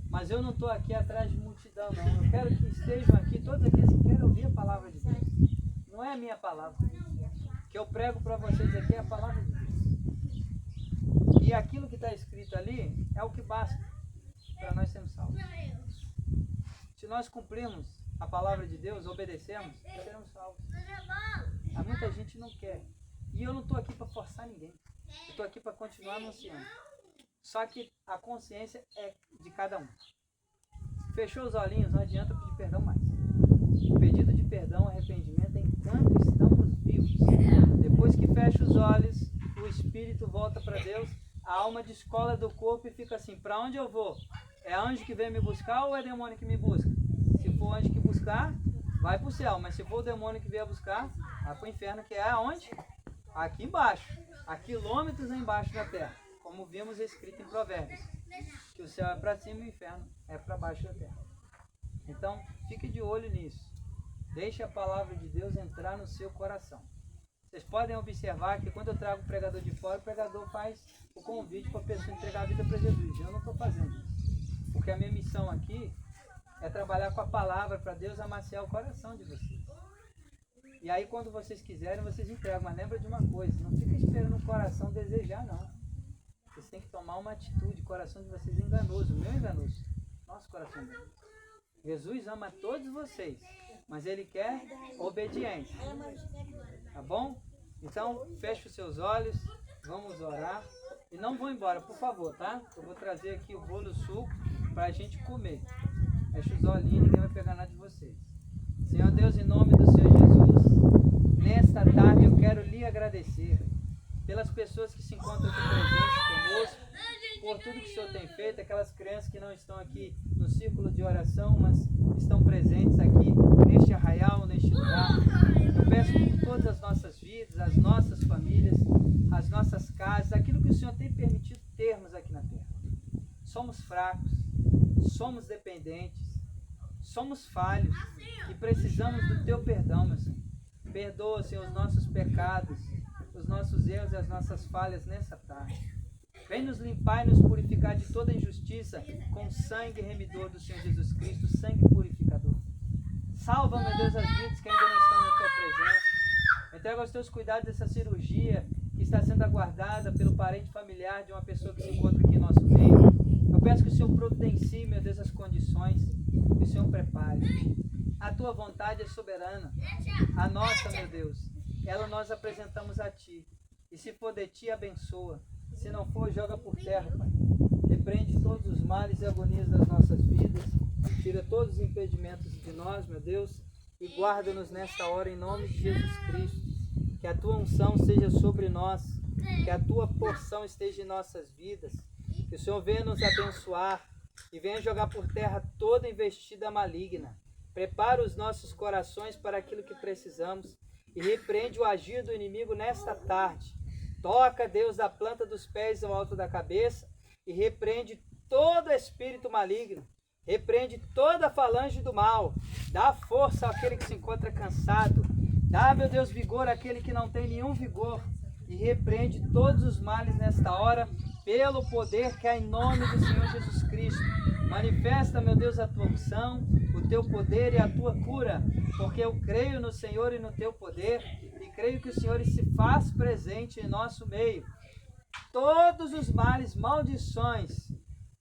Mas eu não estou aqui atrás de multidão, não. Eu quero que estejam aqui todos aqueles que querem ouvir a palavra de Deus. Não é a minha palavra. O que eu prego para vocês aqui é a palavra de Deus. E aquilo que está escrito ali é o que basta para nós sermos salvos. Se nós cumprirmos a palavra de Deus, obedecermos, nós seremos salvos. Há muita gente que não quer. E eu não estou aqui para forçar ninguém. Eu estou aqui para continuar anunciando. Só que a consciência é de cada um. Fechou os olhinhos, não adianta pedir perdão mais. O pedido de perdão, arrependimento é enquanto estamos vivos. Depois que fecha os olhos, o espírito volta para Deus, a alma descola do corpo e fica assim, para onde eu vou? É anjo que vem me buscar ou é demônio que me busca? Se for anjo que buscar, vai para o céu. Mas se for o demônio que vier buscar, vai para o inferno, que é aonde? Aqui embaixo. A quilômetros embaixo da terra. Como vimos escrito em Provérbios. Que o céu é para cima e o inferno é para baixo da terra. Então, fique de olho nisso. Deixe a palavra de Deus entrar no seu coração. Vocês podem observar que quando eu trago o pregador de fora, o pregador faz o convite para a pessoa entregar a vida para Jesus. Eu não estou fazendo isso. Porque a minha missão aqui é trabalhar com a palavra para Deus amaciar o coração de vocês. E aí quando vocês quiserem, vocês entregam. Mas lembra de uma coisa, não fica esperando o coração desejar, não. Vocês têm que tomar uma atitude, o coração de vocês é enganoso, o meu é enganoso. Nosso coração é enganoso. Jesus ama todos vocês, mas Ele quer obediência. Tá bom? Então, feche os seus olhos, vamos orar. E não vão embora, por favor, tá? Eu vou trazer aqui o bolo suco para a gente comer. Feche os olhinhos, ninguém vai pegar nada de vocês. Senhor Deus, em nome do Senhor Jesus, nesta tarde eu quero lhe agradecer pelas pessoas que se encontram aqui presentes conosco, por tudo que o Senhor tem feito, aquelas crianças que não estão aqui no círculo de oração, mas estão presentes aqui neste arraial, neste lugar. Eu peço por todas as nossas vidas, as nossas famílias, as nossas casas, aquilo que o Senhor tem permitido termos aqui na terra. Somos fracos, somos dependentes, somos falhos e precisamos do Teu perdão, meu Senhor. Perdoa, Senhor, os nossos pecados, os nossos erros e as nossas falhas nessa tarde. Vem nos limpar e nos purificar de toda injustiça com o sangue remidor do Senhor Jesus Cristo, sangue purificador. Salva, meu Deus, as vidas que ainda não estão na Tua presença. Entrega aos Teus cuidados essa cirurgia que está sendo aguardada pelo parente familiar de uma pessoa que se encontra aqui em nosso meio. Eu peço que o Senhor providencie, meu Deus, as condições, que o Senhor prepare. A Tua vontade é soberana. A nossa, meu Deus, ela nós apresentamos a Ti. E se for de Ti, abençoa. Se não for, joga por terra, Pai. Repreende todos os males e agonias das nossas vidas. Tira todos os impedimentos de nós, meu Deus. E guarda-nos nesta hora em nome de Jesus Cristo. Que a Tua unção seja sobre nós. Que a Tua porção esteja em nossas vidas. Que o Senhor venha nos abençoar. E venha jogar por terra toda investida maligna. Prepara os nossos corações para aquilo que precisamos. E repreende o agir do inimigo nesta tarde. Toca, Deus, da planta dos pés ao alto da cabeça e repreende todo espírito maligno. Repreende toda falange do mal. Dá força àquele que se encontra cansado. Dá, meu Deus, vigor àquele que não tem nenhum vigor. E repreende todos os males nesta hora pelo poder que há em nome do Senhor Jesus Cristo. Manifesta, meu Deus, a Tua unção, o Teu poder e a Tua cura. Porque eu creio no Senhor e no Teu poder. E creio que o Senhor se faz presente em nosso meio. Todos os males, maldições,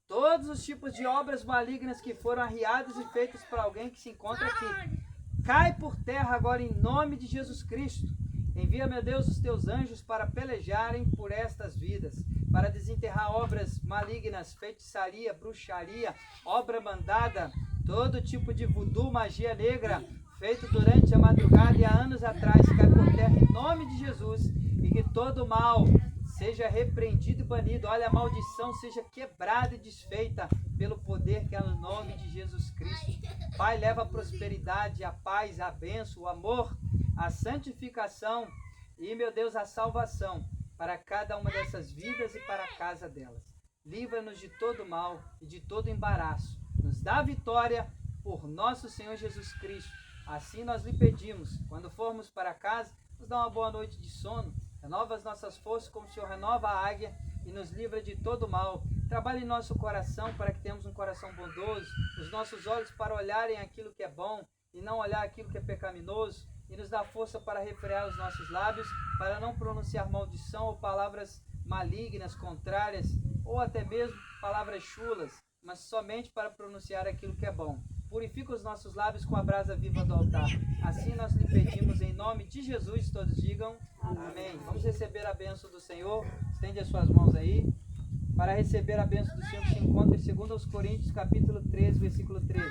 todos os tipos de obras malignas que foram arriadas e feitas por alguém que se encontra aqui, cai por terra agora em nome de Jesus Cristo. Envia, meu Deus, os Teus anjos para pelejarem por estas vidas, para desenterrar obras malignas, feitiçaria, bruxaria, obra mandada, todo tipo de voodoo, magia negra, feito durante a madrugada e há anos atrás, cai por terra em nome de Jesus, e que todo mal seja repreendido e banido. Olha, a maldição seja quebrada e desfeita pelo poder que é no nome de Jesus Cristo. Pai, leva a prosperidade, a paz, a bênção, o amor, a santificação e, meu Deus, a salvação para cada uma dessas vidas e para a casa delas. Livra-nos de todo mal e de todo embaraço. Nos dá vitória por nosso Senhor Jesus Cristo. Assim nós lhe pedimos, quando formos para casa, nos dá uma boa noite de sono, renova as nossas forças como o Senhor renova a águia e nos livra de todo mal. Trabalhe em nosso coração para que tenhamos um coração bondoso, os nossos olhos para olharem aquilo que é bom e não olhar aquilo que é pecaminoso, e nos dá força para refrear os nossos lábios, para não pronunciar maldição ou palavras malignas, contrárias, ou até mesmo palavras chulas, mas somente para pronunciar aquilo que é bom. Purifica os nossos lábios com a brasa viva do altar. Assim nós lhe pedimos em nome de Jesus, todos digam amém. Vamos receber a bênção do Senhor. Estende as suas mãos aí. Para receber a bênção do Senhor que se encontra em 2 Coríntios capítulo 13, versículo 13.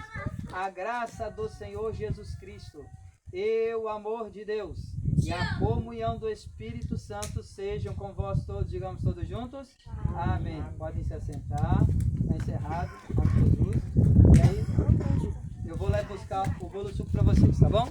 A graça do Senhor Jesus Cristo e o amor de Deus e a comunhão do Espírito Santo sejam com vós todos. Digamos todos juntos. Amém. Podem se assentar. Está encerrado. Jesus. E aí, eu vou lá buscar o bolo suco para vocês, tá bom?